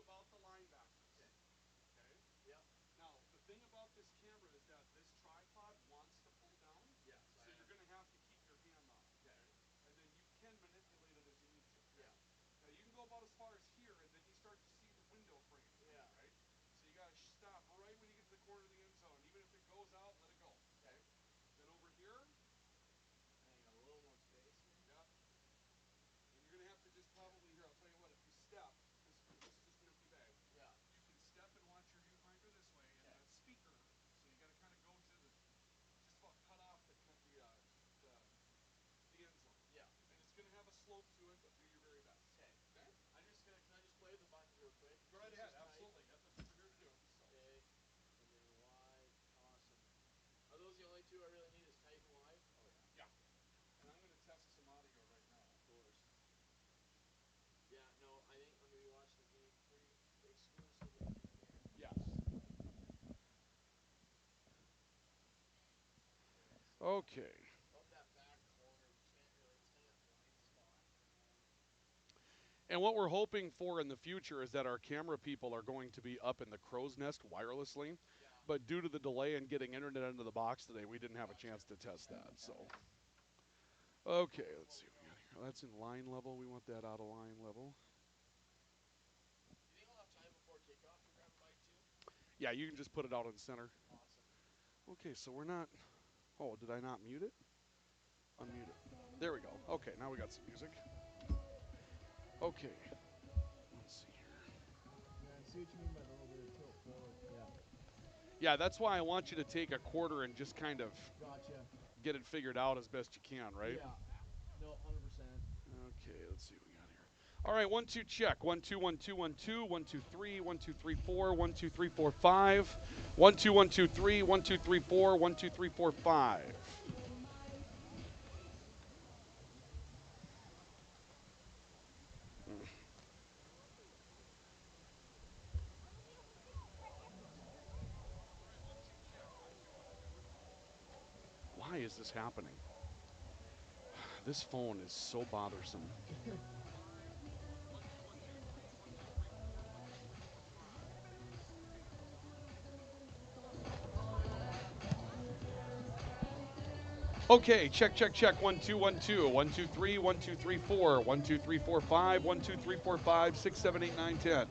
about the linebackers. Okay. Okay? Yep. Now, the thing about this camera is that this tripod wants to pull down, Yes, so you're going to have to keep your hand on it. Okay. And then you can manipulate it as you need to. Okay? Yeah. Now, you can go about as far as here, and then you start to see the window frame for me, Yeah. right? So you got to stop right when you get to the corner of the end zone. Even if it goes out, let it go. Okay. Then over here, And you got a little more space here. yep. And you're going to have to just probably, here, I'll tell you what, if you step, because this is just an empty bag, Yeah. you can step and watch your viewfinder this way, and Okay. that speaker hurts. So you got to kind of go to the, just about cut off the end zone. Yeah. And it's going to have a slope to it, but do your very best. Okay. Okay? I'm just gonna. Can I just play with the buttons real quick? Go right ahead. Absolutely. That's what we're here to do. So. Okay. And then Y. Awesome. Are those the only two I really need? Is tight and Y? Oh yeah. Yeah. And I'm going to test some audio right now. Of course. Yeah. No. I think I'm gonna be watching the game pretty exclusively in here. Yes. Okay. Up that back corner, we can't really. It's kind of that blind spot. And what we're hoping for in the future is that our camera people are going to be up in the crow's nest wirelessly. Yeah. But due to the delay in getting internet into the box today, we didn't have a chance to test that. So, okay, let's see what we got here. That's in line level. We want that out of line level. Do you think I'll have time before kickoff to grab a bite too? Yeah, you can just put it out in the center. Awesome. Okay, so we're not. Oh, did I not mute it? Unmute it. There we go. Okay, now we got some music. Okay. Let's see here. Yeah, I see what you mean by the little bit of tilt forward. Yeah. Yeah, that's why I want you to take a quarter and just kind of Gotcha. get it figured out as best you can, right? Yeah. No, 100%. Okay, let's see what we got here. All right, 1 2 check. 1 2 1 2 1 2 1 2 3 1 2 3 4 1 2 3 4 5 1 2 1 2 3 1 2 3 4 1 2 3 4 5. Why is this happening? This phone is so bothersome. Okay, check, check, check. 1 2 1 2 1 2 3 1 2 3 4 1 2 3 4 5 1 2 3 4 5 6 7 8 9 10.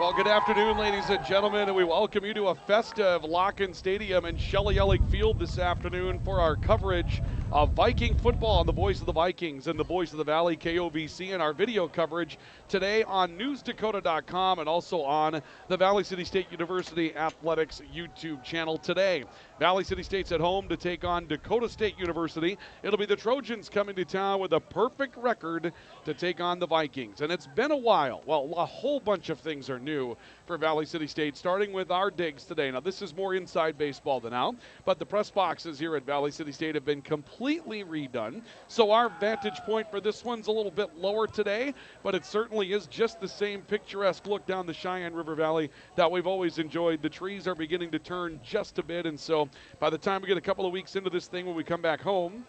Well, good afternoon, ladies and gentlemen, and we welcome you to a festive Locken Stadium in Shelley Ellick Field this afternoon for our coverage of Viking football on the Voice of the Vikings and the Voice of the Valley, KOVC, and our video coverage today on newsdakota.com and also on the Valley City State University Athletics YouTube channel today. Valley City State's at home to take on Dakota State University. It'll be the Trojans coming to town with a perfect record to take on the Vikings. And it's been a while. Well, a whole bunch of things are new for Valley City State, starting with our digs today. Now, this is more inside baseball than out, but the press boxes here at Valley City State have been completely redone. So our vantage point for this one's a little bit lower today, but it certainly is just the same picturesque look down the Cheyenne River Valley that we've always enjoyed. The trees are beginning to turn just a bit, and so by the time we get a couple of weeks into this thing, when we come back home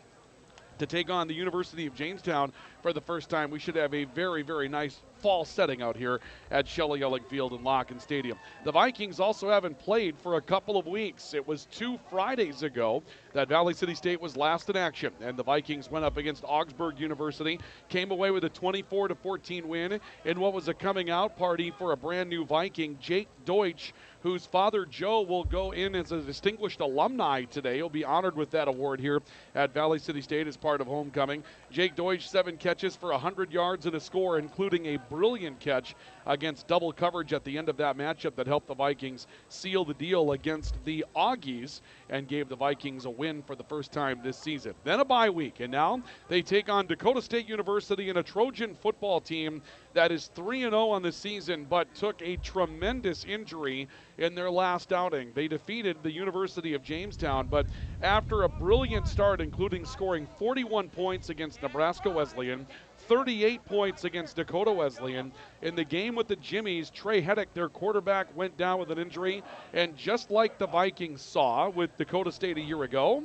to take on the University of Jamestown for the first time, we should have a very, very nice fall setting out here at Shelley Ellick Field and Locken Stadium. The Vikings also haven't played for a couple of weeks. It was 2 Fridays ago that Valley City State was last in action, and the Vikings went up against Augsburg University, came away with a 24-14 win in what was a coming out party for a brand new Viking, Jake Deutsch, whose father Joe will go in as a distinguished alumni today. He'll be honored with that award here at Valley City State as part of homecoming. Jake Deutsch, 7 catches for 100 yards and a score, including a brilliant catch against double coverage at the end of that matchup that helped the Vikings seal the deal against the Augies and gave the Vikings a win for the first time this season. Then a bye week, and now they take on Dakota State University and a Trojan football team that is 3-0 on the season but took a tremendous injury in their last outing. They defeated the University of Jamestown, but after a brilliant start, including scoring 41 points against Nebraska Wesleyan, 38 points against Dakota Wesleyan. In the game with the Jimmies, Trey Heddick, their quarterback, went down with an injury, and just like the Vikings saw with Dakota State a year ago,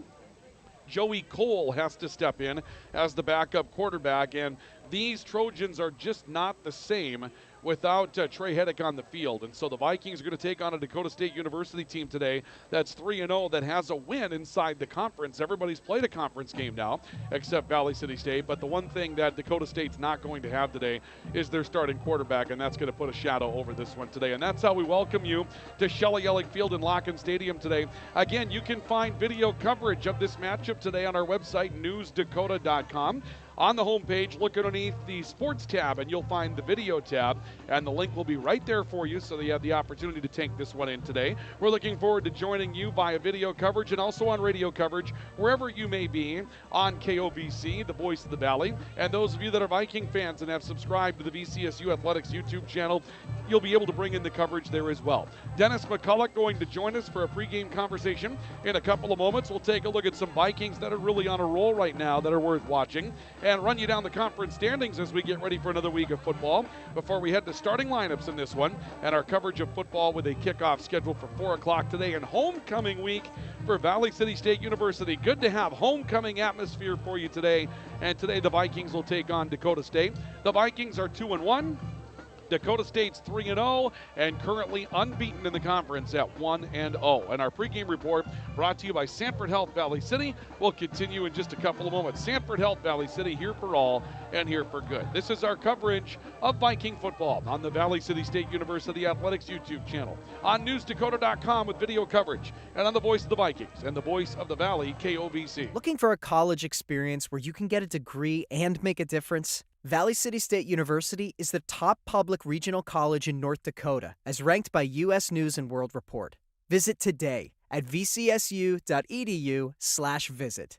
Joey Cole has to step in as the backup quarterback, and these Trojans are just not the same without Trey Heddick on the field. And so the Vikings are going to take on a Dakota State University team today that's 3-0, that has a win inside the conference. Everybody's played a conference game now except Valley City State, but the one thing that Dakota State's not going to have today is their starting quarterback, and that's going to put a shadow over this one today. And that's how we welcome you to Shelley Ellick Field and Locken Stadium today. Again, you can find video coverage of this matchup today on our website, newsdakota.com. On the homepage, look underneath the sports tab, and you'll find the video tab, and the link will be right there for you so that you have the opportunity to take this one in today. We're looking forward to joining you via video coverage and also on radio coverage, wherever you may be, on KOVC, the Voice of the Valley. And those of you that are Viking fans and have subscribed to the VCSU Athletics YouTube channel, you'll be able to bring in the coverage there as well. Dennis McCulloch going to join us for a pregame conversation in a couple of moments. We'll take a look at some Vikings that are really on a roll right now that are worth watching, and run you down the conference standings as we get ready for another week of football before we head to starting lineups in this one and our coverage of football with a kickoff scheduled for 4 o'clock today and homecoming week for Valley City State University. Good to have homecoming atmosphere for you today, and today the Vikings will take on Dakota State. The Vikings are 2-1. Dakota State's 3-0 and currently unbeaten in the conference at 1-0. And our pregame report brought to you by Sanford Health Valley City will continue in just a couple of moments. Sanford Health Valley City, here for all and here for good. This is our coverage of Viking football on the Valley City State University Athletics YouTube channel, on newsdakota.com with video coverage, and on the Voice of the Vikings and the Voice of the Valley, KOVC. Looking for a college experience where you can get a degree and make a difference? Valley City State University is the top public regional college in North Dakota, as ranked by U.S. News and World Report. Visit today at vcsu.edu/visit.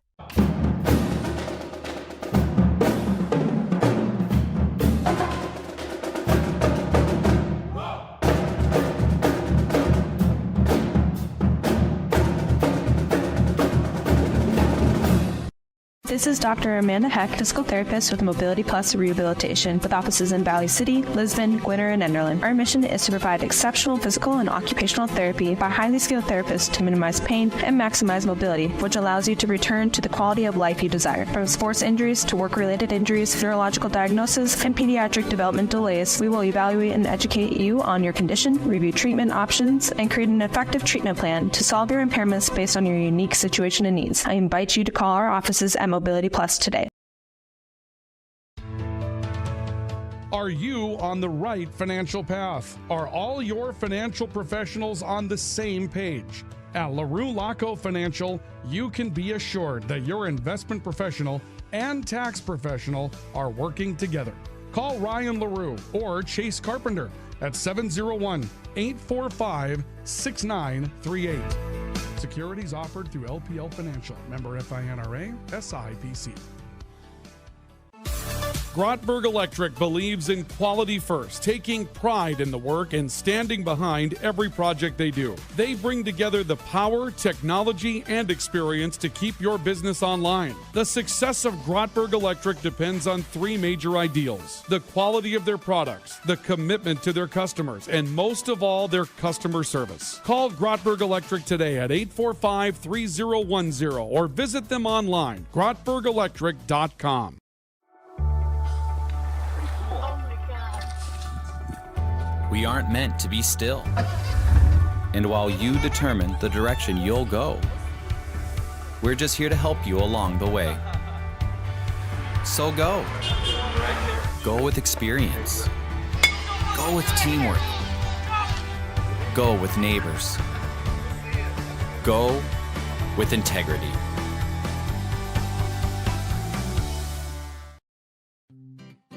This is Dr. Amanda Heck, physical therapist with Mobility Plus Rehabilitation, with offices in Valley City, Lisbon, Gwinner, and Enderlin. Our mission is to provide exceptional physical and occupational therapy by highly skilled therapists to minimize pain and maximize mobility, which allows you to return to the quality of life you desire. From sports injuries to work-related injuries, neurological diagnosis, and pediatric development delays, we will evaluate and educate you on your condition, review treatment options, and create an effective treatment plan to solve your impairments based on your unique situation and needs. I invite you to call our offices at Mobility Plus today. Are you on the right financial path? Are all your financial professionals on the same page? At LaRue Laco Financial, you can be assured that your investment professional and tax professional are working together. Call Ryan LaRue or Chase Carpenter at 701-845-6938. Securities offered through LPL Financial, member FINRA, SIPC. Grotberg Electric believes in quality first, taking pride in the work and standing behind every project they do. They bring together the power, technology, and experience to keep your business online. The success of Grotberg Electric depends on three major ideals: the quality of their products, the commitment to their customers, and most of all, their customer service. Call Grotberg Electric today at 845-3010 or visit them online, grotbergelectric.com. We aren't meant to be still. And while you determine the direction you'll go, we're just here to help you along the way. So go. Go with experience. Go with teamwork. Go with neighbors. Go with integrity.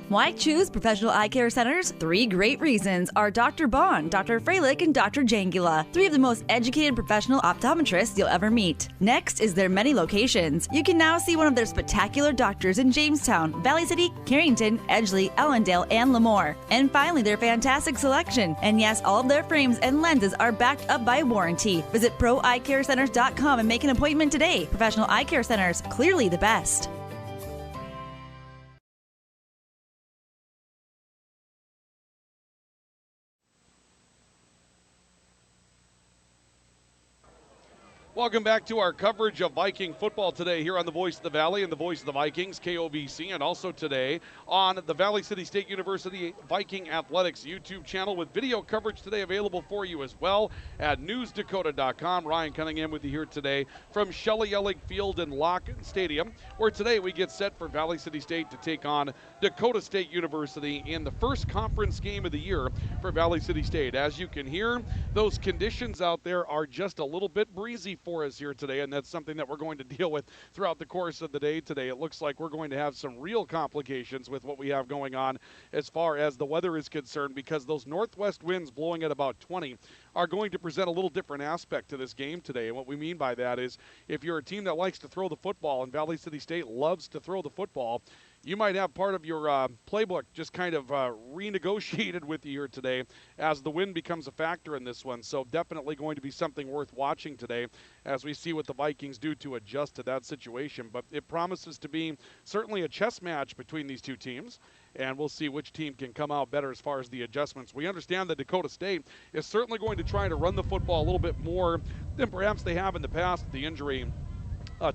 Why choose Professional Eye Care Centers? 3 great reasons are Dr. Bond, Dr. Freilich, and Dr. Jangula, 3 of the most educated professional optometrists you'll ever meet. Next is their many locations. You can now see one of their spectacular doctors in Jamestown, Valley City, Carrington, Edgeley, Ellendale, and Lemoore. And finally, their fantastic selection. And yes, all of their frames and lenses are backed up by warranty. Visit proeyecarecenters.com and make an appointment today. Professional Eye Care Centers, clearly the best. Welcome back to our coverage of Viking football today here on the Voice of the Valley and the Voice of the Vikings, KOVC, and also today on the Valley City State University Viking Athletics YouTube channel with video coverage today available for you as well at newsdakota.com. Ryan Cunningham with you here today from Shelley Yellig Field and Lock Stadium, where today we get set for Valley City State to take on Dakota State University in the first conference game of the year for Valley City State. As you can hear, those conditions out there are just a little bit breezy for us here today, and that's something that we're going to deal with throughout the course of the day today. It looks like we're going to have some real complications with what we have going on as far as the weather is concerned, because those northwest winds blowing at about 20 are going to present a little different aspect to this game today. And what we mean by that is if you're a team that likes to throw the football, and Valley City State loves to throw the football, you might have part of your playbook just kind of renegotiated with you here today as the wind becomes a factor in this one. So definitely going to be something worth watching today as we see what the Vikings do to adjust to that situation. But it promises to be certainly a chess match between these two teams, and we'll see which team can come out better as far as the adjustments. We understand that Dakota State is certainly going to try to run the football a little bit more than perhaps they have in the past with the injury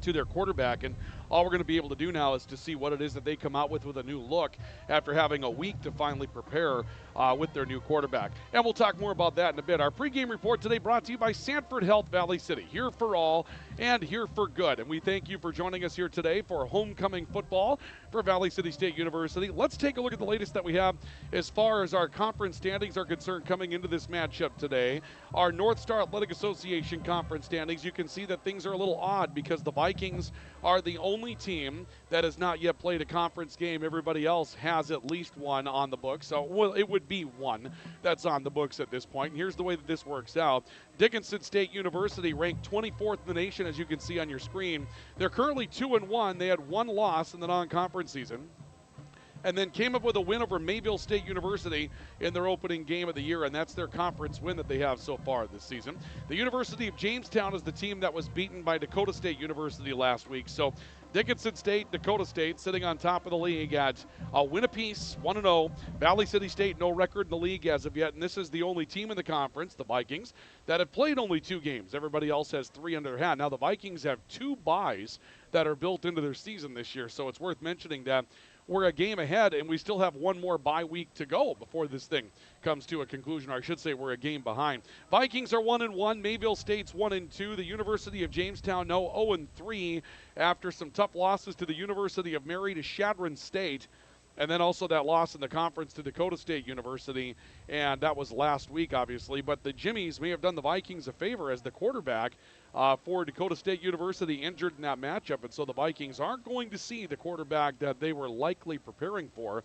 to their quarterback, and all we're going to be able to do now is to see what it is that they come out with a new look after having a week to finally prepare with their new quarterback. And we'll talk more about that in a bit. Our pregame report today brought to you by Sanford Health Valley City, here for all and here for good. And we thank you for joining us here today for homecoming football for Valley City State University. Let's take a look at the latest that we have as far as our conference standings are concerned coming into this matchup today. Our North Star Athletic Association conference standings, you can see that things are a little odd because the Vikings are the only team that has not yet played a conference game. Everybody else has at least one on the books. So well, it would be one that's on the books at this point. And here's the way that this works out. Dickinson State University ranked 24th in the nation, as you can see on your screen. They're currently 2-1. They had one loss in the non-conference season, and then came up with a win over Mayville State University in their opening game of the year, and that's their conference win that they have so far this season. The University of Jamestown is the team that was beaten by Dakota State University last week. So Dickinson State, Dakota State sitting on top of the league at a win apiece, 1-0. Valley City State, no record in the league as of yet, and this is the only team in the conference, the Vikings, that have played only 2 games. Everybody else has 3 under their hat. Now the Vikings have 2 byes that are built into their season this year, so it's worth mentioning that we're a game ahead, and we still have one more bye week to go before this thing comes to a conclusion. Or I should say we're a game behind. Vikings are 1-1. Mayville State's 1-2. The University of Jamestown, no, 0-3 after some tough losses to the University of Mary, to Chadron State, And then also that loss in the conference to Dakota State University, and that was last week, obviously. But the Jimmies may have done the Vikings a favor as the quarterback for Dakota State University injured in that matchup, and so the Vikings aren't going to see the quarterback that they were likely preparing for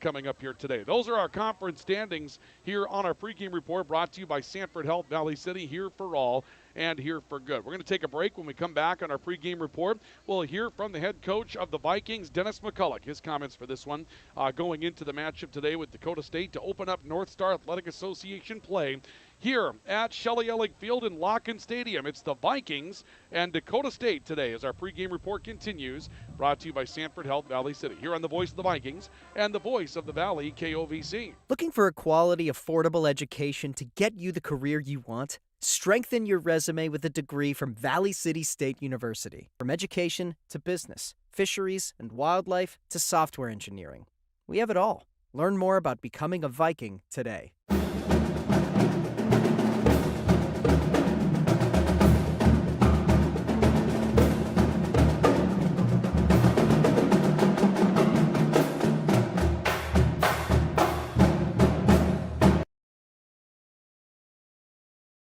coming up here today. Those are our conference standings here on our pregame report, brought to you by Sanford Health Valley City, here for all and here for good. We're going to take a break. When we come back on our pregame report, we'll hear from the head coach of the Vikings, Dennis McCulloch. His comments for this one going into the matchup today with Dakota State to open up North Star Athletic Association play here at Shelley Ellick Field in Locken Stadium. It's the Vikings and Dakota State today as our pregame report continues, brought to you by Sanford Health Valley City, here on the voice of the Vikings and the voice of the Valley, KOVC. Looking for a quality, affordable education to get you the career you want? Strengthen your resume with a degree from Valley City State University. From education to business, fisheries and wildlife to software engineering, we have it all. Learn more about becoming a Viking today.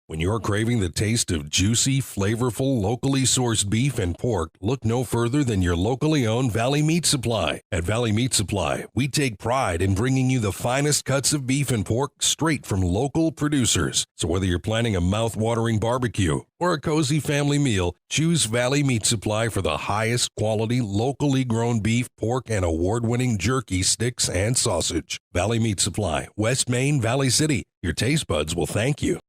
When you're craving the taste of juicy, flavorful, locally sourced beef and pork, look no further than your locally owned Valley Meat Supply. At Valley Meat Supply, we take pride in bringing you the finest cuts of beef and pork straight from local producers. So whether you're planning a mouth-watering barbecue or a cozy family meal, choose Valley Meat Supply for the highest quality, locally grown beef, pork, and award-winning jerky, sticks, and sausage. Valley Meat Supply, West Main, Valley City. Your taste buds will thank you.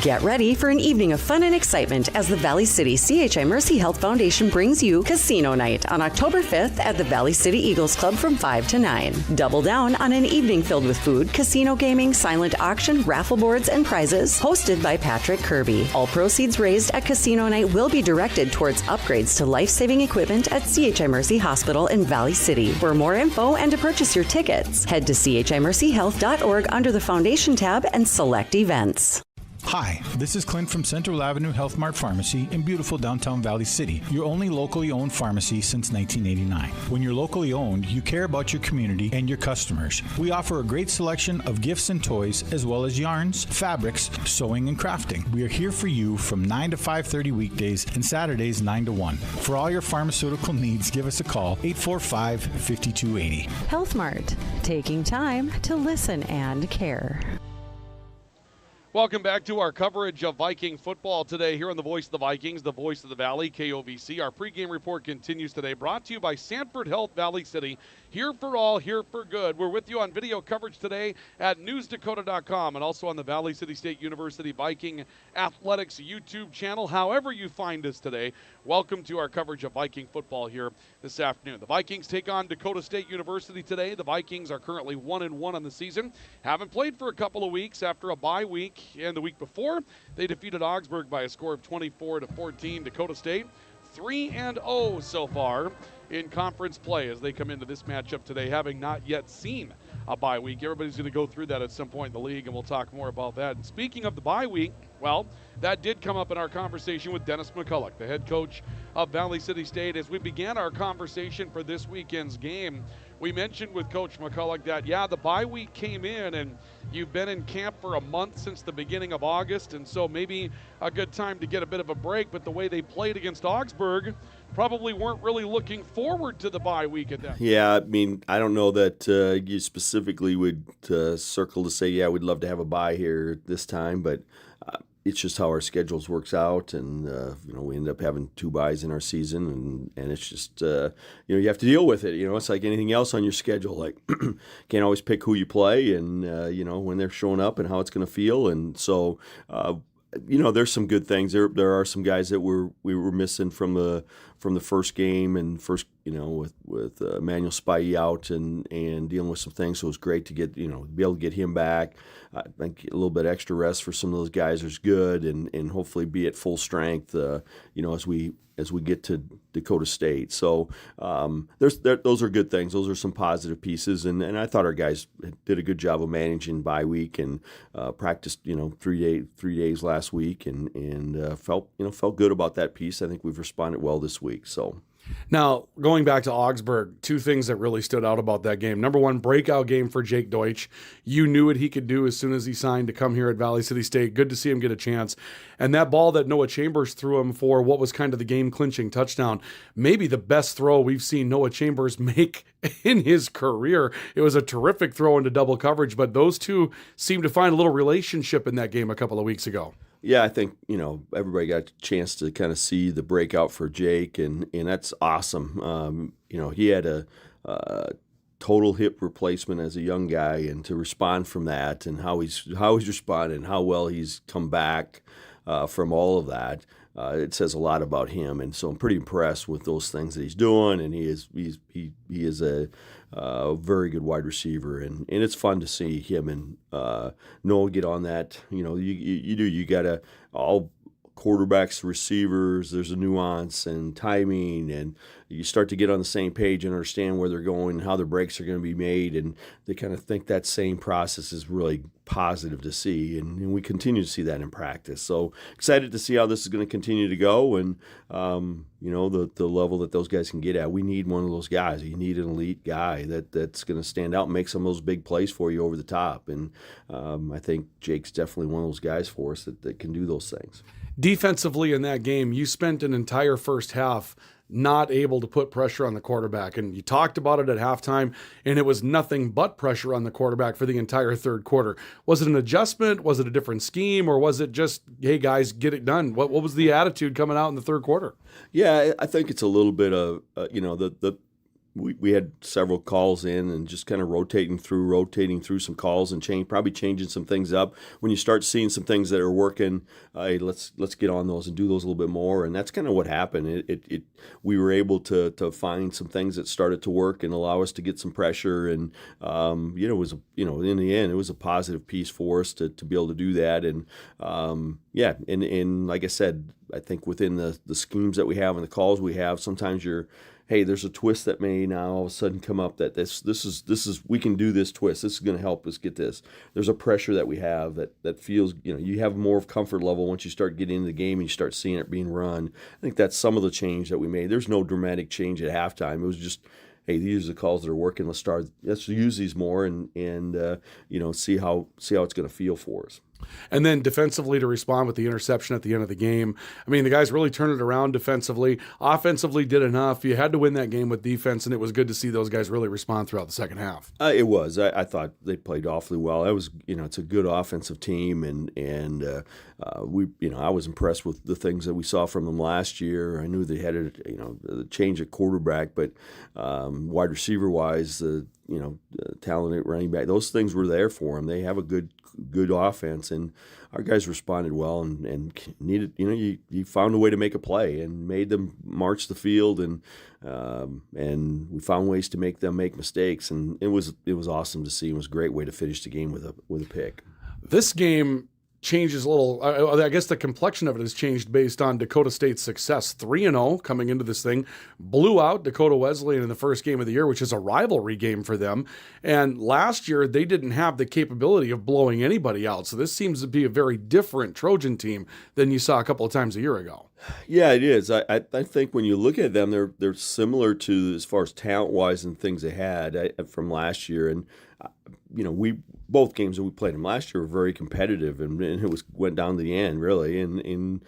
Get ready for an evening of fun and excitement as the Valley City CHI Mercy Health Foundation brings you Casino Night on October 5th at the Valley City Eagles Club from 5 to 9. Double down on an evening filled with food, casino gaming, silent auction, raffle boards, and prizes, hosted by Patrick Kirby. All proceeds raised at Casino Night will be directed towards upgrades to life-saving equipment at CHI Mercy Hospital in Valley City. For more info and to purchase your tickets, head to chimercyhealth.org under the Foundation tab and select events. Hi, this is Clint from Central Avenue Health Mart Pharmacy in beautiful downtown Valley City, your only locally owned pharmacy since 1989. When you're locally owned, you care about your community and your customers. We offer a great selection of gifts and toys, as well as yarns, fabrics, sewing, and crafting. We are here for you from 9 to 5:30 weekdays and Saturdays 9 to 1. For all your pharmaceutical needs, give us a call, 845-5280. Health Mart, taking time to listen and care. Welcome back to our coverage of Viking football today here on the Voice of the Vikings, the Voice of the Valley, KOVC. Our pregame report continues today, brought to you by Sanford Health Valley City. Here for all, here for good. We're with you on video coverage today at newsdakota.com and also on the Valley City State University Viking Athletics YouTube channel. However you find us today, welcome to our coverage of Viking football here this afternoon. The Vikings take on Dakota State University today. The Vikings are currently 1-1 on the season. Haven't played for a couple of weeks after a bye week. And the week before, they defeated Augsburg by a score of 24-14. Dakota State 3-0 so far in conference play as they come into this matchup today, having not yet seen a bye week. Everybody's going to go through that at some point in the league, and we'll talk more about that. And speaking of the bye week, well, that did come up in our conversation with Dennis McCulloch, the head coach of Valley City State. As we began our conversation for this weekend's game, we mentioned with Coach McCulloch that, yeah, the bye week came in, and you've been in camp for a month since the beginning of August, and so maybe a good time to get a bit of a break. But the way they played against Augsburg, probably weren't really looking forward to the bye week at that. Yeah, I mean, I don't know that you specifically would circle to say, yeah, we'd love to have a bye here this time, but it's just how our schedules works out, and we end up having 2 byes in our season, and it's just you have to deal with it. It's like anything else on your schedule. Like can't always pick who you play, and when they're showing up and how it's going to feel, and so. There's some good things. There are some guys that we were missing from the first game and with Emmanuel Spivey out and dealing with some things. So it was great to get be able to get him back. I think a little bit extra rest for some of those guys is good, and hopefully be at full strength. As we get to Dakota State. So those are good things. Those are some positive pieces, and I thought our guys did a good job of managing bye week and practiced 3 days last week and felt good about that piece. I think we've responded well this week. So Now, going back to Augsburg, two things that really stood out about that game. Number one, breakout game for Jake Deutsch. You knew what he could do as soon as he signed to come here at Valley City State. Good to see him get a chance. And that ball that Noah Chambers threw him for what was kind of the game-clinching touchdown, maybe the best throw we've seen Noah Chambers make in his career. It was a terrific throw into double coverage, but those two seemed to find a little relationship in that game a couple of weeks ago. Yeah, I think, everybody got a chance to kind of see the breakout for Jake, and that's awesome. He had a total hip replacement as a young guy, and to respond from that and how he's responded and how well he's come back from all of that, it says a lot about him. And so I'm pretty impressed with those things that he's doing, and he is a very good wide receiver, and it's fun to see him and Noah get on that. You gotta, all quarterbacks, receivers, there's a nuance and timing, and you start to get on the same page and understand where they're going and how their breaks are going to be made, and they kind of think that same process is really positive to see, and we continue to see that in practice. So excited to see how this is going to continue to go, and the level that those guys can get at. We need one of those guys. You need an elite guy that's going to stand out and make some of those big plays for you over the top, and I think Jake's definitely one of those guys for us that can do those things. Defensively in that game, you spent an entire first half not able to put pressure on the quarterback. And you talked about it at halftime, and it was nothing but pressure on the quarterback for the entire third quarter. Was it an adjustment? Was it a different scheme? Or was it just, hey, guys, get it done? What was the attitude coming out in the third quarter? Yeah, I think it's a little bit of, we had several calls in and just kind of rotating through some calls and probably changing some things up. When you start seeing some things that are working, hey, let's get on those and do those a little bit more. And that's kind of what happened. We were able to find some things that started to work and allow us to get some pressure. And it was in the end, it was a positive piece for us to be able to do that. And and like I said, I think within the schemes that we have and the calls we have, sometimes hey, there's a twist that may now all of a sudden come up that this is we can do this twist. This is going to help us get this. There's a pressure that we have that feels, you have more of comfort level once you start getting into the game and you start seeing it being run. I think that's some of the change that we made. There's no dramatic change at halftime. It was just, hey, these are the calls that are working. Let's use these more and see how it's going to feel for us. And then defensively to respond with the interception at the end of the game. I mean, the guys really turned it around defensively. Offensively did enough. You had to win that game with defense, and it was good to see those guys really respond throughout the second half. It was. I thought they played awfully well. It's a good offensive team, and I was impressed with the things that we saw from them last year. I knew they had a change at quarterback, but wide receiver wise, talented running back, those things were there for them. They have a good offense, and our guys responded well and needed, you found a way to make a play and made them march the field, and we found ways to make them make mistakes, and it was awesome to see. It was a great way to finish the game with a pick. This game changes a little. I guess the complexion of it has changed based on Dakota State's success. 3-0 coming into this thing, blew out Dakota Wesleyan in the first game of the year, which is a rivalry game for them. And last year, they didn't have the capability of blowing anybody out. So this seems to be a very different Trojan team than you saw a couple of times a year ago. Yeah, it is. I think when you look at them, they're similar to, as far as talent-wise and things they had from last year. And both games that we played them last year were very competitive, and it went down to the end, really. And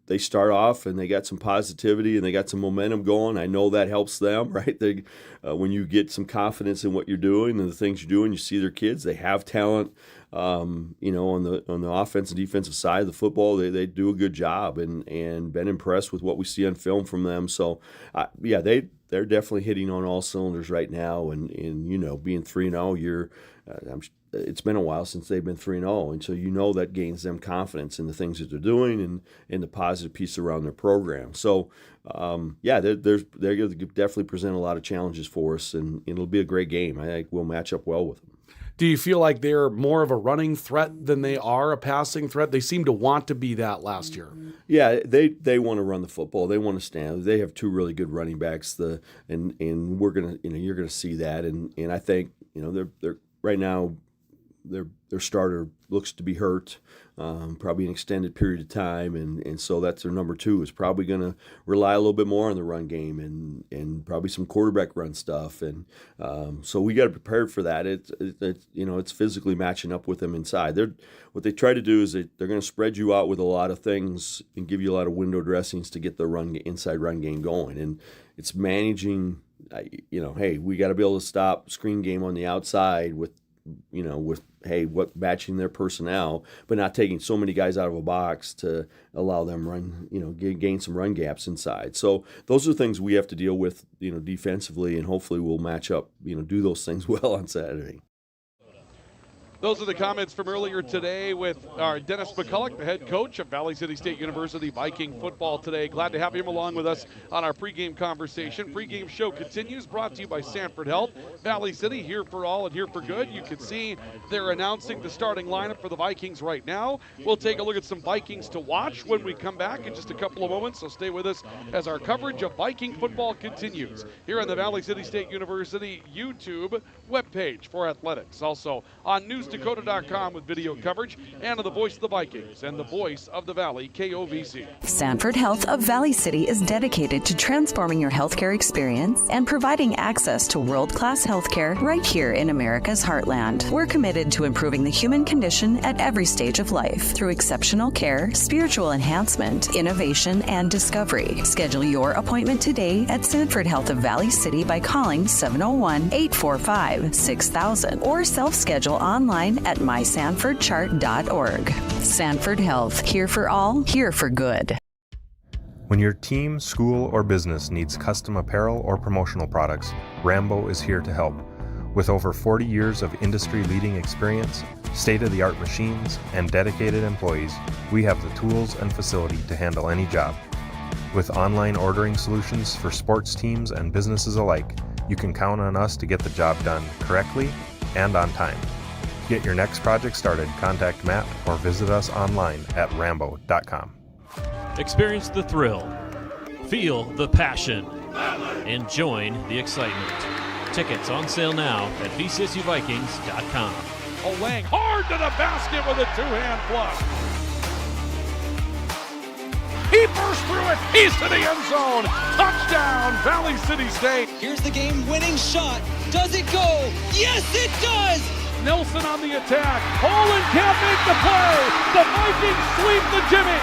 they start off and they got some positivity and they got some momentum going. I know that helps them, right? When you get some confidence in what you're doing and the things you're doing, you see their kids, they have talent. On the offense and defensive side of the football, they do a good job, and been impressed with what we see on film from them. So, they're definitely hitting on all cylinders right now, and being 3-0, it's been a while since they've been 3-0, and so that gains them confidence in the things that they're doing and the positive piece around their program. So, they're going to definitely present a lot of challenges for us, and it'll be a great game. I think we'll match up well with them. Do you feel like they're more of a running threat than they are a passing threat? They seem to want to be that last year. Yeah, they want to run the football. They want to stand. They have two really good running backs. And we're gonna, you're gonna see that. And I think they're right now, their starter looks to be hurt, probably an extended period of time, and so that's their number two, is probably going to rely a little bit more on the run game and probably some quarterback run stuff, and so we got to prepare for that. It's physically matching up with them inside. What they try to do is they're going to spread you out with a lot of things and give you a lot of window dressings to get the inside run game going, and it's managing. Hey, we got to be able to stop screen game on the outside with what matching their personnel, but not taking so many guys out of a box to allow them run, gain some run gaps inside. So those are things we have to deal with, defensively, and hopefully we'll match up, do those things well on Saturday. Those are the comments from earlier today with our Dennis McCulloch, the head coach of Valley City State University Viking football today. Glad to have him along with us on our pregame conversation. Pregame show continues, brought to you by Sanford Health. Valley City, here for all and here for good. You can see they're announcing the starting lineup for the Vikings right now. We'll take a look at some Vikings to watch when we come back in just a couple of moments, so stay with us as our coverage of Viking football continues here on the Valley City State University YouTube webpage for athletics. Also on NewsDakota.com with video coverage, and on the voice of the Vikings and the voice of the Valley, KOVC. Sanford Health of Valley City is dedicated to transforming your healthcare experience and providing access to world-class healthcare right here in America's heartland. We're committed to improving the human condition at every stage of life through exceptional care, spiritual enhancement, innovation, and discovery. Schedule your appointment today at Sanford Health of Valley City by calling 701-845-6000 or self-schedule online at mysanfordchart.org. Sanford Health, here for all, here for good. When your team, school, or business needs custom apparel or promotional products, Rambo is here to help. With over 40 years of industry-leading experience, state-of-the-art machines, and dedicated employees, we have the tools and facility to handle any job. With online ordering solutions for sports teams and businesses alike, you can count on us to get the job done correctly and on time. To get your next project started, contact Matt or visit us online at rambo.com. Experience the thrill, feel the passion, and join the excitement. Tickets on sale now at VCSUVikings.com. Lang hard to the basket with a two-hand flush. He burst through it. He's to the end zone. Touchdown, Valley City State. Here's the game-winning shot. Does it go? Yes, it does! Nelson on the attack. Holland can't make the play. The Vikings sweep the Jimmy.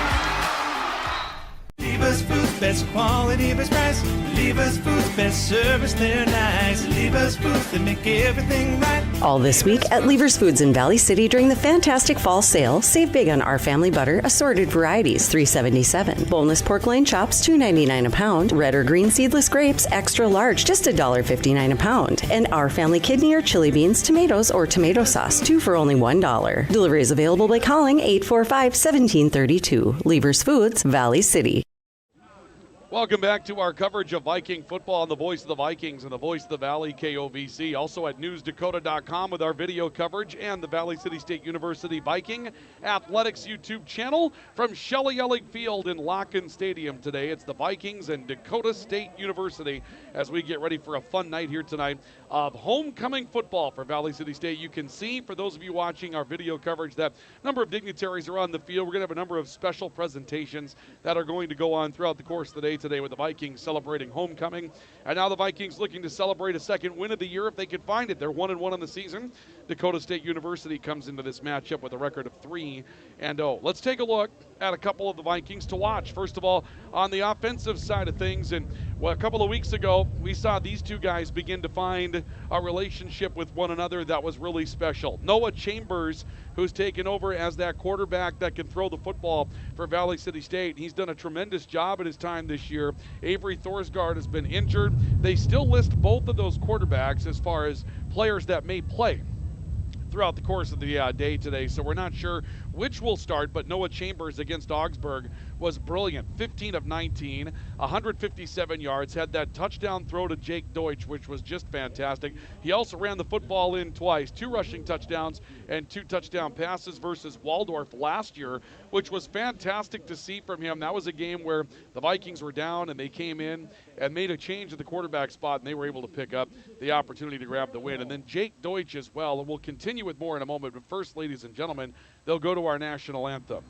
Lever's Foods, best quality, best price. Lever's Foods, best service, they're nice. Lever's Foods, they make everything right. All this week at Lever's Foods in Valley City during the fantastic fall sale. Save big on our family butter, assorted varieties, $3.77. Boneless pork loin chops, $2.99 a pound. Red or green seedless grapes, extra large, just $1.59 a pound. And our family kidney or chili beans, tomatoes, or tomato sauce, 2 for only $1. Delivery is available by calling 845-1732. Lever's Foods, Valley City. Welcome back to our coverage of Viking football on the voice of the Vikings and the voice of the Valley, KOVC. Also at NewsDakota.com with our video coverage and the Valley City State University Viking Athletics YouTube channel from Shelley Elling Field in Locken Stadium today. It's the Vikings and Dakota State University as we get ready for a fun night here tonight of homecoming football for Valley City State. You can see, for those of you watching our video coverage, that a number of dignitaries are on the field. We're going to have a number of special presentations that are going to go on throughout the course of the day today with the Vikings celebrating homecoming. And now the Vikings looking to celebrate a second win of the year if they can find it. They're 1-1 on the season. Dakota State University comes into this matchup with a record of 3-0. Let's take a look at a couple of the Vikings to watch. First of all, on the offensive side of things, and a couple of weeks ago, we saw these two guys begin to find a relationship with one another that was really special. Noah Chambers, who's taken over as that quarterback that can throw the football for Valley City State. He's done a tremendous job in his time this year. Avery Thorsgaard has been injured. They still list both of those quarterbacks as far as players that may play throughout the course of the day today, so we're not sure which will start, but Noah Chambers against Augsburg was brilliant. 15 of 19, 157 yards, had that touchdown throw to Jake Deutsch, which was just fantastic. He also ran the football in twice, 2 rushing touchdowns and 2 touchdown passes versus Waldorf last year, which was fantastic to see from him. That was a game where the Vikings were down and they came in and made a change at the quarterback spot, and they were able to pick up the opportunity to grab the win. And then Jake Deutsch as well, and we'll continue with more in a moment. But first, ladies and gentlemen, they'll go to our national anthem.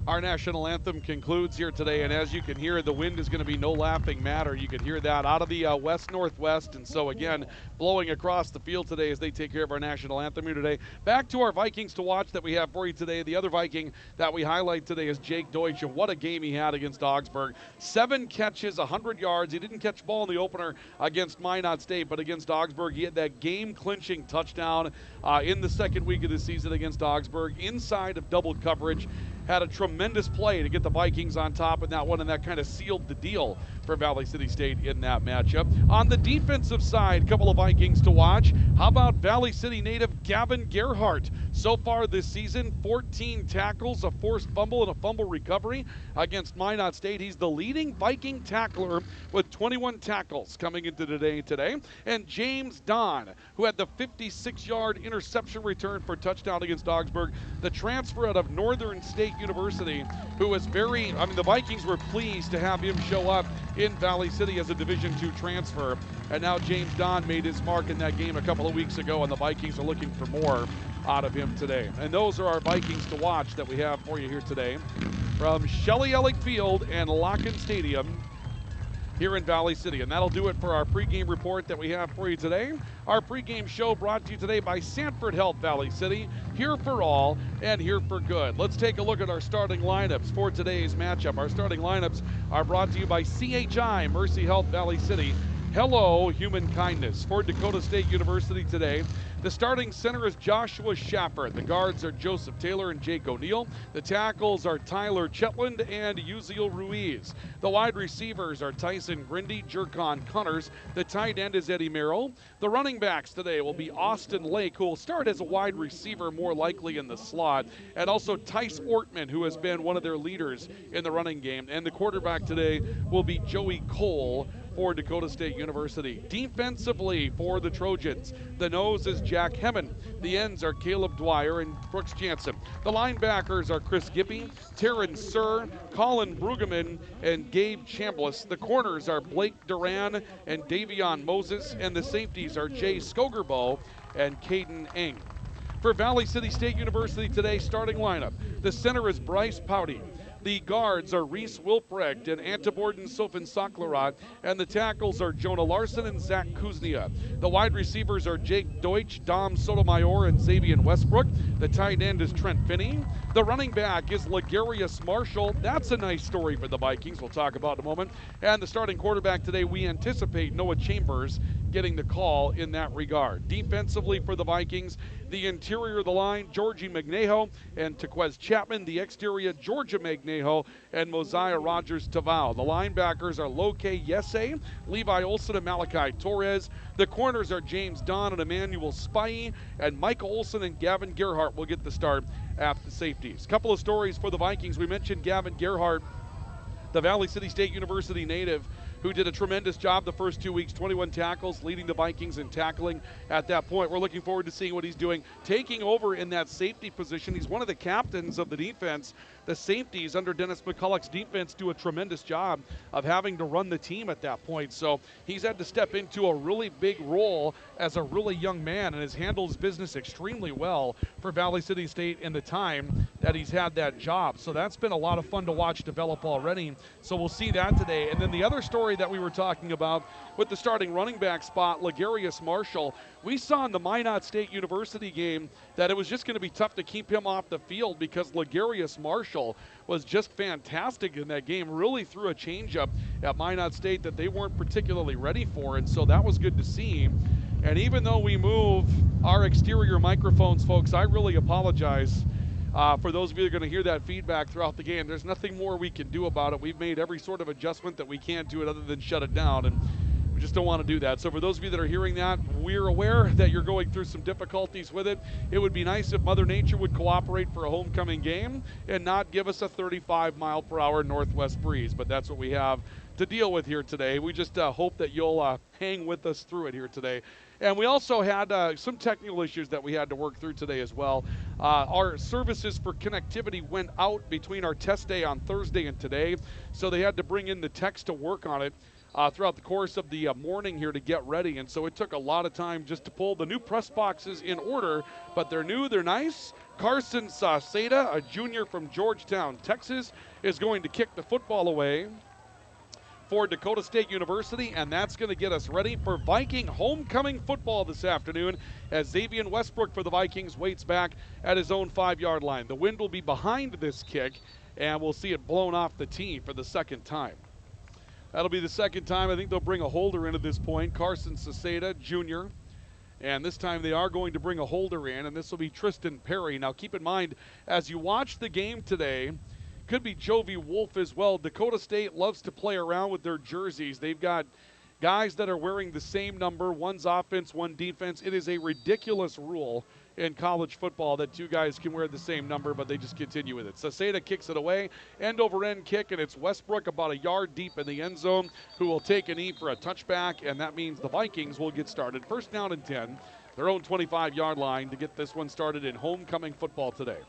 Our national anthem concludes here today, and as you can hear, the wind is going to be no laughing matter. You can hear that out of the west-northwest, and so again, blowing across the field today as they take care of our national anthem here today. Back to our Vikings to watch that we have for you today. The other Viking that we highlight today is Jake Deutsch, and what a game he had against Augsburg. 7 catches, 100 yards. He didn't catch ball in the opener against Minot State, but against Augsburg, he had that game-clinching touchdown in the second week of the season against Augsburg, inside of double coverage. Had a tremendous play to get the Vikings on top in that one, and that kind of sealed the deal for Valley City State in that matchup. On the defensive side, a couple of Vikings to watch. How about Valley City native Gavin Gerhardt? So far this season, 14 tackles, a forced fumble, and a fumble recovery against Minot State. He's the leading Viking tackler with 21 tackles coming into today. And James Don, who had the 56-yard interception return for touchdown against Augsburg, the transfer out of Northern State University, who was the Vikings were pleased to have him show up in Valley City as a Division II transfer. And now James Don made his mark in that game a couple of weeks ago, and the Vikings are looking for more out of him today. And those are our Vikings to watch that we have for you here today from Shelley Ellick Field and Locken Stadium here in Valley City. And that'll do it for our pregame report that we have for you today. Our pregame show brought to you today by Sanford Health Valley City, here for all and here for good. Let's take a look at our starting lineups for today's matchup. Our starting lineups are brought to you by CHI Mercy Health Valley City. Hello, human kindness. For Dakota State University today, the starting center is Joshua Schaffer. The guards are Joseph Taylor and Jake O'Neill. The tackles are Tyler Chetland and Uziel Ruiz. The wide receivers are Tyson Grindy, Jerkon Cunners. The tight end is Eddie Merrill. The running backs today will be Austin Lake, who will start as a wide receiver, more likely in the slot, and also Tice Ortman, who has been one of their leaders in the running game. And the quarterback today will be Joey Cole for Dakota State University. Defensively for the Trojans, the nose is Jack Hemmen. The ends are Caleb Dwyer and Brooks Jansen. The linebackers are Chris Gippy, Taryn Sir, Colin Brueggemann, and Gabe Chambliss. The corners are Blake Duran and Davion Moses, and the safeties are Jay Skogerbo and Caden Eng. For Valley City State University today, starting lineup, the center is Bryce Pouty. The guards are Reese Wilprecht and Antiborden Sofin Saklarad, and the tackles are Jonah Larson and Zach Kuznia. The wide receivers are Jake Deutsch, Dom Sotomayor, and Xavier Westbrook. The tight end is Trent Finney. The running back is Legarius Marshall. That's a nice story for the Vikings we'll talk about in a moment. And the starting quarterback today, we anticipate Noah Chambers getting the call in that regard. Defensively for the Vikings, the interior of the line, Georgie Magnejo and Tequez Chapman. The exterior, Georgia Magnejo and Mosiah Rogers-Tavau. The linebackers are Loke Yese, Levi Olson, and Malachi Torres. The corners are James Don and Emmanuel Spivey, and Michael Olson and Gavin Gerhardt will get the start at the safeties. Couple of stories for the Vikings. We mentioned Gavin Gerhardt, the Valley City State University native, who did a tremendous job the first 2 weeks, 21 tackles, leading the Vikings in tackling at that point. We're looking forward to seeing what he's doing, taking over in that safety position. He's one of the captains of the defense. The safeties under Dennis McCulloch's defense do a tremendous job of having to run the team at that point. So he's had to step into a really big role as a really young man and has handled his business extremely well for Valley City State in the time that he's had that job. So that's been a lot of fun to watch develop already. So we'll see that today. And then the other story that we were talking about with the starting running back spot, Legarius Marshall, we saw in the Minot State University game that it was just going to be tough to keep him off the field because Legarius Marshall was just fantastic in that game, really threw a changeup at Minot State that they weren't particularly ready for, and so that was good to see. And even though we move our exterior microphones, folks, I really apologize for those of you that are going to hear that feedback throughout the game. There's nothing more we can do about it. We've made every sort of adjustment that we can to it other than shut it down, and we just don't want to do that. So for those of you that are hearing that, we're aware that you're going through some difficulties with it. It would be nice if Mother Nature would cooperate for a homecoming game and not give us a 35-mile-per-hour northwest breeze, but that's what we have to deal with here today. We just hope that you'll hang with us through it here today. And we also had some technical issues that we had to work through today as well. Our services for connectivity went out between our test day on Thursday and today, so they had to bring in the techs to work on it throughout the course of the morning here to get ready. And so it took a lot of time just to pull the new press boxes in order, but they're new, they're nice. Carson Sauceda, a junior from Georgetown, Texas, is going to kick the football away for Dakota State University, and that's going to get us ready for Viking homecoming football this afternoon as Xavier Westbrook for the Vikings waits back at his own 5-yard line. The wind will be behind this kick, and we'll see it blown off the tee for the second time. That'll be the second time. I think they'll bring a holder in at this point, Carson Sauceda, Jr., and this time they are going to bring a holder in, and this will be Tristan Perry. Now keep in mind, as you watch the game today, could be Jovi Wolf as well. Dakota State loves to play around with their jerseys. They've got guys that are wearing the same number. One's offense, one defense. It is a ridiculous rule in college football that two guys can wear the same number, but they just continue with it. Sauceda kicks it away, end-over-end kick, and it's Westbrook about a yard deep in the end zone who will take a knee for a touchback, and that means the Vikings will get started. First down and 10, their own 25-yard line to get this one started in homecoming football today.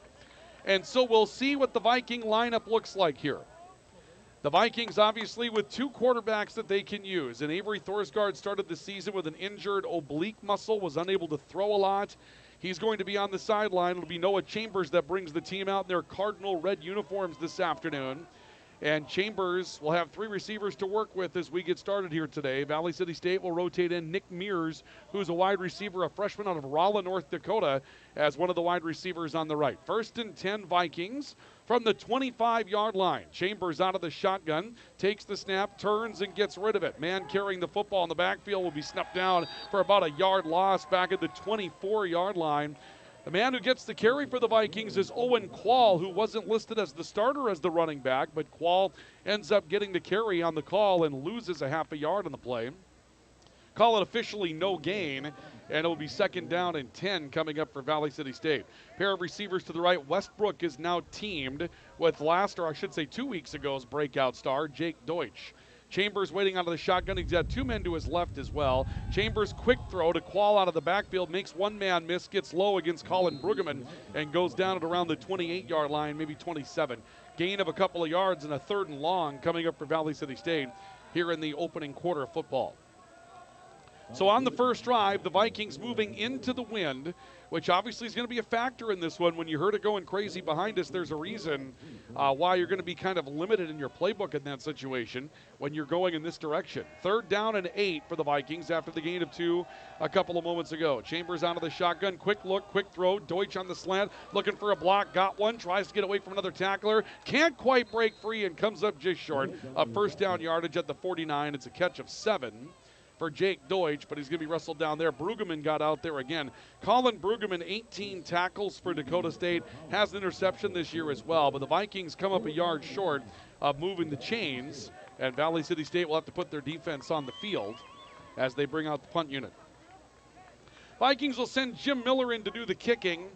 And so we'll see what the Viking lineup looks like here. The Vikings, obviously, with two quarterbacks that they can use. And Avery Thorsgaard started the season with an injured oblique muscle, was unable to throw a lot. He's going to be on the sideline. It'll be Noah Chambers that brings the team out in their cardinal red uniforms this afternoon. And Chambers will have three receivers to work with as we get started here today. Valley City State will rotate in Nick Mears, who's a wide receiver, a freshman out of Rolla, North Dakota, as one of the wide receivers on the right. First and 10 Vikings from the 25-yard line. Chambers out of the shotgun, takes the snap, turns, and gets rid of it. Man carrying the football in the backfield will be snuffed down for about a yard loss back at the 24-yard line. The man who gets the carry for the Vikings is Owen Quall, who wasn't listed as the starter as the running back, but Quall ends up getting the carry on the call and loses a half a yard on the play. Call it officially no gain, and it will be second down and 10 coming up for Valley City State. Pair of receivers to the right. Westbrook is now teamed with 2 weeks ago's breakout star, Jake Deutsch. Chambers waiting out of the shotgun. He's got two men to his left as well. Chambers quick throw to Quall out of the backfield, makes one man miss, gets low against Colin Brueggemann, and goes down at around the 28-yard line, maybe 27. Gain of a couple of yards and a third and long coming up for Valley City State here in the opening quarter of football. So on the first drive, the Vikings moving into the wind, which obviously is going to be a factor in this one. When you heard it going crazy behind us, there's a reason why you're going to be kind of limited in your playbook in that situation when you're going in this direction. Third down and 8 for the Vikings after the gain of 2 a couple of moments ago. Chambers out of the shotgun, quick look, quick throw. Deutsch on the slant, looking for a block, got one, tries to get away from another tackler, can't quite break free and comes up just short of first down yardage at the 49. It's a catch of 7 for Jake Deutsch, but he's going to be wrestled down there. Brueggemann got out there again. Colin Brueggemann, 18 tackles for Dakota State, has an interception this year as well, but the Vikings come up a yard short of moving the chains, and Valley City State will have to put their defense on the field as they bring out the punt unit. Vikings will send Jim Miller in to do the kicking,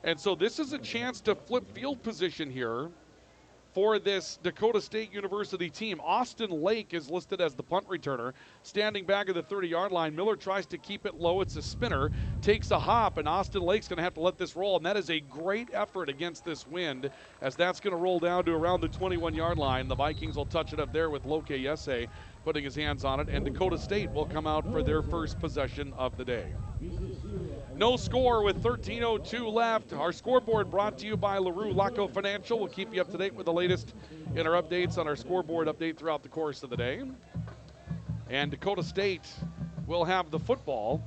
and so this is a chance to flip field position here for this Dakota State University team. Austin Lake is listed as the punt returner. Standing back at the 30-yard line, Miller tries to keep it low. It's a spinner, takes a hop, and Austin Lake's going to have to let this roll, and that is a great effort against this wind as that's going to roll down to around the 21-yard line. The Vikings will touch it up there with Loke Yese putting his hands on it, and Dakota State will come out for their first possession of the day. No score with 13:02 left. Our scoreboard brought to you by LaRue Laco Financial. We'll keep you up to date with the latest in our updates on our scoreboard update throughout the course of the day. And Dakota State will have the football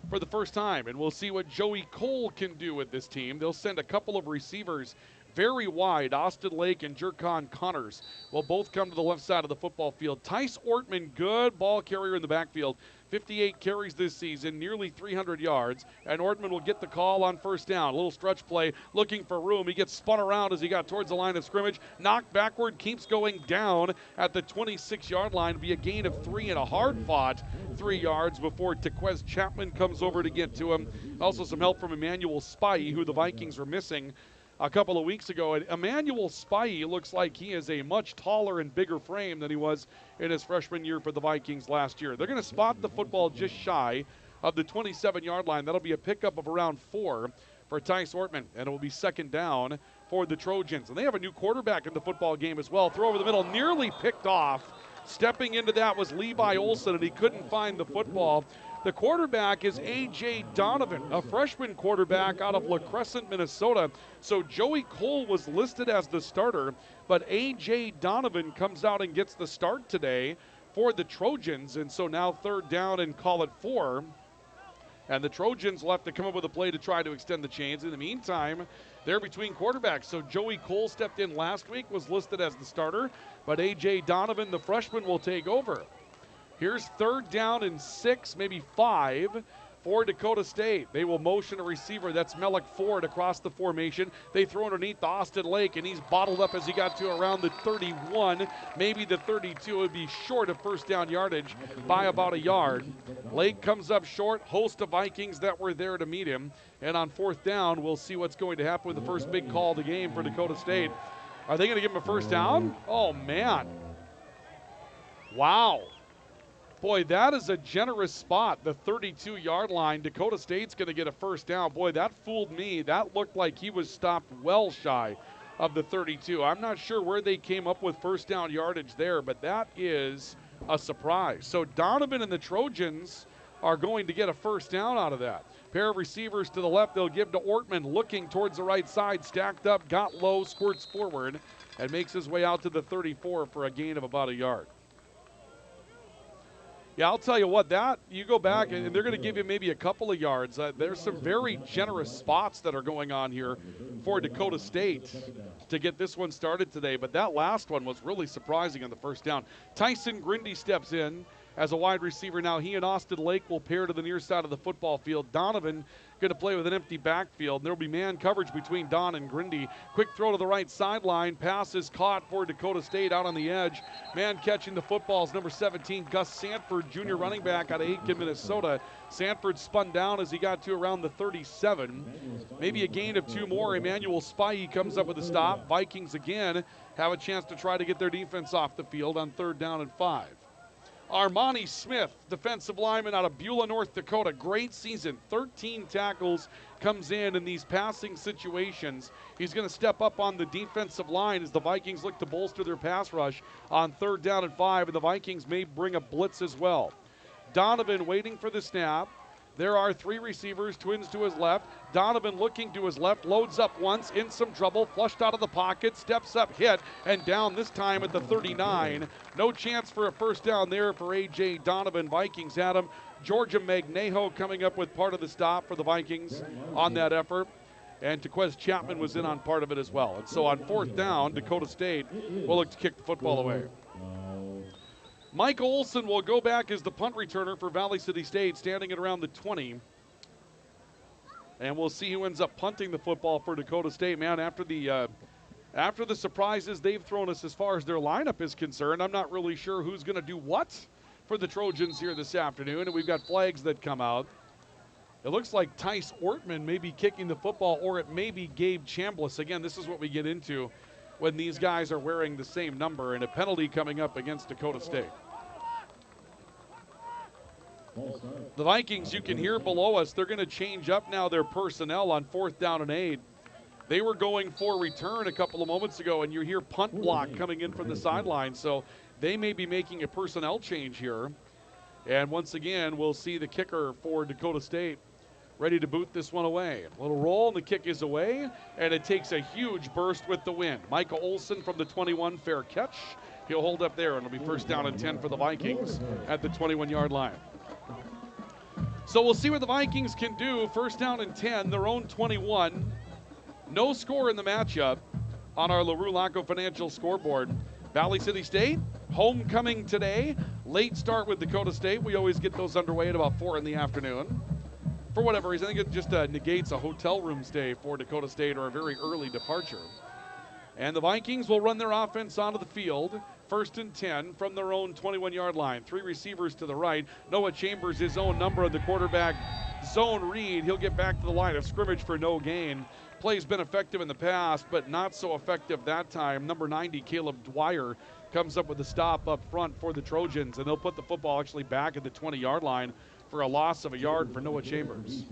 for the first time, and we'll see what Joey Cole can do with this team. They'll send a couple of receivers very wide. Austin Lake and Jerkon Connors will both come to the left side of the football field. Tice Ortman, good ball carrier in the backfield. 58 carries this season, nearly 300 yards, and Ortman will get the call on first down. A little stretch play, looking for room. He gets spun around as he got towards the line of scrimmage, knocked backward, keeps going down at the 26-yard line. Be a gain of 3 and a hard-fought 3 yards before Tequez Chapman comes over to get to him. Also some help from Emmanuel Spy, who the Vikings were missing a couple of weeks ago. And Emmanuel Spy looks like he is a much taller and bigger frame than he was in his freshman year for the Vikings last year. They're going to spot the football just shy of the 27-yard line. That'll be a pickup of around 4 for Tice Ortman, and it will be second down for the Trojans. And they have a new quarterback in the football game as well. Throw over the middle, nearly picked off. Stepping into that was Levi Olson, and he couldn't find the football. The quarterback is A.J. Donovan, a freshman quarterback out of La Crescent, Minnesota. So Joey Cole was listed as the starter, but A.J. Donovan comes out and gets the start today for the Trojans. And so now third down and call it 4. And the Trojans will have to come up with a play to try to extend the chains. In the meantime, they're between quarterbacks. So Joey Cole stepped in last week, was listed as the starter, but A.J. Donovan, the freshman, will take over. Here's third down and 6, maybe 5 for Dakota State. They will motion a receiver. That's Melek Ford across the formation. They throw underneath Austin Lake, and he's bottled up as he got to around the 31, maybe the 32. It would be short of first down yardage by about a yard. Lake comes up short. Host of Vikings that were there to meet him. And on fourth down, we'll see what's going to happen with the first big call of the game for Dakota State. Are they going to give him a first down? Oh, man. Wow. Boy, that is a generous spot, the 32-yard line. Dakota State's going to get a first down. Boy, that fooled me. That looked like he was stopped well shy of the 32. I'm not sure where they came up with first down yardage there, but that is a surprise. So Donovan and the Trojans are going to get a first down out of that. Pair of receivers to the left, they'll give to Ortman, looking towards the right side, stacked up, got low, squirts forward, and makes his way out to the 34 for a gain of about a yard. Yeah, I'll tell you what, that you go back and they're going to give you maybe a couple of yards. There's some very generous spots that are going on here for Dakota State to get this one started today. But that last one was really surprising on the first down. Tyson Grindy steps in as a wide receiver. Now he and Austin Lake will pair to the near side of the football field. Donovan going to play with an empty backfield. There will be man coverage between Don and Grindy. Quick throw to the right sideline. Pass is caught for Dakota State out on the edge. Man catching the football is number 17, Gus Sanford, junior running back out of Aitkin, Minnesota. Sanford spun down as he got to around the 37. Maybe a gain of 2 more. Emmanuel Spy comes up with a stop. Vikings again have a chance to try to get their defense off the field on third down and 5. Armani Smith, defensive lineman out of Beulah, North Dakota. Great season, 13 tackles, comes in these passing situations. He's going to step up on the defensive line as the Vikings look to bolster their pass rush on third down and 5, and the Vikings may bring a blitz as well. Donovan waiting for the snap. There are 3 receivers, twins to his left. Donovan looking to his left, loads up once, in some trouble, flushed out of the pocket, steps up, hit, and down this time at the 39. No chance for a first down there for A.J. Donovan. Vikings had him. Georgia Magnejo coming up with part of the stop for the Vikings on that effort. And Tequez Chapman was in on part of it as well. And so on fourth down, Dakota State will look to kick the football away. Mike Olson will go back as the punt returner for Valley City State, standing at around the 20. And we'll see who ends up punting the football for Dakota State. Man, after the surprises they've thrown us as far as their lineup is concerned, I'm not really sure who's going to do what for the Trojans here this afternoon. And we've got flags that come out. It looks like Tice Ortman may be kicking the football, or it may be Gabe Chambliss. Again, this is what we get into when these guys are wearing the same number, and a penalty coming up against Dakota State. The Vikings, you can hear below us, they're going to change up now their personnel on 4th down and 8. They were going for return a couple of moments ago, and you hear punt block coming in from the sideline. So they may be making a personnel change here. And once again, we'll see the kicker for Dakota State ready to boot this one away. A little roll, and the kick is away, and it takes a huge burst with the wind. Michael Olson from the 21, fair catch. He'll hold up there, and it'll be 1st down and 10 for the Vikings at the 21-yard line. So we'll see what the Vikings can do. 1st down and 10, their own 21. No score in the matchup on our LaRue Laco Financial scoreboard. Valley City State, homecoming today. Late start with Dakota State. We always get those underway at about 4 in the afternoon. For whatever reason, I think it just negates a hotel room stay for Dakota State or a very early departure. And the Vikings will run their offense onto the field. 1st and 10 from their own 21-yard line. 3 receivers to the right. Noah Chambers, his own number in the quarterback zone read. He'll get back to the line of scrimmage for no gain. Play's been effective in the past, but not so effective that time. Number 90, Caleb Dwyer, comes up with a stop up front for the Trojans, and they'll put the football actually back at the 20-yard line for a loss of a yard for Noah Chambers.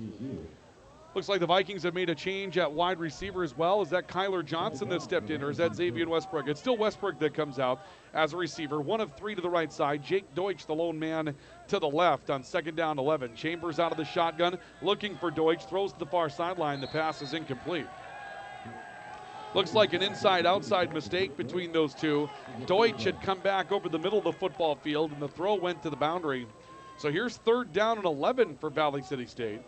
Looks like the Vikings have made a change at wide receiver as well. Is that Kyler Johnson that stepped in, or is that Xavier Westbrook? It's still Westbrook that comes out as a receiver. 1 of 3 to the right side. Jake Deutsch, the lone man, to the left on 2nd down 11. Chambers out of the shotgun, looking for Deutsch. Throws to the far sideline. The pass is incomplete. Looks like an inside-outside mistake between those two. Deutsch had come back over the middle of the football field, and the throw went to the boundary. So here's 3rd down and 11 for Valley City State.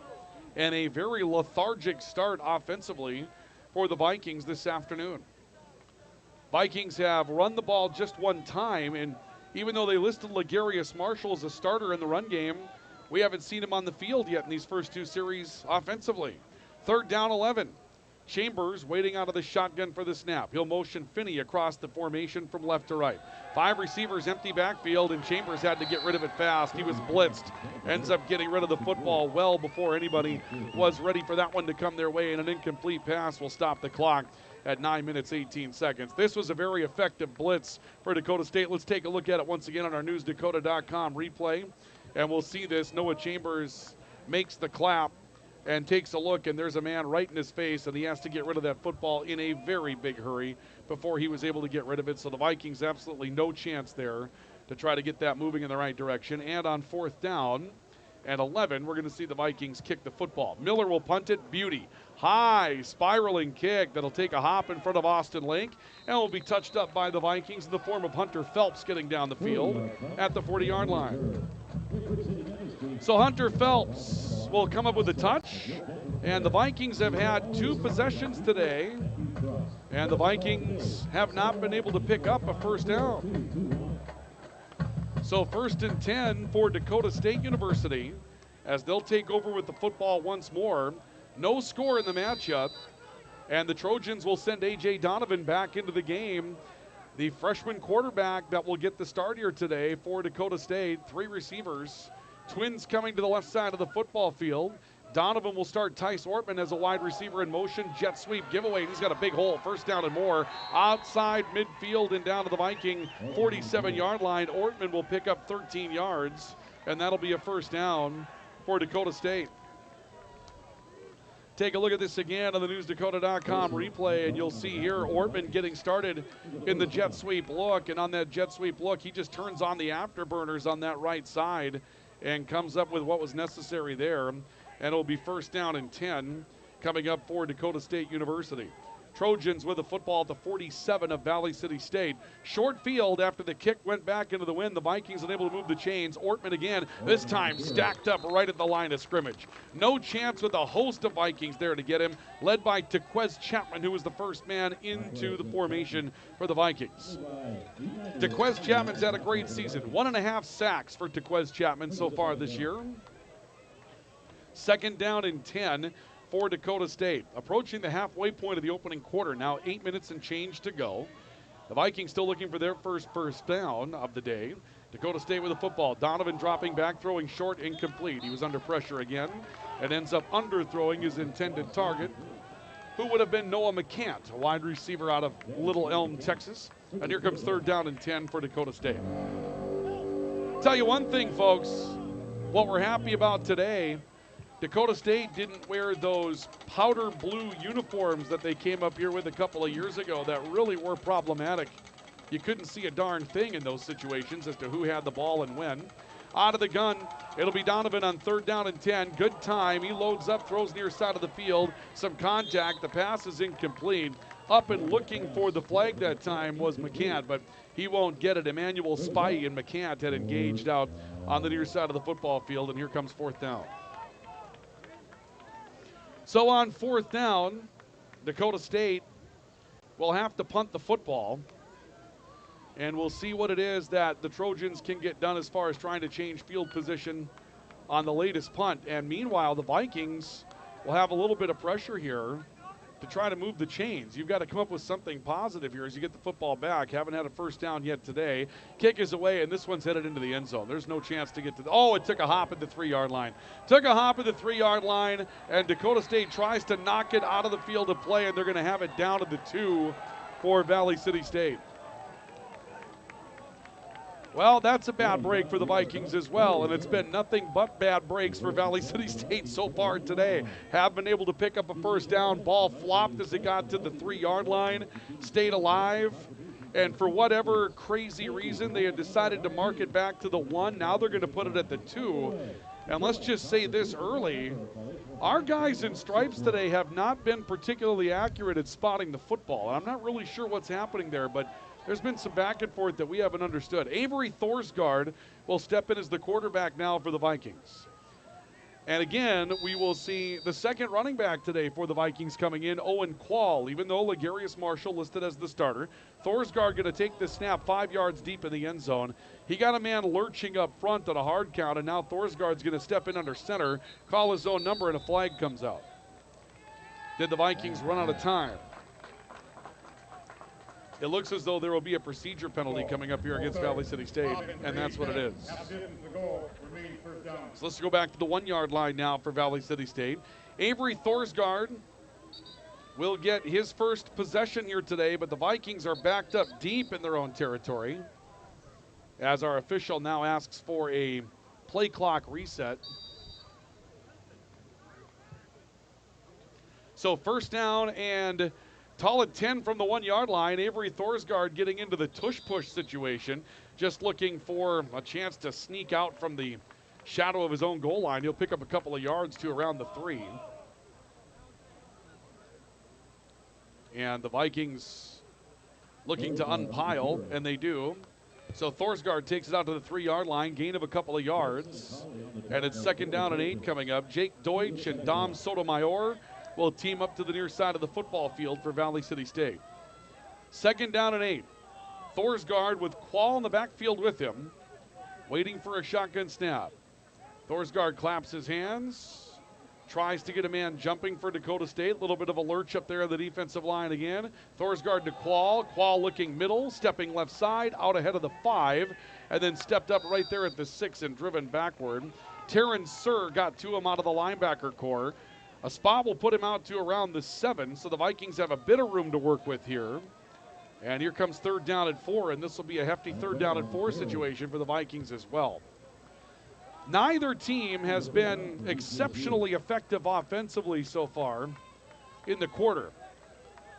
And a very lethargic start offensively for the Vikings this afternoon. Vikings have run the ball just one time, and even though they listed Legarius Marshall as a starter in the run game, we haven't seen him on the field yet in these first 2 series offensively. 3rd down 11. Chambers waiting out of the shotgun for the snap. He'll motion Finney across the formation from left to right. 5 receivers, empty backfield, and Chambers had to get rid of it fast. He was blitzed. Ends up getting rid of the football well before anybody was ready for that one to come their way, and an incomplete pass will stop the clock at 9 minutes, 18 seconds. This was a very effective blitz for Dakota State. Let's take a look at it once again on our newsdakota.com replay, and we'll see this. Noah Chambers makes the clap and takes a look, and there's a man right in his face, and he has to get rid of that football in a very big hurry before he was able to get rid of it. So the Vikings absolutely no chance there to try to get that moving in the right direction. And on 4th down and 11, we're going to see the Vikings kick the football. Miller will punt it. Beauty. High spiraling kick that'll take a hop in front of Austin Lake and will be touched up by the Vikings in the form of Hunter Phelps getting down the field at the 40-yard line. So Hunter Phelps will come up with a touch, and the Vikings have had 2 possessions today, and the Vikings have not been able to pick up a 1st down. So 1st and 10 for Dakota State University as they'll take over with the football once more. No score in the matchup, and the Trojans will send A.J. Donovan back into the game, the freshman quarterback that will get the start here today for Dakota State. 3 receivers. Twins coming to the left side of the football field. Donovan will start Tice Ortman as a wide receiver in motion. Jet sweep giveaway. He's got a big hole. 1st down and more. Outside midfield and down to the Viking 47-yard line. Ortman will pick up 13 yards, and that'll be a 1st down for Dakota State. Take a look at this again on the newsdakota.com replay, and you'll see here Ortman getting started in the jet sweep look. And on that jet sweep look, he just turns on the afterburners on that right side and comes up with what was necessary there. And it'll be 1st down and 10 coming up for Dakota State University. Trojans with the football at the 47 of Valley City State. Short field after the kick went back into the wind. The Vikings unable to move the chains. Ortman again, this time stacked up right at the line of scrimmage. No chance with a host of Vikings there to get him, led by Tequez Chapman, who was the first man into the formation for the Vikings. Tequez Chapman's had a great season. 1.5 sacks for Tequez Chapman so far this year. Second down and 10 for Dakota State. Approaching the halfway point of the opening quarter. Now 8 minutes and change to go. The Vikings still looking for their first down of the day. Dakota State with the football. Donovan dropping back, throwing short, incomplete. He was under pressure again and ends up underthrowing his intended target, who would have been Noah McCant, a wide receiver out of Little Elm, Texas. And here comes third down and 10 for Dakota State. Tell you one thing, folks, what we're happy about today, Dakota State didn't wear those powder blue uniforms that they came up here with a couple of years ago that really were problematic. You couldn't see a darn thing in those situations as to who had the ball and when. Out of the gun, it'll be Donovan on third down and 10. Good time. He loads up, throws near side of the field. Some contact. The pass is incomplete. Up and looking for the flag that time was McCant, but he won't get it. Emmanuel Spivey and McCant had engaged out on the near side of the football field, and here comes fourth down. So on fourth down, Dakota State will have to punt the football. And we'll see what it is that the Trojans can get done as far as trying to change field position on the latest punt. And meanwhile, the Vikings will have a little bit of pressure here to try to move the chains. You've got to come up with something positive here as you get the football back. Haven't had a first down yet today. Kick is away, and this one's headed into the end zone. There's no chance to get to it took a hop at the 3-yard line. Took a hop at the 3-yard line, and Dakota State tries to knock it out of the field of play, and they're going to have it down at the 2 for Valley City State. Well, that's a bad break for the Vikings as well, and it's been nothing but bad breaks for Valley City State so far today. Have been able to pick up a first down. Ball flopped as it got to the 3-yard line, stayed alive, and for whatever crazy reason, they had decided to mark it back to the 1. Now they're going to put it at the 2. And let's just say this early, our guys in stripes today have not been particularly accurate at spotting the football. I'm not really sure what's happening there, but there's been some back and forth that we haven't understood. Avery Thorsgaard will step in as the quarterback now for the Vikings. And again, we will see the second running back today for the Vikings coming in, Owen Quall. Even though Legarius Marshall listed as the starter, Thorsgaard going to take the snap 5 yards deep in the end zone. He got a man lurching up front on a hard count, and now Thorsgaard's going to step in under center, call his own number, and a flag comes out. Did the Vikings run out of time? It looks as though there will be a procedure penalty coming up here against Valley City State, and that's what it is. So let's go back to the 1-yard line now for Valley City State. Avery Thorsgaard will get his first possession here today, but the Vikings are backed up deep in their own territory as our official now asks for a play clock reset. So first down and Tall at 10 from the 1-yard line. Avery Thorsgaard getting into the tush-push situation, just looking for a chance to sneak out from the shadow of his own goal line. He'll pick up a couple of yards to around the 3. And the Vikings looking to unpile, and they do. So Thorsgaard takes it out to the 3-yard line, gain of a couple of yards. And it's second down and 8 coming up. Jake Deutsch and Dom Sotomayor will team up to the near side of the football field for Valley City State. Second down and 8. Thorsgaard with Quall in the backfield with him, waiting for a shotgun snap. Thorsgaard claps his hands, tries to get a man jumping for Dakota State. A little bit of a lurch up there on the defensive line again. Thorsgaard to Quall. Quall looking middle, stepping left side, out ahead of the 5, and then stepped up right there at the 6 and driven backward. Terran Sir got to him out of the linebacker core. A spot will put him out to around the 7, so the Vikings have a bit of room to work with here. And here comes third down and 4, and this will be a hefty third down and 4 situation for the Vikings as well. Neither team has been exceptionally effective offensively so far in the quarter.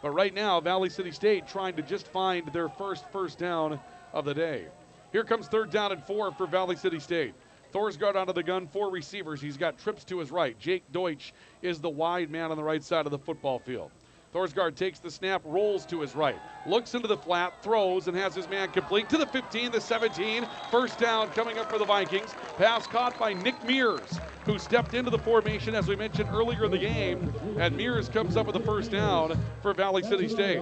But right now, Valley City State trying to just find their first down of the day. Here comes third down and 4 for Valley City State. Thorsgaard out of the gun, 4 receivers. He's got trips to his right. Jake Deutsch is the wide man on the right side of the football field. Thorsgaard takes the snap, rolls to his right, looks into the flat, throws, and has his man complete to the 15, the 17. First down coming up for the Vikings. Pass caught by Nick Mears, who stepped into the formation, as we mentioned earlier in the game. And Mears comes up with the first down for Valley City State.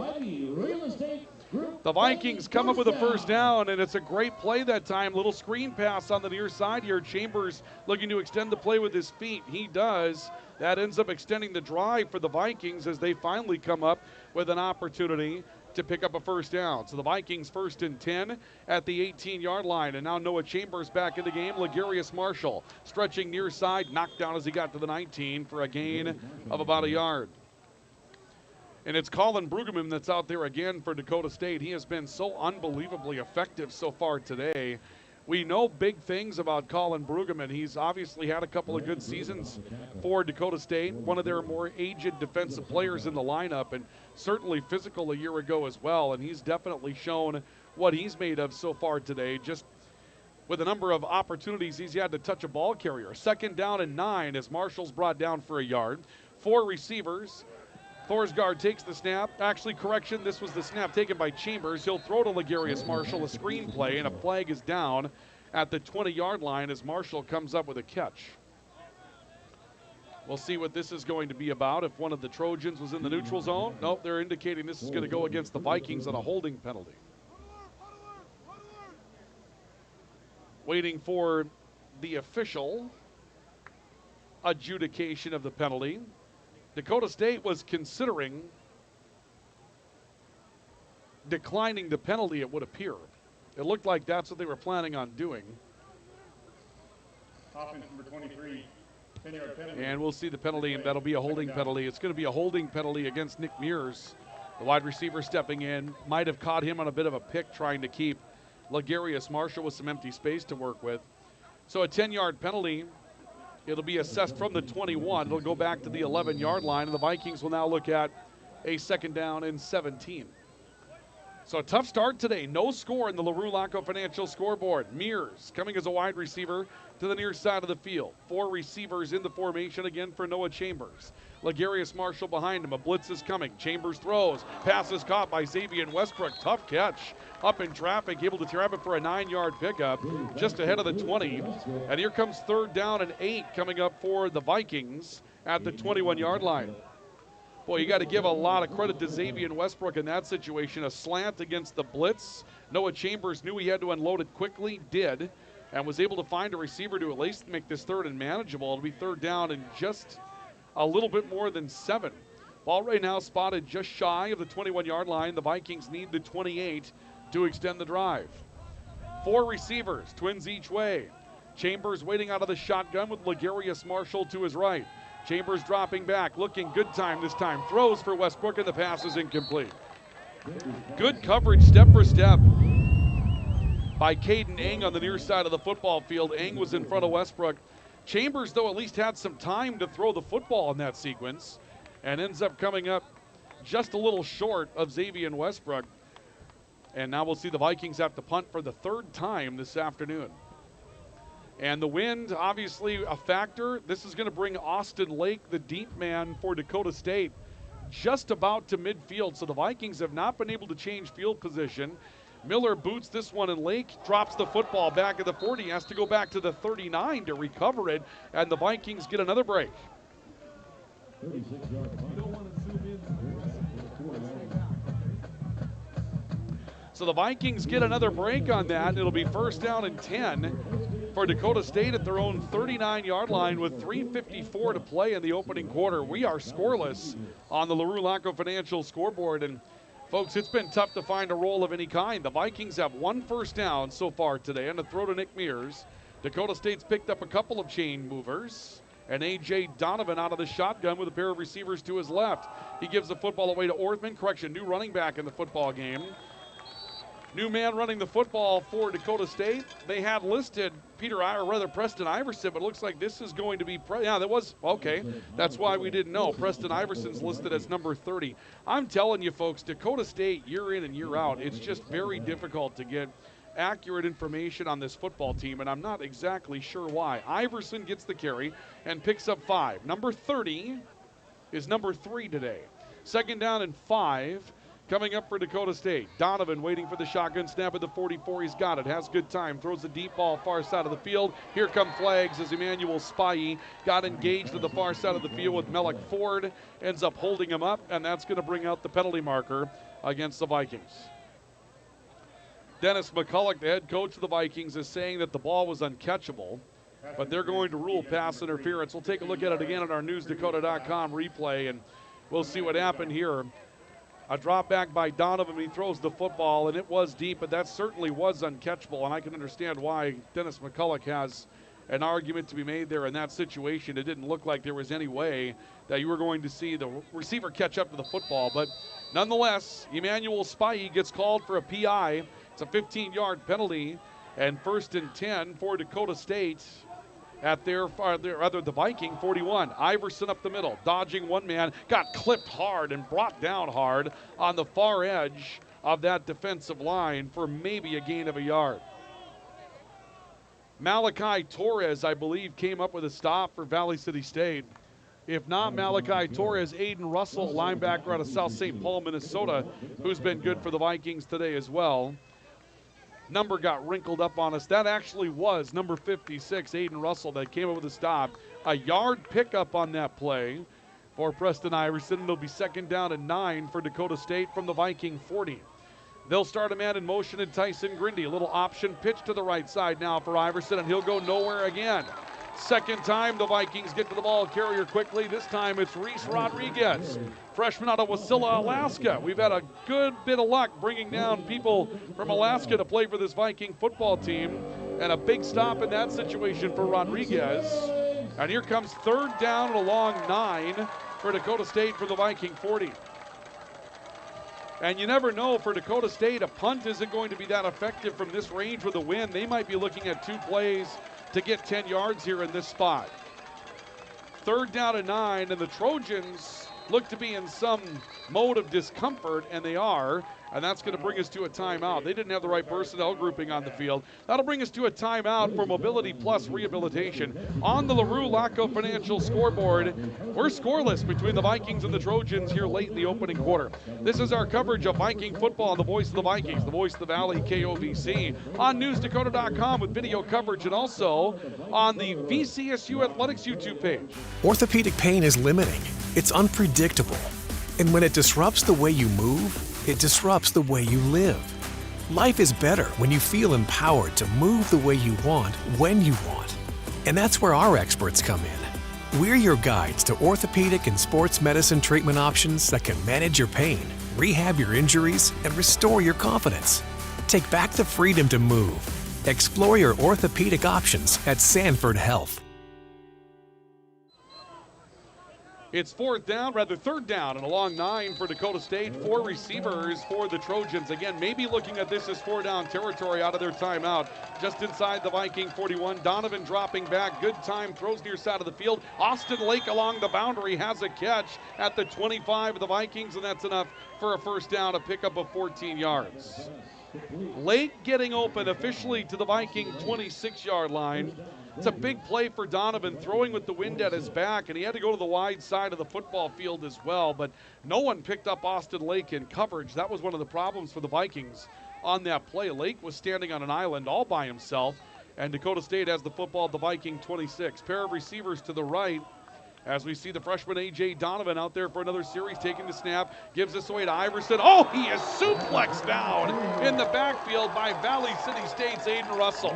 The Vikings come up with a first down, and it's a great play that time. Little screen pass on the near side here. Chambers looking to extend the play with his feet. He does. That ends up extending the drive for the Vikings as they finally come up with an opportunity to pick up a first down. So the Vikings 1st and 10 at the 18-yard line. And now Noah Chambers back in the game. Legarius Marshall stretching near side, knocked down as he got to the 19 for a gain of about a yard. And it's Colin Brueggemann that's out there again for Dakota State. He has been so unbelievably effective so far today. We know big things about Colin Brueggemann. He's obviously had a couple of good seasons for Dakota State, one of their more aged defensive players in the lineup, and certainly physical a year ago as well. And he's definitely shown what he's made of so far today, just with a number of opportunities he's had to touch a ball carrier. 2nd down and 9 as Marshall's brought down for a yard. 4 receivers. Thorsgaard takes the snap. Actually, correction, this was the snap taken by Chambers. He'll throw to Legarius Marshall, a screen play, and a flag is down at the 20-yard line as Marshall comes up with a catch. We'll see what this is going to be about. If one of the Trojans was in the neutral zone. Nope, they're indicating this is going to go against the Vikings on a holding penalty. Waiting for the official adjudication of the penalty. Dakota State was considering declining the penalty, it would appear. It looked like that's what they were planning on doing. Offense number 23, 10-yard penalty. And we'll see the penalty, and that'll be a holding penalty. It's going to be a holding penalty against Nick Mears. The wide receiver stepping in. Might have caught him on a bit of a pick trying to keep Legarius Marshall with some empty space to work with. So a 10-yard penalty. It'll be assessed from the 21. It'll go back to the 11-yard line, and the Vikings will now look at a 2nd down and 17. So a tough start today. No score in the LaRue Laco Financial scoreboard. Mears coming as a wide receiver to the near side of the field. 4 receivers in the formation again for Noah Chambers. Legarius Marshall behind him. A blitz is coming. Chambers throws. Pass is caught by Xavier Westbrook. Tough catch. Up in traffic, able to grab it for a 9-yard pickup just ahead of the 20. And here comes 3rd down and 8 coming up for the Vikings at the 21-yard line. Boy, you got to give a lot of credit to Xavier Westbrook in that situation. A slant against the blitz. Noah Chambers knew he had to unload it quickly, did, and was able to find a receiver to at least make this 3rd and manageable. It'll be 3rd down and just a little bit more than 7. Ball right now spotted just shy of the 21-yard line. The Vikings need the 28 to extend the drive. 4 receivers, twins each way. Chambers waiting out of the shotgun with Legarius Marshall to his right. Chambers dropping back, looking good time this time. Throws for Westbrook, and the pass is incomplete. Good coverage, step for step, by Caden Eng on the near side of the football field. Eng was in front of Westbrook. Chambers, though, at least had some time to throw the football in that sequence and ends up coming up just a little short of Xavier Westbrook. And now we'll see the Vikings have to punt for the 3rd time this afternoon. And the wind, obviously a factor. This is going to bring Austin Lake, the deep man for Dakota State, just about to midfield. So the Vikings have not been able to change field position. Miller boots this one, and Lake drops the football back at the 40. Has to go back to the 39 to recover it, and the Vikings get another break. So the Vikings get another break on that. It'll be 1st down and 10 for Dakota State at their own 39-yard line with 3:54 to play in the opening quarter. We are scoreless on the LaRue Laco Financial scoreboard. And folks, it's been tough to find a roll of any kind. The Vikings have 1 first down so far today on a throw to Nick Mears. Dakota State's picked up a couple of chain movers. And A.J. Donovan out of the shotgun with a pair of receivers to his left. He gives the football away to Orthman. Correction, new running back in the football game. New man running the football for Dakota State. They had listed Preston Iverson, but it looks like this is going to be, okay. That's why we didn't know. Preston Iverson's listed as number 30. I'm telling you folks, Dakota State, year in and year out, it's just very difficult to get accurate information on this football team, and I'm not exactly sure why. Iverson gets the carry and picks up 5. Number 30 is number 3 today. 2nd down and 5. Coming up for Dakota State. Donovan waiting for the shotgun snap at the 44. He's got it. Has good time. Throws the deep ball far side of the field. Here come flags as Emmanuel Spivey got engaged at the far side of the field with Mellick Ford. Ends up holding him up, and that's going to bring out the penalty marker against the Vikings. Dennis McCulloch, the head coach of the Vikings, is saying that the ball was uncatchable, but they're going to rule pass interference. We'll take a look at it again on our NewsDakota.com replay, and we'll see what happened here. A drop back by Donovan. He throws the football, and it was deep, but that certainly was uncatchable, and I can understand why Dennis McCulloch has an argument to be made there in that situation. It didn't look like there was any way that you were going to see the receiver catch up to the football, but nonetheless, Emmanuel Spivey gets called for a PI. It's a 15-yard penalty, and 1st and 10 for Dakota State at the Viking 41. Iverson up the middle, dodging one man, got clipped hard and brought down hard on the far edge of that defensive line for maybe a gain of a yard. Malachi Torres, I believe, came up with a stop for Valley City State. If not Malachi Torres, Aiden Russell, linebacker out of South St. Paul, Minnesota, who's been good for the Vikings today as well. Number got wrinkled up on us. That actually was number 56, Aiden Russell, that came up with a stop. A yard pickup on that play for Preston Iverson. It'll be 2nd down and 9 for Dakota State from the Viking 40. They'll start a man in motion in Tyson Grindy. A little option pitch to the right side now for Iverson, and he'll go nowhere again. 2nd time the Vikings get to the ball carrier quickly. This time it's Reese Rodriguez, freshman out of Wasilla, Alaska. We've had a good bit of luck bringing down people from Alaska to play for this Viking football team, and a big stop in that situation for Rodriguez. And here comes 3rd down and a long 9 for Dakota State for the Viking 40. And you never know, for Dakota State, a punt isn't going to be that effective from this range with a win. They might be looking at 2 plays to get 10 yards here in this spot. 3rd down and 9, and the Trojans look to be in some mode of discomfort, and they are, and that's going to bring us to a timeout. They didn't have the right personnel grouping on the field. That'll bring us to a timeout for Mobility Plus Rehabilitation. On the LaRue Laco Financial scoreboard, we're scoreless between the Vikings and the Trojans here late in the opening quarter. This is our coverage of Viking football on the Voice of the Vikings, the Voice of the Valley, KOVC, on NewsDakota.com with video coverage, and also on the VCSU Athletics YouTube page. Orthopedic pain is limiting. It's unpredictable. And when it disrupts the way you move, it disrupts the way you live. Life is better when you feel empowered to move the way you want, when you want. And that's where our experts come in. We're your guides to orthopedic and sports medicine treatment options that can manage your pain, rehab your injuries, and restore your confidence. Take back the freedom to move. Explore your orthopedic options at Sanford Health. It's 3rd down and a long 9 for Dakota State. 4 receivers for the Trojans. Again, maybe looking at this as 4-down territory out of their timeout. Just inside the Viking 41. Donovan dropping back. Good time. Throws near side of the field. Austin Lake along the boundary has a catch at the 25 of the Vikings, and that's enough for a 1st down, a pickup of 14 yards. Lake getting open officially to the Viking 26-yard line. It's a big play for Donovan, throwing with the wind at his back, and he had to go to the wide side of the football field as well, but no one picked up Austin Lake in coverage. That was one of the problems for the Vikings on that play. Lake was standing on an island all by himself, and Dakota State has the football at the Viking 26. Pair of receivers to the right, as we see the freshman A.J. Donovan out there for another series, taking the snap, gives this away to Iverson. Oh, he is suplexed down in the backfield by Valley City State's Aiden Russell.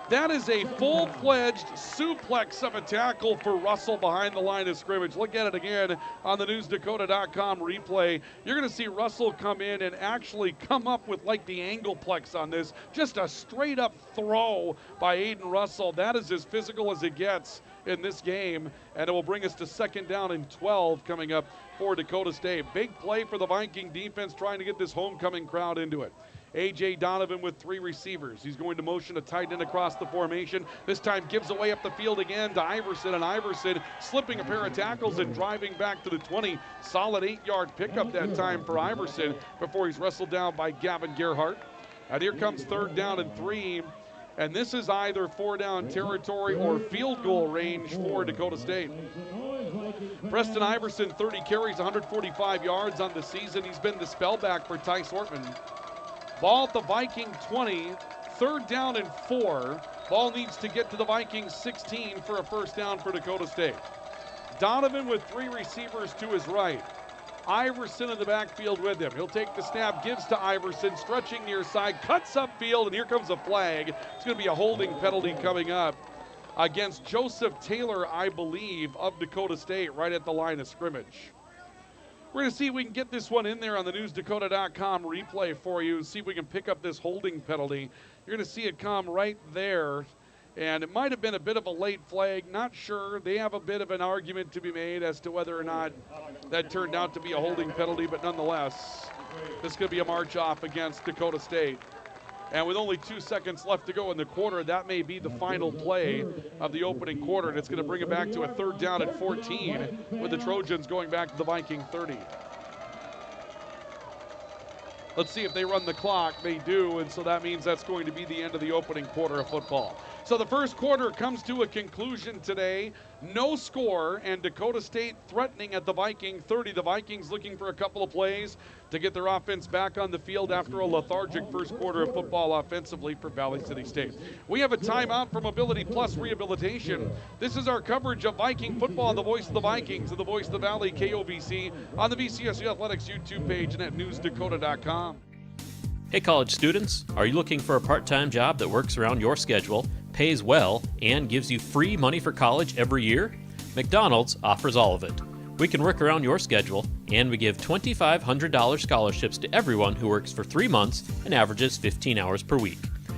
That is a full-fledged suplex of a tackle for Russell behind the line of scrimmage. Look at it again on the NewsDakota.com replay. You're going to see Russell come in and actually come up with like the angleplex on this. Just a straight-up throw by Aiden Russell. That is as physical as it gets in this game, and it will bring us to 2nd down and 12 coming up for Dakota State. Big play for the Viking defense trying to get this homecoming crowd into it. A.J. Donovan with 3 receivers. He's going to motion a tight end across the formation. This time gives away up the field again to Iverson, and Iverson slipping a pair of tackles and driving back to the 20. Solid 8-yard pickup that time for Iverson before he's wrestled down by Gavin Gerhardt. And here comes 3rd down and 3. And this is either 4-down territory or field goal range for Dakota State. Preston Iverson, 30 carries, 145 yards on the season. He's been the spellback for Ty Swartman. Ball at the Viking 20, 3rd down and 4. Ball needs to get to the Vikings 16 for a first down for Dakota State. Donovan with 3 receivers to his right. Iverson in the backfield with him. He'll take the snap, gives to Iverson, stretching near side, cuts upfield, and here comes a flag. It's going to be a holding penalty coming up against Joseph Taylor, I believe, of Dakota State, right at the line of scrimmage. We're going to see if we can get this one in there on the newsdakota.com replay for you, see if we can pick up this holding penalty. You're going to see it come right there. And it might have been a bit of a late flag, not sure. They have a bit of an argument to be made as to whether or not that turned out to be a holding penalty, but nonetheless, this is going to be a march off against Dakota State. And with only 2 seconds left to go in the quarter, that may be the final play of the opening quarter, and it's going to bring it back to a 3rd down at 14 with the Trojans going back to the Viking 30. Let's see if they run the clock. They do, and so that means that's going to be the end of the opening quarter of football. So the first quarter comes to a conclusion today. No score, and Dakota State threatening at the Viking 30. The Vikings looking for a couple of plays to get their offense back on the field after a lethargic first quarter of football offensively for Valley City State. We have a timeout for Mobility Plus Rehabilitation. This is our coverage of Viking football on the Voice of the Vikings and the Voice of the Valley, KOVC, on the VCSU Athletics YouTube page and at newsdakota.com. Hey college students, are you looking for a part-time job that works around your schedule, pays well, and gives you free money for college every year? McDonald's offers all of it. We can work around your schedule, and we give $2,500 scholarships to everyone who works for 3 months and averages 15 hours per week.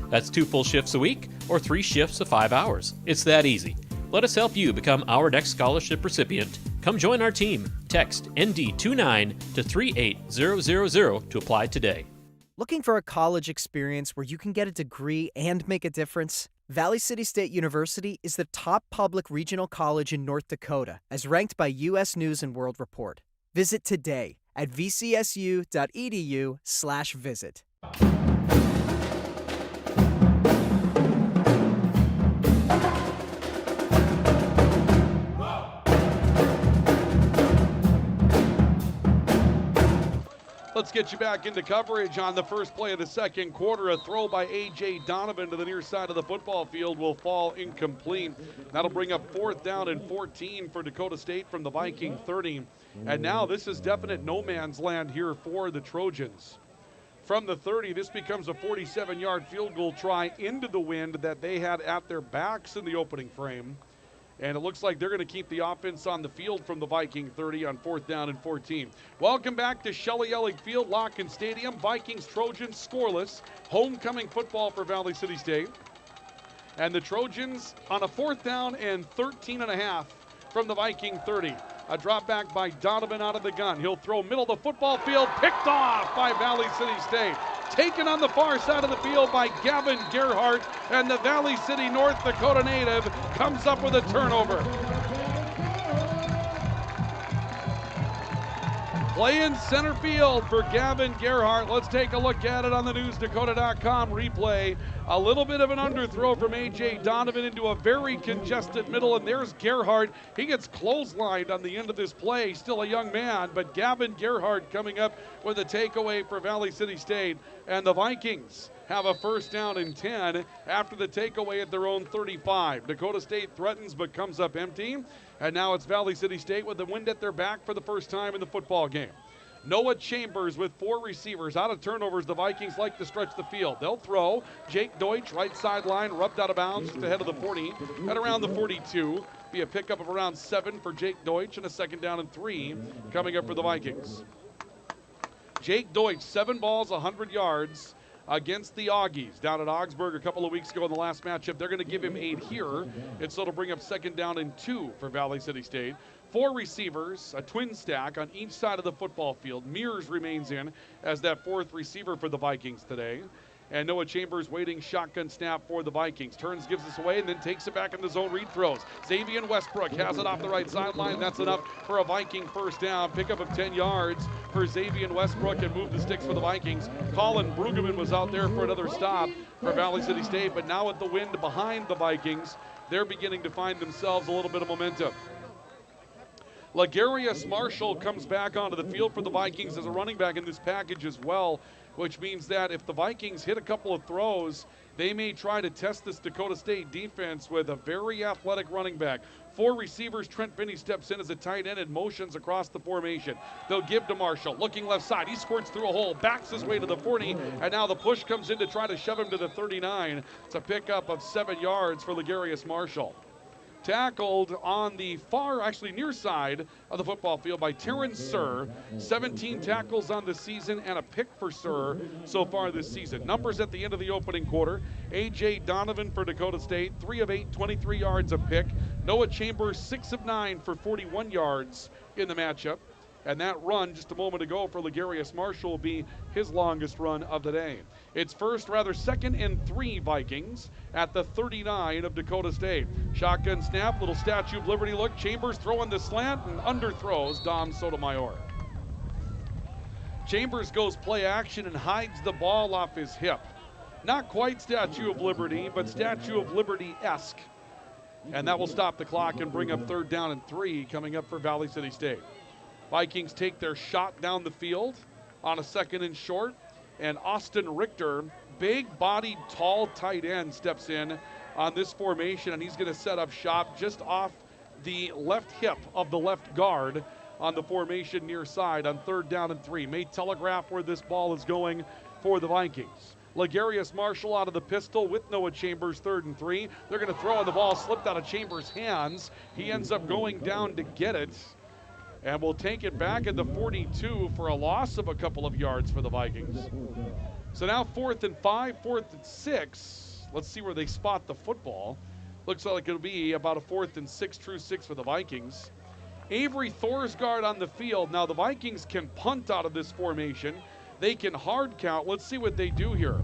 That's 2 full shifts a week or 3 shifts of 5 hours. It's that easy. Let us help you become our next scholarship recipient. Come join our team. Text ND29 to 38000 to apply today. Looking for a college experience where you can get a degree and make a difference? Valley City State University is the top public regional college in North Dakota, as ranked by U.S. News and World Report. Visit today at vcsu.edu/visit. Let's get you back into coverage on the first play of the second quarter. A throw by A.J. Donovan to the near side of the football field will fall incomplete. That'll bring up 4th down and 14 for Dakota State from the Viking 30. And now this is definite no man's land here for the Trojans. From the 30, this becomes a 47-yard field goal try into the wind that they had at their backs in the opening frame. And it looks like they're going to keep the offense on the field from the Viking 30 on 4th down and 14. Welcome back to Shelley Ellig Field, Locken Stadium. Vikings, Trojans scoreless. Homecoming football for Valley City State. And the Trojans on a 4th down and 13.5 from the Viking 30. A drop back by Donovan out of the gun. He'll throw middle of the football field, picked off by Valley City State. Taken on the far side of the field by Gavin Gerhardt, and the Valley City, North Dakota native comes up with a turnover. Playing center field for Gavin Gerhardt. Let's take a look at it on the newsdakota.com replay. A little bit of an underthrow from A.J. Donovan into a very congested middle, and there's Gerhardt. He gets clotheslined on the end of this play. Still a young man, but Gavin Gerhardt coming up with a takeaway for Valley City State. And the Vikings have a 1st down and 10 after the takeaway at their own 35. Dakota State threatens but comes up empty. And now it's Valley City State with the wind at their back for the first time in the football game. Noah Chambers with 4 receivers. Out of turnovers, the Vikings like to stretch the field. They'll throw. Jake Deutsch, right sideline, rubbed out of bounds just ahead of the 40 at around the 42. Be a pickup of around 7 for Jake Deutsch and a 2nd down and 3 coming up for the Vikings. Jake Deutsch, 7 balls, 100 yards. Against the Augies down at Augsburg a couple of weeks ago in the last matchup. They're going to give him 8 here, and so it'll bring up 2nd down and 2 for Valley City State. 4 receivers, a twin stack on each side of the football field. Mears remains in as that 4th receiver for the Vikings today. And Noah Chambers waiting shotgun snap for the Vikings. Turns, gives this away, and then takes it back in the zone read throws. Xavier Westbrook has it off the right sideline. That's enough for a Viking 1st down. Pickup of 10 yards for Xavier Westbrook and move the sticks for the Vikings. Colin Brueggemann was out there for another stop for Valley City State, but now with the wind behind the Vikings, they're beginning to find themselves a little bit of momentum. Legarius Marshall comes back onto the field for the Vikings as a running back in this package as well, which means that if the Vikings hit a couple of throws, they may try to test this Dakota State defense with a very athletic running back. 4 receivers, Trent Finney steps in as a tight end and motions across the formation. They'll give to Marshall, looking left side. He squirts through a hole, backs his way to the 40, and now the push comes in to try to shove him to the 39. It's a pickup of 7 yards for Legarius Marshall. Tackled on the near side of the football field by Terrence Sir. 17 tackles on the season and a pick for Sir so far this season. Numbers at the end of the opening quarter. A.J. Donovan for Dakota State, 3 of 8, 23 yards a pick. Noah Chambers, 6 of 9 for 41 yards in the matchup. And that run just a moment ago for Legarius Marshall will be his longest run of the day. It's second and 3 Vikings at the 39 of Dakota State. Shotgun snap, little Statue of Liberty look. Chambers throwing the slant and underthrows Dom Sotomayor. Chambers goes play action and hides the ball off his hip. Not quite Statue of Liberty, but Statue of Liberty-esque. And that will stop the clock and bring up 3rd down and 3 coming up for Valley City State. Vikings take their shot down the field on a 2nd and short, and Austin Richter, big-bodied, tall tight end, steps in on this formation, and he's going to set up shop just off the left hip of the left guard on the formation near side on 3rd down and 3. May telegraph where this ball is going for the Vikings. Legarius Marshall out of the pistol with Noah Chambers, 3rd and 3. They're going to throw, and the ball slipped out of Chambers' hands. He ends up going down to get it. And we'll take it back at the 42 for a loss of a couple of yards for the Vikings. So now 4th and 5, 4th and 6. Let's see where they spot the football. Looks like it'll be about a 4th and 6, true 6 for the Vikings. Avery Thorsgaard on the field. Now the Vikings can punt out of this formation. They can hard count. Let's see what they do here.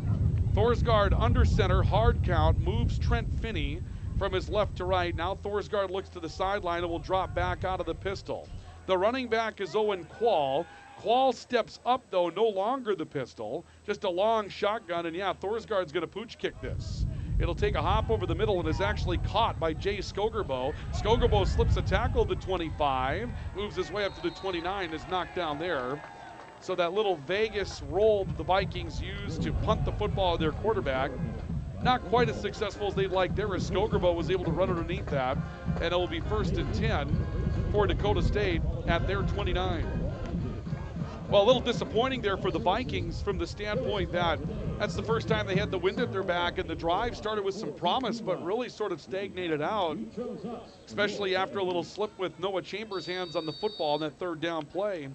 Thorsgaard under center, hard count, moves Trent Finney from his left to right. Now Thorsgaard looks to the sideline and will drop back out of the pistol. The running back is Owen Quall. Quall steps up, though, no longer the pistol, just a long shotgun, and yeah, Thorsgaard's going to pooch kick this. It'll take a hop over the middle and is actually caught by Jay Skogerbo. Skogerbo slips a tackle to 25, moves his way up to the 29, is knocked down there. So that little Vegas roll that the Vikings used to punt the football of their quarterback, not quite as successful as they'd like there, as Skogerbo was able to run underneath that, and it will be 1st and 10 for Dakota State at their 29. Well, a little disappointing there for the Vikings from the standpoint that that's the first time they had the wind at their back, and the drive started with some promise but really sort of stagnated out, especially after a little slip with Noah Chambers' hands on the football in that 3rd down play.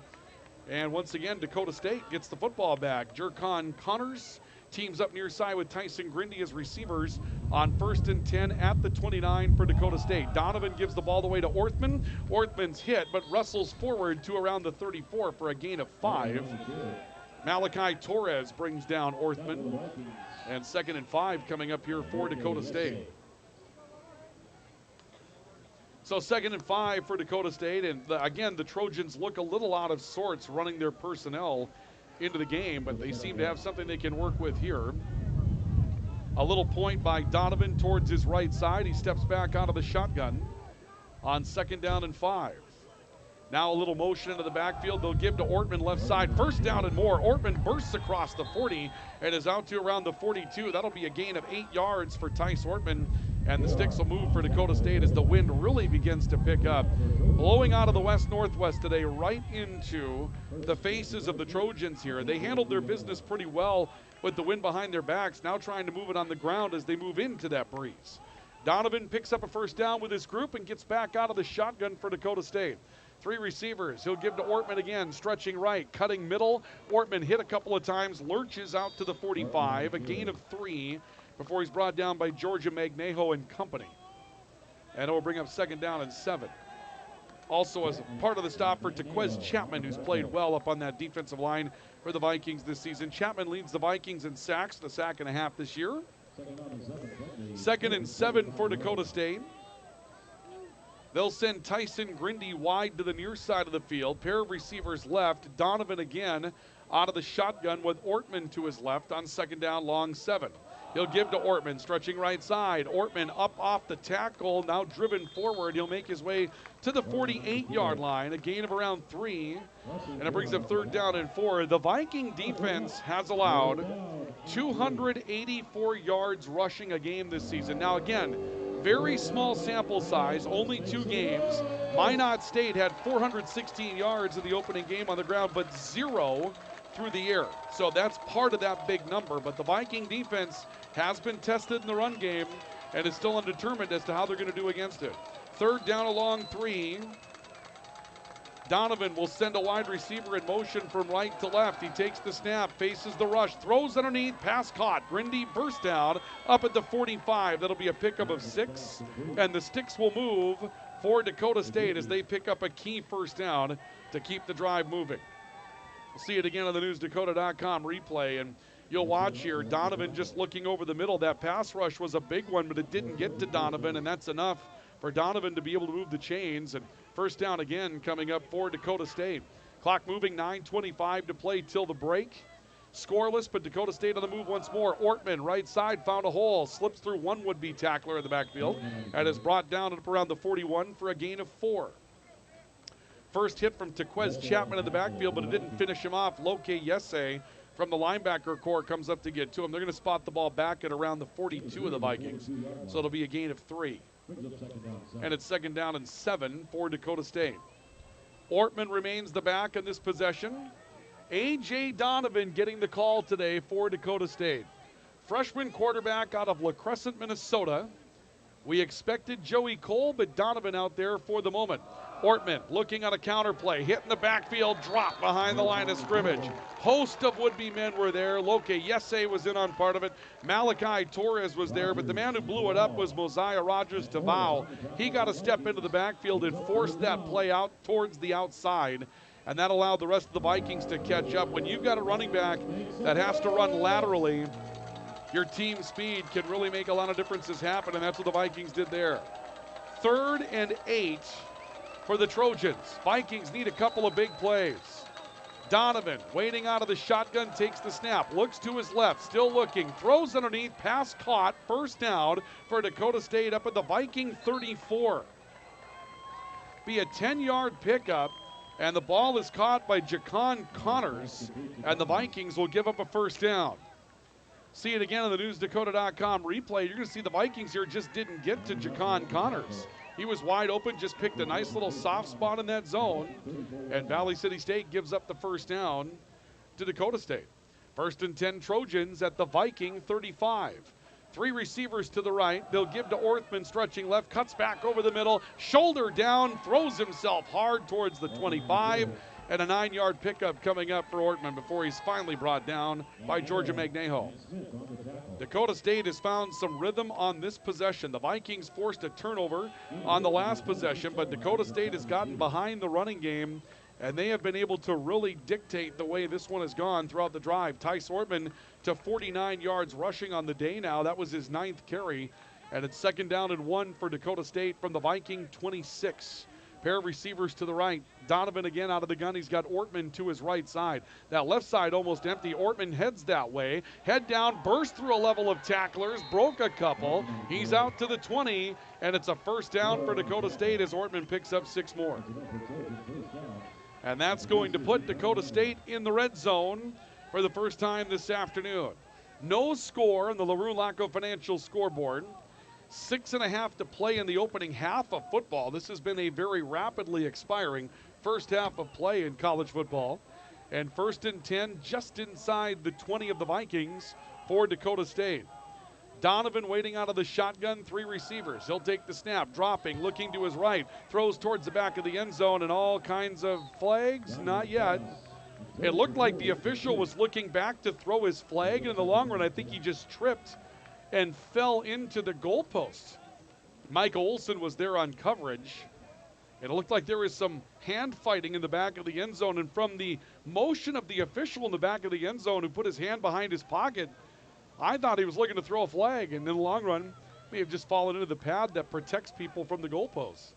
And once again, Dakota State gets the football back. Jercon Connors teams up near side with Tyson Grindy as receivers on 1st and 10 at the 29 for Dakota State. Donovan gives the ball away to Orthman. Orthman's hit, but wrestles forward to around the 34 for a gain of 5. Malachi Torres brings down Orthman. And 2nd and 5 coming up here for Dakota State. So 2nd and 5 for Dakota State. And again, the Trojans look a little out of sorts running their personnel into the game, but they seem to have something they can work with here. A little point by Donovan towards his right side. He steps back out of the shotgun on 2nd down and 5. Now a little motion into the backfield. They'll give to Ortman left side. 1st down and more. Ortman bursts across the 40 and is out to around the 42. That'll be a gain of 8 yards for Tice Ortman. And the sticks will move for Dakota State as the wind really begins to pick up. Blowing out of the west-northwest today right into the faces of the Trojans here. They handled their business pretty well with the wind behind their backs, now trying to move it on the ground as they move into that breeze. Donovan picks up a 1st down with his group and gets back out of the shotgun for Dakota State. 3 receivers. He'll give to Ortman again, stretching right, cutting middle. Ortman hit a couple of times, lurches out to the 45, a gain of 3 before he's brought down by Georgia Magnejo and company. And it will bring up 2nd down and 7. Also as a part of the stop for Tequez Chapman, who's played well up on that defensive line for the Vikings this season. Chapman leads the Vikings in sacks, a sack and a half this year. 2nd and 7 for Dakota State. They'll send Tyson Grindy wide to the near side of the field. Pair of receivers left. Donovan again out of the shotgun with Ortman to his left on 2nd down, long 7. He'll give to Ortman, stretching right side. Ortman up off the tackle, now driven forward. He'll make his way to the 48-yard line, a gain of around 3, and it brings up 3rd down and 4. The Viking defense has allowed 284 yards rushing a game this season. Now, again, very small sample size, only 2 games. Minot State had 416 yards in the opening game on the ground, but 0 through the air. So that's part of that big number. But the Viking defense has been tested in the run game and is still undetermined as to how they're going to do against it. 3rd down along 3. Donovan will send a wide receiver in motion from right to left. He takes the snap, faces the rush, throws underneath, pass caught. Grindy burst down up at the 45. That'll be a pickup of 6. And the sticks will move for Dakota State as they pick up a key 1st down to keep the drive moving. We'll see it again on the newsdakota.com replay, and you'll watch here. Donovan just looking over the middle. That pass rush was a big one, but it didn't get to Donovan, and that's enough for Donovan to be able to move the chains. And 1st down again coming up for Dakota State. Clock moving, 9:25 to play till the break. Scoreless, but Dakota State on the move once more. Ortman, right side, found a hole, slips through one would-be tackler in the backfield, and is brought down up around the 41 for a gain of 4. First hit from Tequez Chapman in the backfield, but it didn't finish him off. Loke Yese from the linebacker core comes up to get to him. They're going to spot the ball back at around the 42 of the Vikings, so it'll be a gain of 3. And it's 2nd down and 7 for Dakota State. Ortman remains the back in this possession. A.J. Donovan getting the call today for Dakota State. Freshman quarterback out of La Crescent, Minnesota. We expected Joey Cole, but Donovan out there for the moment. Ortman looking on a counter play, hitting the backfield, drop behind the line of scrimmage. Host of would-be men were there. Loke Yese was in on part of it. Malachi Torres was there, but the man who blew it up was Mosiah Rogers Tavau. He got a step into the backfield and forced that play out towards the outside, and that allowed the rest of the Vikings to catch up. When you've got a running back that has to run laterally, your team speed can really make a lot of differences happen, and that's what the Vikings did there. 3rd and 8 for the Trojans. Vikings need a couple of big plays. Donovan, waiting out of the shotgun, takes the snap, looks to his left, still looking, throws underneath, pass caught, 1st down for Dakota State up at the Viking 34. Be a 10-yard pickup, and the ball is caught by Jacon Connors, and the Vikings will give up a 1st down. See it again on the newsdakota.com replay. You're going to see the Vikings here just didn't get to Jacon Connors. He was wide open, just picked a nice little soft spot in that zone, and Valley City State gives up the 1st down to Dakota State. 1st and 10 Trojans at the Viking 35. 3 receivers to the right. They'll give to Ortman, stretching left, cuts back over the middle, shoulder down, throws himself hard towards the 25, and a 9-yard pickup coming up for Ortman before he's finally brought down by Georgia Magnejo. Dakota State has found some rhythm on this possession. The Vikings forced a turnover on the last possession, but Dakota State has gotten behind the running game, and they have been able to really dictate the way this one has gone throughout the drive. Tice Ortman to 49 yards rushing on the day now. That was his 9th carry, and it's 2nd down and 1 for Dakota State from the Viking 26. Pair of receivers to the right. Donovan again out of the gun. He's got Ortman to his right side. That left side almost empty. Ortman heads that way. Head down, burst through a level of tacklers, broke a couple. He's out to the 20, and it's a 1st down for Dakota State as Ortman picks up 6 more. And that's going to put Dakota State in the red zone for the first time this afternoon. No score on the LaRue Laco Financial scoreboard. 6.5 to play in the opening half of football. This has been a very rapidly expiring first half of play in college football. And 1st and 10 just inside the 20 of the Vikings for Dakota State. Donovan waiting out of the shotgun, 3 receivers. He'll take the snap, dropping, looking to his right, throws towards the back of the end zone, and all kinds of flags. Not yet. It looked like the official was looking back to throw his flag, and in the long run, I think he just tripped and fell into the goalpost. Mike Olson was there on coverage. It looked like there was some hand fighting in the back of the end zone, and from the motion of the official in the back of the end zone who put his hand behind his pocket, I thought he was looking to throw a flag, and in the long run, may have just fallen into the pad that protects people from the goalposts.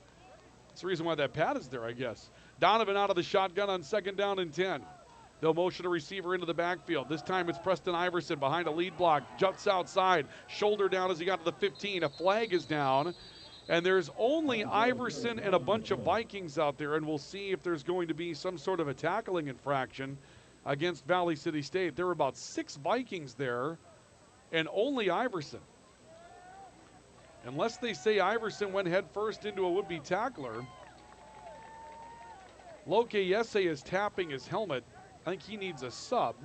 That's the reason why that pad is there, I guess. Donovan out of the shotgun on 2nd down and 10. They'll motion a receiver into the backfield. This time it's Preston Iverson behind a lead block. Juts outside. Shoulder down as he got to the 15. A flag is down. And there's only Iverson and a bunch of Vikings out there. And we'll see if there's going to be some sort of a tackling infraction against Valley City State. There were about 6 Vikings there and only Iverson. Unless they say Iverson went head first into a would-be tackler. Loke Yese is tapping his helmet. I think he needs a sub.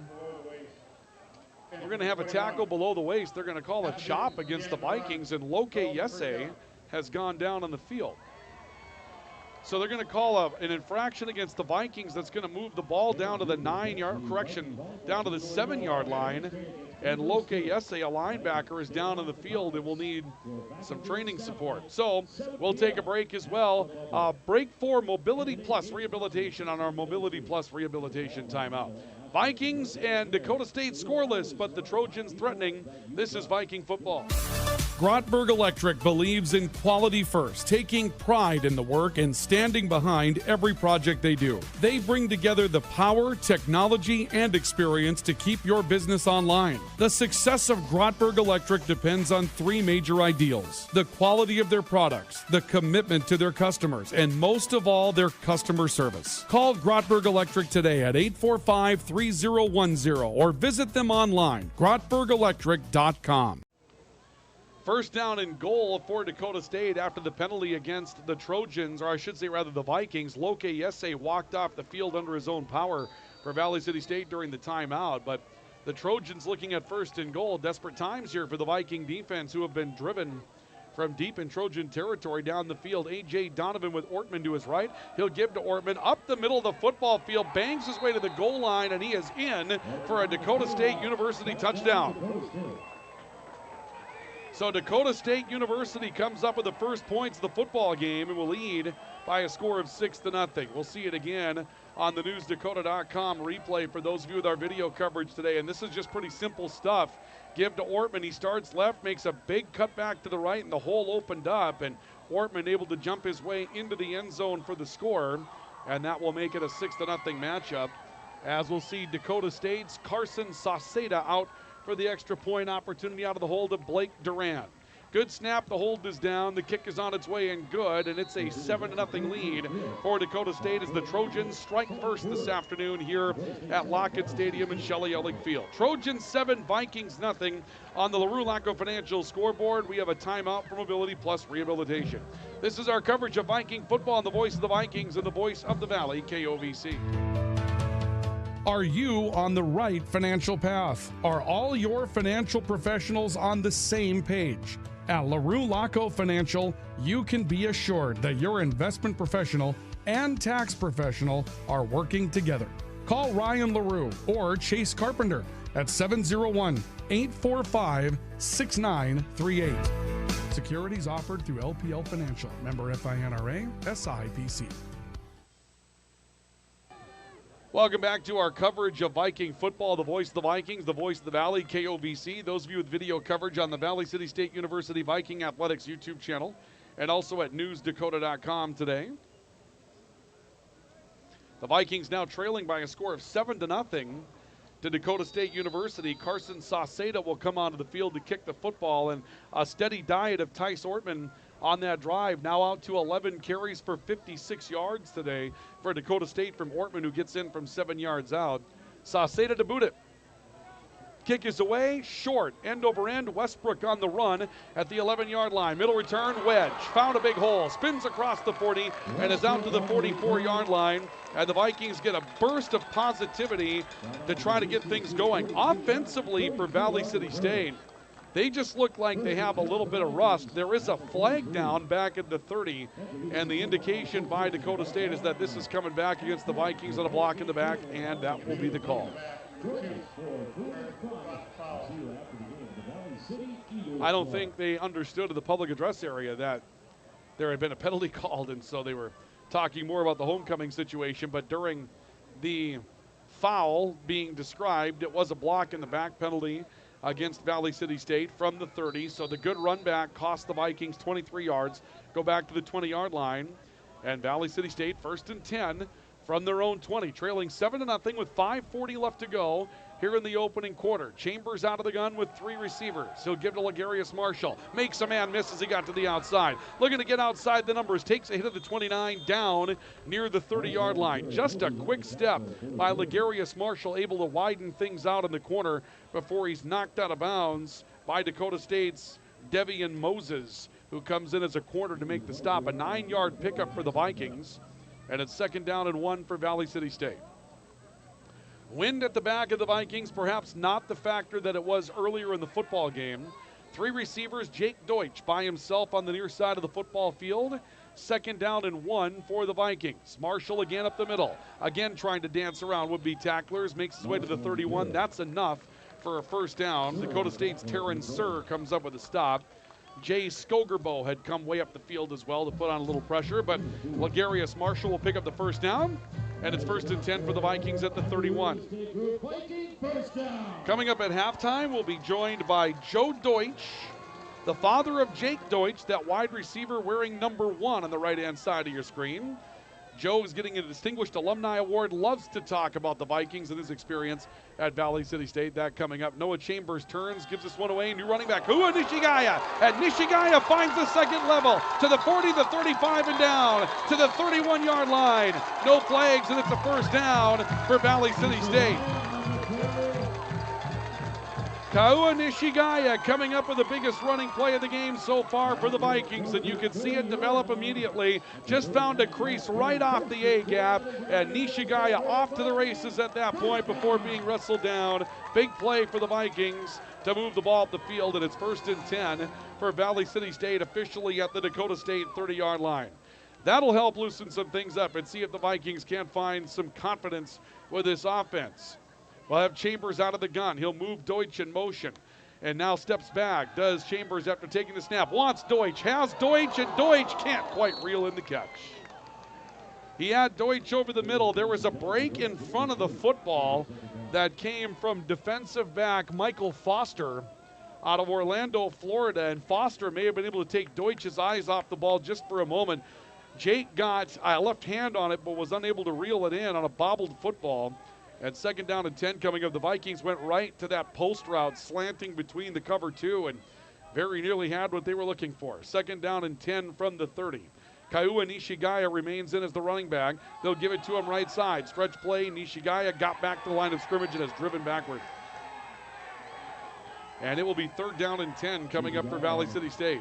We're going to have a tackle below the waist. They're going to call a chop against the Vikings, and Loke Yese has gone down on the field. So they're going to call an infraction against the Vikings that's going to move the ball down to the 7-yard line. And Loke Yese, a linebacker, is down in the field and will need some training support. So we'll take a break as well. Break for Mobility Plus Rehabilitation on our Mobility Plus Rehabilitation timeout. Vikings and Dakota State scoreless, but the Trojans threatening. This is Viking football. Grotberg Electric believes in quality first, taking pride in the work and standing behind every project they do. They bring together the power, technology, and experience to keep your business online. The success of Grotberg Electric depends on 3 major ideals: the quality of their products, the commitment to their customers, and most of all, their customer service. Call Grotberg Electric today at 845-3010 or visit them online, grotbergelectric.com. First down and goal for Dakota State after the penalty against the Trojans, or I should say rather the Vikings. Loke Yese walked off the field under his own power for Valley City State during the timeout, but the Trojans looking at first and goal. Desperate times here for the Viking defense, who have been driven from deep in Trojan territory down the field. A.J. Donovan with Ortman to his right. He'll give to Ortman up the middle of the football field, bangs his way to the goal line, and he is in for a Dakota State University touchdown. So Dakota State University comes up with the first points of the football game and will lead by a score of 6-0. We'll see it again on the newsdakota.com replay for those of you with our video coverage today. And this is just pretty simple stuff. Give to Ortman. He starts left, makes a big cut back to the right, and the hole opened up. And Ortman able to jump his way into the end zone for the score. And that will make it a 6-0 matchup. As we'll see Dakota State's Carson Sauceda out for the extra point opportunity out of the hold of Blake Duran. Good snap, the hold is down, the kick is on its way and good, and it's a 7-0 lead for Dakota State as the Trojans strike first this afternoon here at Lockett Stadium in Shelley Ellick Field. Trojans 7, Vikings nothing. On the LaRue Laco Financial scoreboard, we have a timeout for Mobility Plus Rehabilitation. This is our coverage of Viking football on the voice of the Vikings and the voice of the Valley, KOVC. Are you on the right financial path? Are all your financial professionals on the same page? At LaRue Laco Financial, you can be assured that your investment professional and tax professional are working together. Call Ryan LaRue or Chase Carpenter at 701-845-6938. Securities offered through LPL Financial, member FINRA, SIPC. Welcome back to our coverage of Viking football, the voice of the Vikings, the voice of the Valley, KOVC. Those of you with video coverage on the Valley City State University Viking Athletics YouTube channel and also at newsdakota.com today. The Vikings now trailing by a score of 7-0 to Dakota State University. Carson Sauceda will come onto the field to kick the football, and a steady diet of Tice Ortman on that drive, now out to 11 carries for 56 yards today for Dakota State from Ortman, who gets in from 7 yards out. Sauceda to boot it. Kick is away, short, end over end. Westbrook on the run at the 11-yard line. Middle return, wedge. Found a big hole, spins across the 40 and is out to the 44-yard line. And the Vikings get a burst of positivity to try to get things going. Offensively for Valley City State, they just look like they have a little bit of rust. There is a flag down back at the 30, and the indication by Dakota State is that this is coming back against the Vikings on a block in the back, and that will be the call. I don't think they understood in the public address area that there had been a penalty called, and so they were talking more about the homecoming situation, but during the foul being described, it was a block in the back penalty against Valley City State from the 30. So the good run back cost the Vikings 23 yards. Go back to the 20-yard line. And Valley City State first and 10 from their own 20, trailing 7-0 with 5:40 left to go here in the opening quarter. Chambers out of the gun with 3 receivers. He'll give to Ligarius Marshall. Makes a man miss as he got to the outside. Looking to get outside the numbers. Takes a hit of the 29 down near the 30-yard line. Just a quick step by Ligarius Marshall, able to widen things out in the corner before he's knocked out of bounds by Dakota State's Devian Moses, who comes in as a corner to make the stop. A 9-yard pickup for the Vikings. And it's 2nd down and 1 for Valley City State. Wind at the back of the Vikings, perhaps not the factor that it was earlier in the football game. 3 receivers, Jake Deutsch by himself on the near side of the football field. 2nd down and 1 for the Vikings. Marshall again up the middle. Again trying to dance around would-be tacklers. Makes his way to the 31. That's enough for a 1st down. Dakota State's Terran Sir comes up with a stop. Jay Skogerbo had come way up the field as well to put on a little pressure, but Ligarius Marshall will pick up the 1st down, and it's 1st and 10 for the Vikings at the 31. Coming up at halftime, we'll be joined by Joe Deutsch, the father of Jake Deutsch, that wide receiver wearing number 1 on the right-hand side of your screen. Joe is getting a Distinguished Alumni Award, loves to talk about the Vikings and his experience at Valley City State. That coming up. Noah Chambers turns, gives us one away. New running back, Hua Nishigaya. And Nishigaya finds the 2nd level to the 40, the 35, and down to the 31-yard line. No flags, and it's a 1st down for Valley City State. Kaua Nishigaya coming up with the biggest running play of the game so far for the Vikings, and you can see it develop immediately. Just found a crease right off the A-gap, and Nishigaya off to the races at that point before being wrestled down. Big play for the Vikings to move the ball up the field, and it's 1st and 10 for Valley City State, officially at the Dakota State 30-yard line. That'll help loosen some things up and see if the Vikings can find some confidence with this offense. We'll have Chambers out of the gun. He'll move Deutsch in motion. And now steps back. Does Chambers after taking the snap. Wants Deutsch. Has Deutsch, and Deutsch can't quite reel in the catch. He had Deutsch over the middle. There was a break in front of the football that came from defensive back Michael Foster out of Orlando, Florida. And Foster may have been able to take Deutsch's eyes off the ball just for a moment. Jake got a left hand on it, but was unable to reel it in on a bobbled football. And 2nd down and 10 coming up. The Vikings went right to that post route, slanting between the cover 2, and very nearly had what they were looking for. 2nd down and 10 from the 30. Kaua Nishigaya remains in as the running back. They'll give it to him right side. Stretch play. Nishigaya got back to the line of scrimmage and has driven backward. And it will be 3rd down and 10 coming up for Valley City State.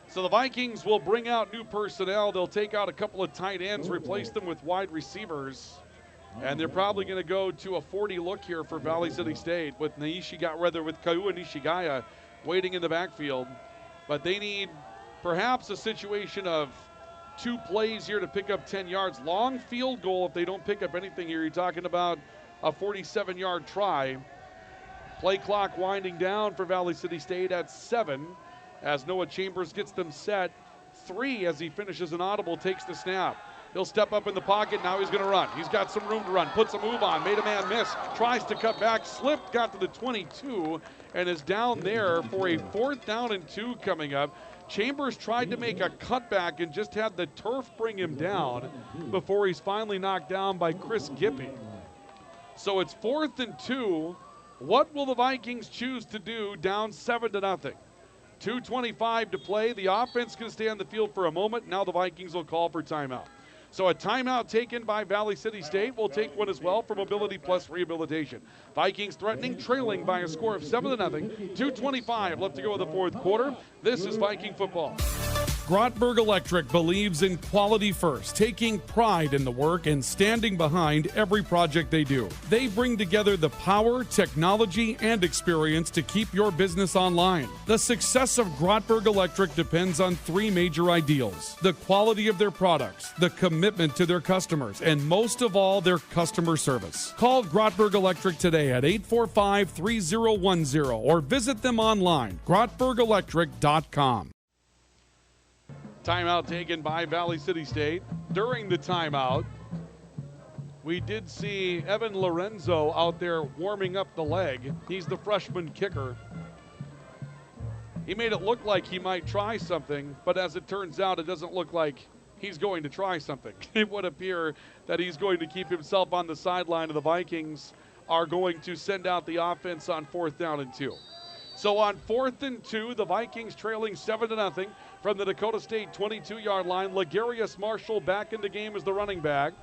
So the Vikings will bring out new personnel. They'll take out a couple of tight ends, replace them with wide receivers. And they're probably going to go to a 40 look here for Valley City State with Kaua Nishigaya waiting in the backfield. But they need perhaps a situation of 2 plays here to pick up 10 yards. Long field goal if they don't pick up anything here. You're talking about a 47-yard try. Play clock winding down for Valley City State at 7. As Noah Chambers gets them set. 3 as he finishes an audible, takes the snap. He'll step up in the pocket, now he's gonna run. He's got some room to run, puts a move on, made a man miss, tries to cut back, slipped, got to the 22, and is down there for a 4th down and 2 coming up. Chambers tried to make a cutback and just had the turf bring him down before he's finally knocked down by Chris Gippy. So it's 4th and 2. What will the Vikings choose to do down 7-0? 2:25 to play. The offense can stay on the field for a moment. Now the Vikings will call for timeout. So a timeout taken by Valley City State. We'll take one as well for Mobility Plus Rehabilitation. Vikings threatening, trailing by a score of 7-0. 2:25 left to go in the 4th quarter. This is Viking football. Grotberg Electric believes in quality first, taking pride in the work and standing behind every project they do. They bring together the power, technology, and experience to keep your business online. The success of Grotberg Electric depends on 3 major ideals: the quality of their products, the commitment to their customers, and most of all, their customer service. Call Grotberg Electric today at 845-3010 or visit them online, grotbergelectric.com. Timeout taken by Valley City State. During the timeout, we did see Evan Lorenzo out there warming up the leg. He's the freshman kicker. He made it look like he might try something, but as it turns out, it doesn't look like he's going to try something. It would appear that he's going to keep himself on the sideline, and the Vikings are going to send out the offense on 4th down and 2. So on 4th and 2, the Vikings trailing 7-0 from the Dakota State 22-yard line. Legarius Marshall back in the game as the running back.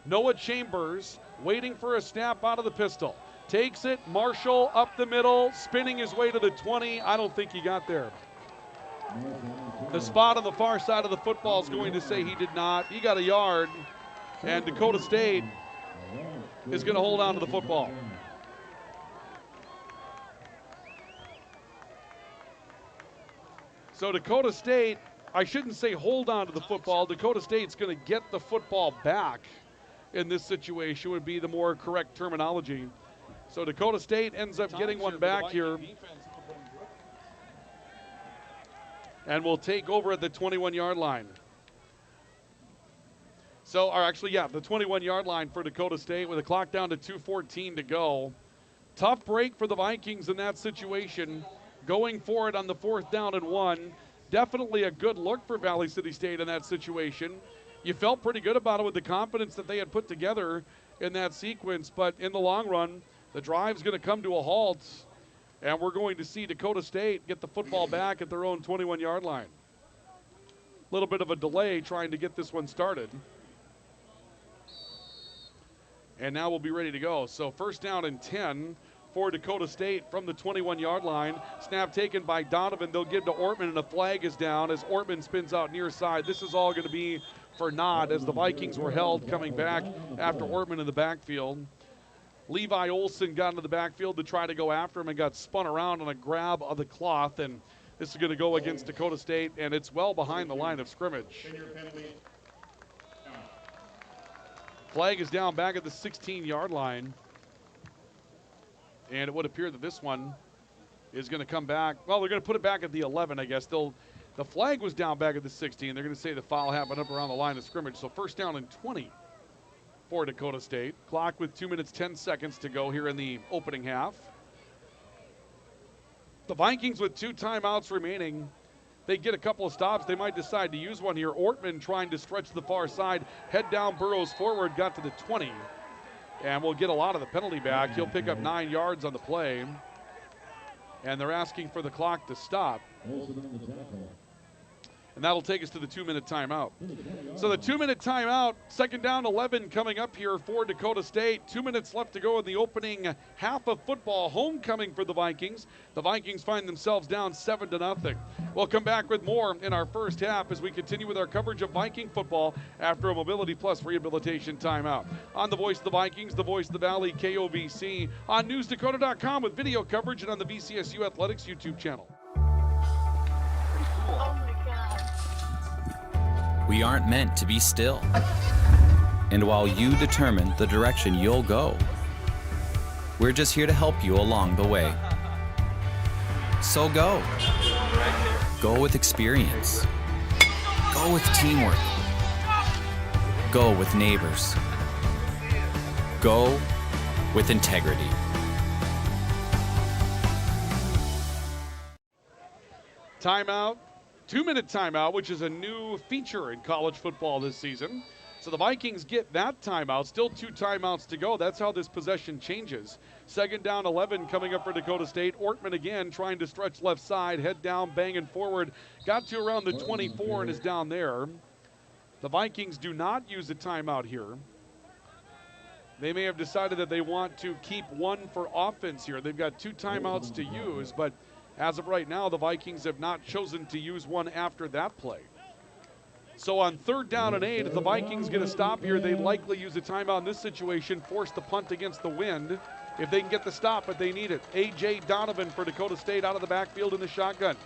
Noah Chambers waiting for a snap out of the pistol. Takes it, Marshall up the middle, spinning his way to the 20. I don't think he got there. The spot on the far side of the football is going to say he did not. He got a yard, and Dakota State is going to hold on to the football. So Dakota State, I shouldn't say hold on to the football. Dakota State's going to get the football back in this situation would be the more correct terminology. So Dakota State ends up getting one back here. And will take over at the 21-yard line. So, or actually, yeah, the 21-yard line for Dakota State with the clock down to 2:14 to go. Tough break for the Vikings in that situation. Going for it on the 4th down and 1. Definitely a good look for Valley City State in that situation. You felt pretty good about it with the confidence that they had put together in that sequence, but in the long run, the drive's going to come to a halt, and we're going to see Dakota State get the football back at their own 21-yard line. A little bit of a delay trying to get this one started. And now we'll be ready to go. So 1st down and 10 for Dakota State from the 21-yard line. Snap taken by Donovan. They'll give to Ortman, and a flag is down as Ortman spins out near side. This is all going to be for naught as the Vikings were held coming back after Ortman in the backfield. Levi Olson got into the backfield to try to go after him and got spun around on a grab of the cloth, and this is going to go against Dakota State, and it's well behind the line of scrimmage. Flag is down back at the 16-yard line, and it would appear that this one is going to come back. Well, they're going to put it back at the 11, I guess. The flag was down back at the 16. They're going to say the foul happened up around the line of scrimmage, so 1st down and 20 for Dakota State. Clock with 2 minutes, 10 seconds to go here in the opening half. The Vikings with 2 timeouts remaining. They get a couple of stops. They might decide to use one here. Ortman trying to stretch to the far side. Head down, burrows forward, got to the 20. And we'll get a lot of the penalty back. He'll pick up 9 yards on the play. And they're asking for the clock to stop. And that'll take us to the 2-minute timeout. So the 2-minute timeout, 2nd down 11 coming up here for Dakota State. 2 minutes left to go in the opening half of football. Homecoming for the Vikings. The Vikings find themselves down 7-0. We'll come back with more in our first half as we continue with our coverage of Viking football after a Mobility Plus rehabilitation timeout. On the Voice of the Vikings, the Voice of the Valley, KOVC, on NewsDakota.com with video coverage and on the VCSU Athletics YouTube channel. We aren't meant to be still. And while you determine the direction you'll go, we're just here to help you along the way. So go. Go with experience. Go with teamwork. Go with neighbors. Go with integrity. Timeout. 2-minute timeout, which is a new feature in college football this season. So the Vikings get that timeout. Still 2 timeouts to go. That's how this possession changes. 2nd down 11 coming up for Dakota State. Ortman again trying to stretch left side. Head down, banging forward. Got to around the 24 and is down there. The Vikings do not use a timeout here. They may have decided that they want to keep one for offense here. They've got 2 timeouts to use, but as of right now, the Vikings have not chosen to use one after that play. So on 3rd down and 8, if the Vikings get a stop here, they'd likely use a timeout in this situation, force the punt against the wind if they can get the stop, but they need it. A.J. Donovan for Dakota State out of the backfield in the shotgun.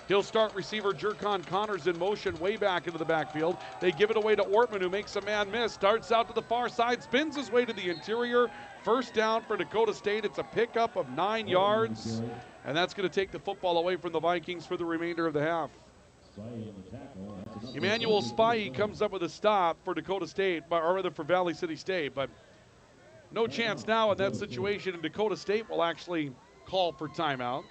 He'll start receiver Jerkon Connors in motion way back into the backfield. They give it away to Ortman, who makes a man miss. Starts out to the far side, spins his way to the interior. 1st down for Dakota State. It's a pickup of 9 yards. And that's going to take the football away from the Vikings for the remainder of the half. Emmanuel Spivey comes up with a stop for Dakota State, or rather for Valley City State, but no chance now in that situation, and Dakota State will actually call for timeout.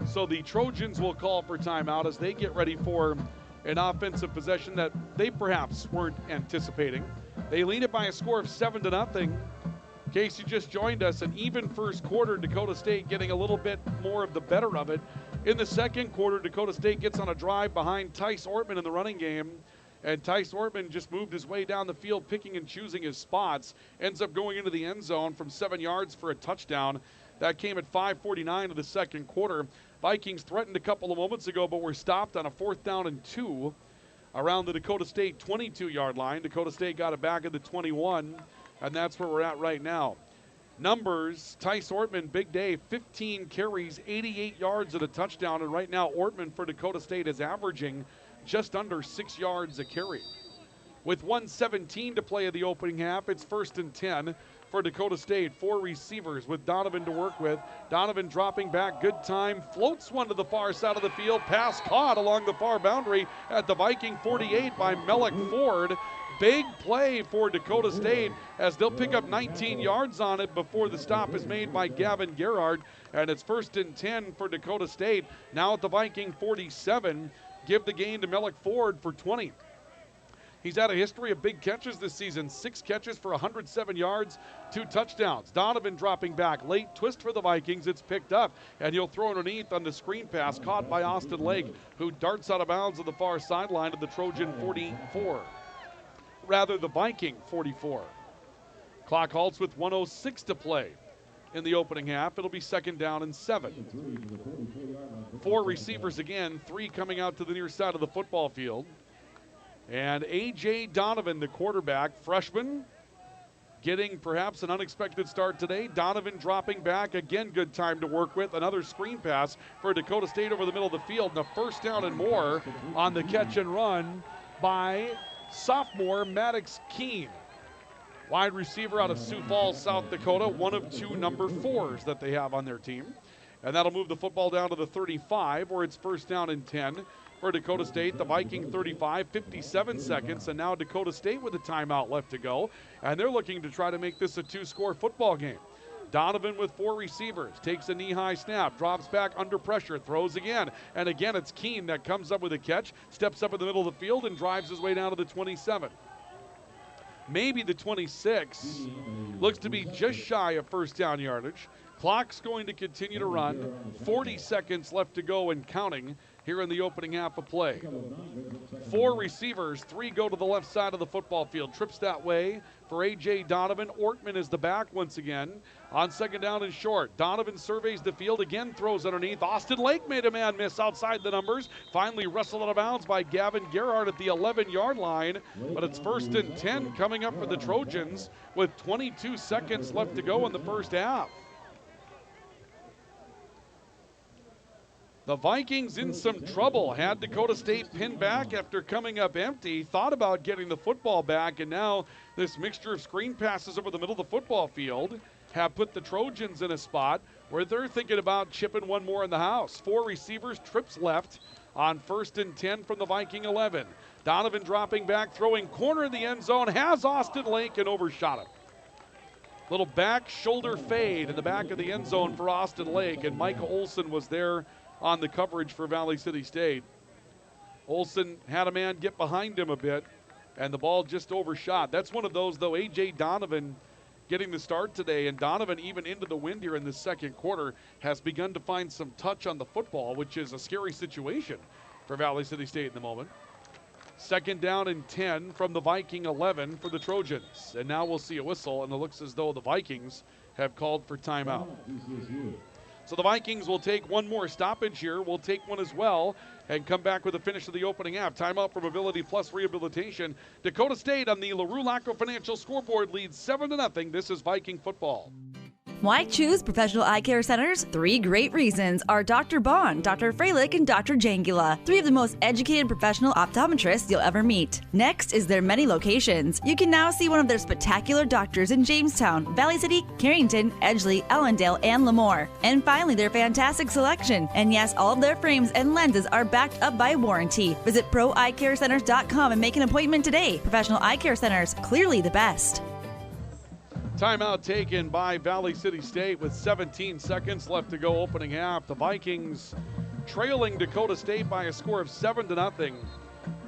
So the Trojans will call for timeout as they get ready for an offensive possession that they perhaps weren't anticipating. They lead it by a score of 7-0. In case you just joined us, an even first quarter, Dakota State getting a little bit more of the better of it. In the second quarter, Dakota State gets on a drive behind Tice Ortman in the running game, and Tice Ortman just moved his way down the field, picking and choosing his spots, ends up going into the end zone from 7 yards for a touchdown. That came at 5:49 of the second quarter. Vikings threatened a couple of moments ago, but were stopped on a 4th down and 2 around the Dakota State 22-yard line. Dakota State got it back at the 21, and that's where we're at right now. Numbers, Tice Ortman, big day, 15 carries, 88 yards and a touchdown, and right now Ortman for Dakota State is averaging just under 6 yards a carry. With 1:17 to play in the opening half, it's 1st and 10 for Dakota State. 4 receivers with Donovan to work with. Donovan dropping back, good time, floats one to the far side of the field. Pass caught along the far boundary at the Viking 48 by Mellick Ford. Big play for Dakota State as they'll pick up 19 yards on it before the stop is made by Gavin Gerhardt. And it's 1st and 10 for Dakota State. Now at the Viking 47. Give the gain to Mellick Ford for 20. He's had a history of big catches this season. 6 catches for 107 yards, 2 touchdowns. Donovan dropping back. Late twist for the Vikings. It's picked up, and he'll throw underneath on the screen pass caught by Austin Lake, who darts out of bounds on the far sideline of the Trojan 44. Rather, the Viking 44. Clock halts with 1:06 to play in the opening half. It'll be 2nd down and 7. 4 receivers again, 3 coming out to the near side of the football field. And A.J. Donovan, the quarterback, freshman, getting perhaps an unexpected start today. Donovan dropping back. Again, good time to work with. Another screen pass for Dakota State over the middle of the field. And a 1st down and more on the catch and run by sophomore Maddox Keene. Wide receiver out of Sioux Falls, South Dakota. One of 2 number 4s that they have on their team. And that'll move the football down to the 35, where it's 1st down and 10. For Dakota State, the Viking 35, 57 seconds, and now Dakota State with a timeout left to go, and they're looking to try to make this a 2-score football game. Donovan with 4 receivers, takes a knee-high snap, drops back under pressure, throws again, and again it's Keene that comes up with a catch, steps up in the middle of the field, and drives his way down to the 27. Maybe the 26, looks to be just shy of 1st down yardage. Clock's going to continue to run, 40 seconds left to go and counting here in the opening half of play. 4 receivers, 3 go to the left side of the football field. Trips that way for A.J. Donovan. Ortman is the back once again. On 2nd down and short, Donovan surveys the field, again throws underneath. Austin Lake made a man miss outside the numbers. Finally wrestled out of bounds by Gavin Gerhardt at the 11-yard line. But it's 1st and 10 coming up for the Trojans with 22 seconds left to go in the first half. The Vikings in some trouble. Had Dakota State pinned back after coming up empty. Thought about getting the football back, and now this mixture of screen passes over the middle of the football field have put the Trojans in a spot where they're thinking about chipping one more in the house. 4 receivers, trips left on 1st and 10 from the Viking 11. Donovan dropping back, throwing corner in the end zone, has Austin Lake and overshot him. Little back shoulder fade in the back of the end zone for Austin Lake, and Mike Olson was there on the coverage for Valley City State. Olson had a man get behind him a bit, and the ball just overshot. That's one of those, though. A.J. Donovan getting the start today, and Donovan, even into the wind here in the second quarter, has begun to find some touch on the football, which is a scary situation for Valley City State in the moment. 2nd down and 10 from the Viking 11 for the Trojans. And now we'll see a whistle, and it looks as though the Vikings have called for timeout. So the Vikings will take one more stoppage here. We'll take one as well and come back with a finish of the opening half. Timeout from Ability Plus Rehabilitation. Dakota State on the LaRue Laco Financial scoreboard leads 7-0. This is Viking football. Why choose Professional Eye Care Centers? 3 great reasons are Dr. Bond, Dr. Freilich, and Dr. Jangula. 3 of the most educated professional optometrists you'll ever meet. Next is their many locations. You can now see one of their spectacular doctors in Jamestown, Valley City, Carrington, Edgeley, Ellendale, and Lemoore. And finally, their fantastic selection. And yes, all of their frames and lenses are backed up by warranty. Visit ProEyeCareCenters.com and make an appointment today. Professional Eye Care Centers, clearly the best. Timeout taken by Valley City State with 17 seconds left to go opening half. The Vikings trailing Dakota State by a score of 7-0.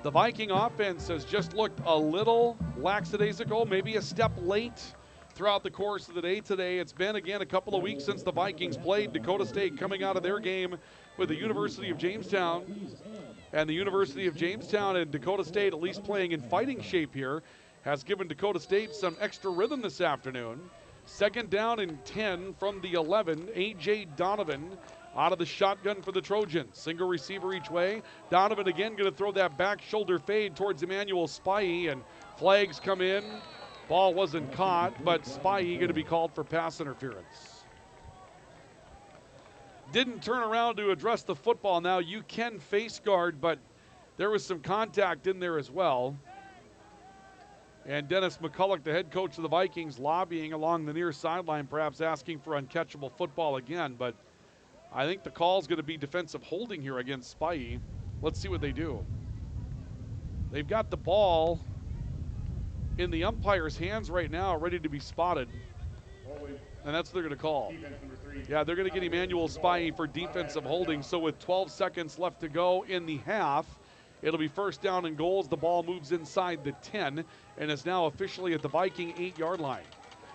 The Viking offense has just looked a little lackadaisical, maybe a step late throughout the course of the day today. It's been, again, a couple of weeks since the Vikings played. Dakota State coming out of their game with the University of Jamestown. And the University of Jamestown and Dakota State, at least playing in fighting shape here, has given Dakota State some extra rhythm this afternoon. Second down and 10 from the 11. A.J. Donovan out of the shotgun for the Trojans. Single receiver each way. Donovan again going to throw that back shoulder fade towards Emmanuel Spivey, and flags come in. Ball wasn't caught, but Spivey going to be called for pass interference. Didn't turn around to address the football. Now you can face guard, but there was some contact in there as well. And Dennis McCulloch, the head coach of the Vikings, lobbying along the near sideline, perhaps asking for uncatchable football again, but I think the call is going to be defensive holding here against Spivey. Let's see what they do. They've got the ball in the umpire's hands right now, ready to be spotted. And that's what they're going to call. Yeah, they're going to get Emmanuel Spivey for defensive holding. So with 12 seconds left to go in the half, it'll be first down and goal as the ball moves inside the 10 and is now officially at the Viking 8-yard line.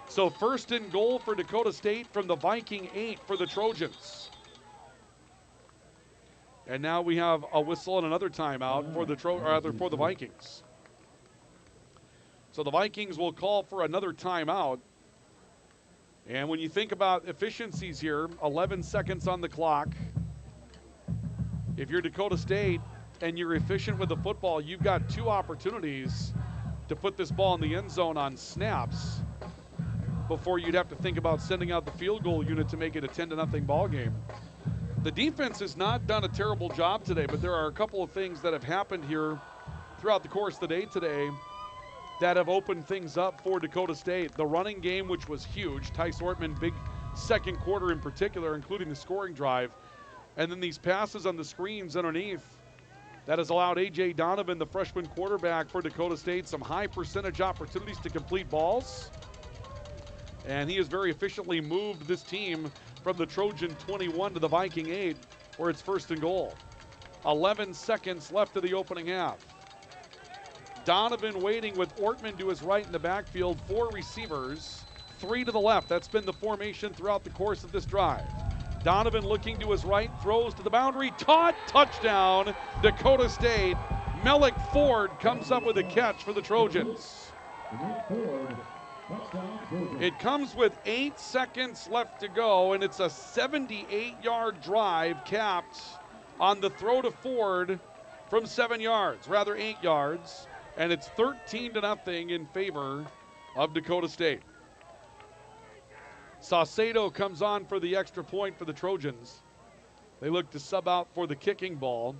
So first and goal for Dakota State from the Viking 8 for the Trojans. And now we have a whistle and another timeout for the Vikings. So the Vikings will call for another timeout. And when you think about efficiencies here, 11 seconds on the clock. If you're Dakota State and you're efficient with the football, you've got two opportunities to put this ball in the end zone on snaps before you'd have to think about sending out the field goal unit to make it a 10-0 ball game. The defense has not done a terrible job today, but there are a couple of things that have happened here throughout the course of the day today that have opened things up for Dakota State. The running game, which was huge. Tice Ortman, big second quarter in particular, including the scoring drive. And then these passes on the screens underneath that has allowed A.J. Donovan, the freshman quarterback for Dakota State, some high percentage opportunities to complete balls. And he has very efficiently moved this team from the Trojan 21 to the Viking 8, where it's first and goal. 11 seconds left of the opening half. Donovan waiting with Ortman to his right in the backfield. 4 receivers, 3 to the left. That's been the formation throughout the course of this drive. Donovan looking to his right, throws to the boundary, caught, touchdown, Dakota State. Melick Ford comes up with a catch for the Trojans. It comes with 8 seconds left to go, and it's a 78-yard drive capped on the throw to Ford from 7 yards, rather 8 yards. And it's 13-0 in favor of Dakota State. Saucedo comes on for the extra point for the Trojans. They look to sub out for the kicking ball.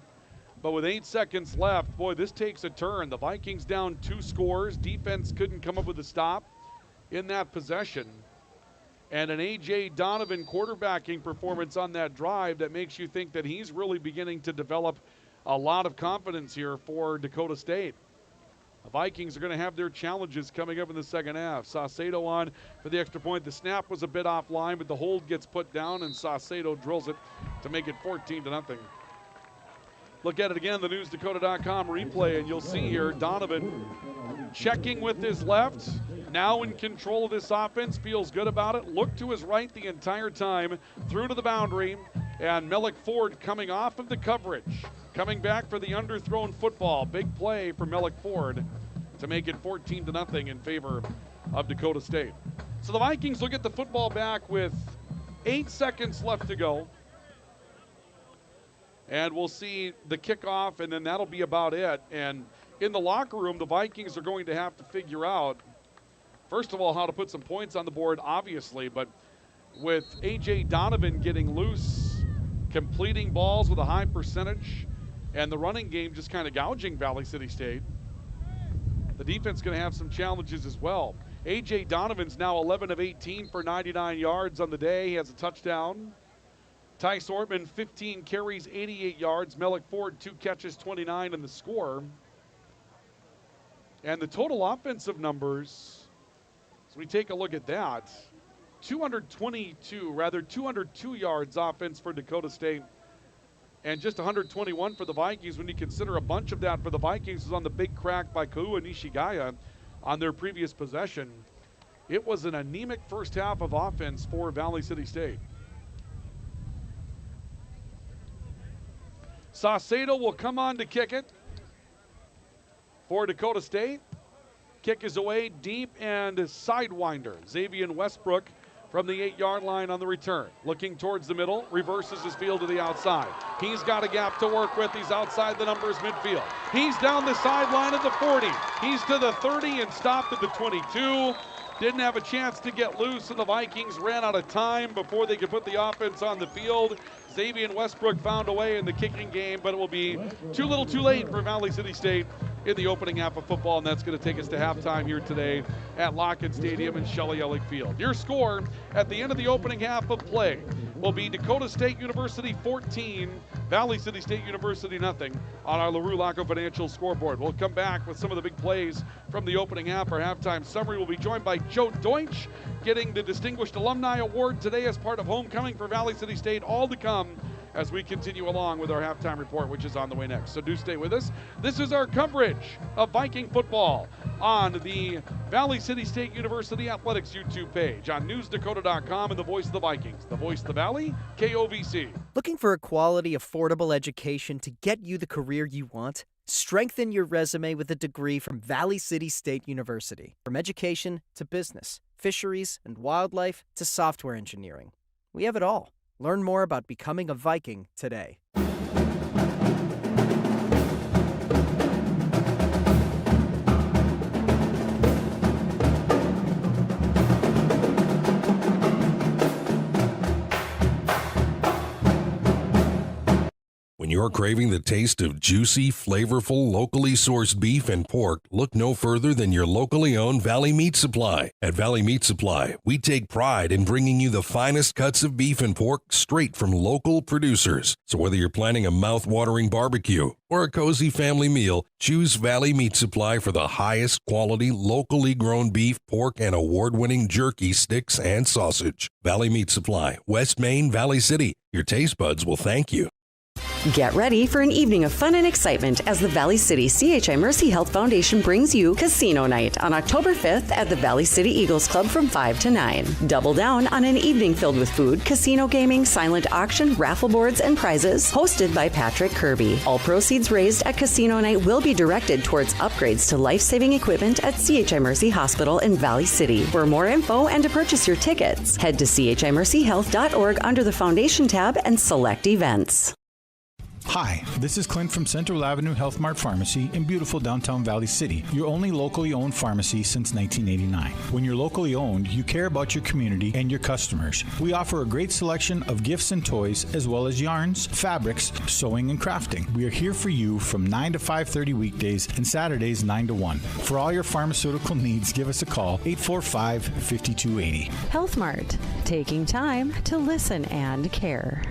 But with 8 seconds left, boy, this takes a turn. The Vikings down 2 scores. Defense couldn't come up with a stop in that possession. And an A.J. Donovan quarterbacking performance on that drive that makes you think that he's really beginning to develop a lot of confidence here for Dakota State. The Vikings are going to have their challenges coming up in the second half. Saucedo on for the extra point. The snap was a bit offline, but the hold gets put down, and Saucedo drills it to make it 14-0. Look at it again, the newsdakota.com replay, and you'll see here Donovan checking with his left, now in control of this offense, feels good about it. Looked to his right the entire time, through to the boundary, and Melick Ford coming off of the coverage. Coming back for the underthrown football. Big play for Melick Ford to make it 14-0 in favor of Dakota State. So the Vikings will get the football back with 8 seconds left to go. And we'll see the kickoff, and then that'll be about it. And in the locker room, the Vikings are going to have to figure out, first of all, how to put some points on the board, obviously, but with A.J. Donovan getting loose, completing balls with a high percentage, and the running game just kind of gouging Valley City State, the defense is going to have some challenges as well. A.J. Donovan's now 11 of 18 for 99 yards on the day. He has a touchdown. Tice Ortman, 15 carries, 88 yards. Melick Ford, 2 catches, 29 in the score. And the total offensive numbers, as we take a look at that, 202 yards offense for Dakota State. And just 121 for the Vikings when you consider a bunch of that for the Vikings was on the big crack by Kua Nishigaya on their previous possession. It was an anemic first half of offense for Valley City State. Saucedo will come on to kick it for Dakota State. Kick is away deep and sidewinder. Xavier Westbrook from the 8-yard line on the return. Looking towards the middle, reverses his field to the outside. He's got a gap to work with. He's outside the numbers midfield. He's down the sideline at the 40. He's to the 30 and stopped at the 22. Didn't have a chance to get loose, and the Vikings ran out of time before they could put the offense on the field. Xavier Westbrook found a way in the kicking game, but it will be too little too late for Valley City State in the opening half of football, and that's going to take us to halftime here today at Lockett Stadium and Shelley Ellick Field. Your score at the end of the opening half of play will be Dakota State University 14, Valley City State University nothing on our LaRue Laco Financial scoreboard. We'll come back with some of the big plays from the opening half. Our halftime summary will be joined by Joe Deutsch, getting the Distinguished Alumni Award today as part of homecoming for Valley City State. All to come as we continue along with our halftime report, which is on the way next. So do stay with us. This is our coverage of Viking football on the Valley City State University Athletics YouTube page, on newsdakota.com, and the Voice of the Vikings, the Voice of the Valley, KOVC. Looking for a quality, affordable education to get you the career you want? Strengthen your resume with a degree from Valley City State University. From education to business, fisheries and wildlife to software engineering, we have it all. Learn more about becoming a Viking today. When you're craving the taste of juicy, flavorful, locally sourced beef and pork, look no further than your locally owned Valley Meat Supply. At Valley Meat Supply, we take pride in bringing you the finest cuts of beef and pork straight from local producers. So whether you're planning a mouth-watering barbecue or a cozy family meal, choose Valley Meat Supply for the highest quality, locally grown beef, pork, and award-winning jerky, sticks, and sausage. Valley Meat Supply, West Main, Valley City. Your taste buds will thank you. Get ready for an evening of fun and excitement as the Valley City CHI Mercy Health Foundation brings you Casino Night on October 5th at the Valley City Eagles Club from 5 to 9. Double down on an evening filled with food, casino gaming, silent auction, raffle boards, and prizes, hosted by Patrick Kirby. All proceeds raised at Casino Night will be directed towards upgrades to life-saving equipment at CHI Mercy Hospital in Valley City. For more info and to purchase your tickets, head to chimercyhealth.org under the Foundation tab and select events. Hi, this is Clint from Central Avenue Health Mart Pharmacy in beautiful downtown Valley City, your only locally owned pharmacy since 1989. When you're locally owned, you care about your community and your customers. We offer a great selection of gifts and toys, as well as yarns, fabrics, sewing, and crafting. We are here for you from 9 to 5:30 weekdays and Saturdays 9 to 1. For all your pharmaceutical needs, give us a call, 845-5280. Health Mart, taking time to listen and care.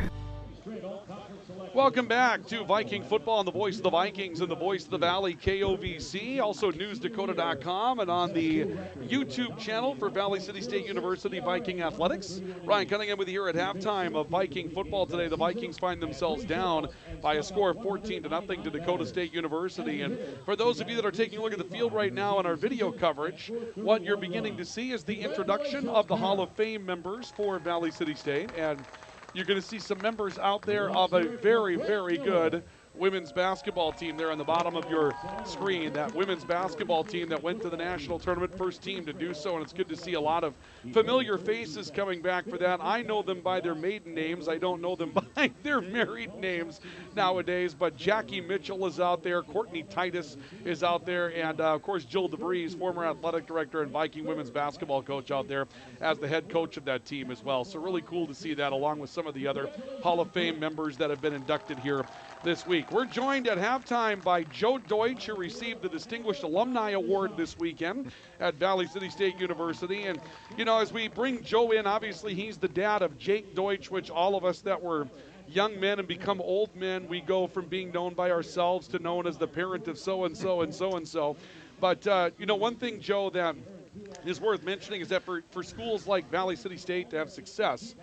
Welcome back to Viking football on the Voice of the Vikings and the Voice of the Valley, KOVC, also newsdakota.com, and on the YouTube channel for Valley City State University Viking Athletics. Ryan Cunningham with you here at halftime of Viking football today. The Vikings find themselves down by a score of 14-0 to Dakota State University. And for those of you that are taking a look at the field right now in our video coverage, what you're beginning to see is the introduction of the Hall of Fame members for Valley City State. And you're going to see some members out there of a very, very good women's basketball team there on the bottom of your screen. That women's basketball team that went to the national tournament, first team to do so, and it's good to see a lot of familiar faces coming back for that. I know them by their maiden names. I don't know them by their married names nowadays, but Jackie Mitchell is out there, Courtney Titus is out there, and of course Jill DeVries, former athletic director and Viking women's basketball coach, out there as the head coach of that team as well. So really cool to see that, along with some of the other Hall of Fame members that have been inducted here this week. We're joined at halftime by Joe Deutsch, who received the Distinguished Alumni Award this weekend at Valley City State University. And, you know, as we bring Joe in, obviously he's the dad of Jake Deutsch, which all of us that were young men and become old men, we go from being known by ourselves to known as the parent of so-and-so and so-and-so. But, you know, one thing, Joe, that is worth mentioning is that for schools like Valley City State to have success,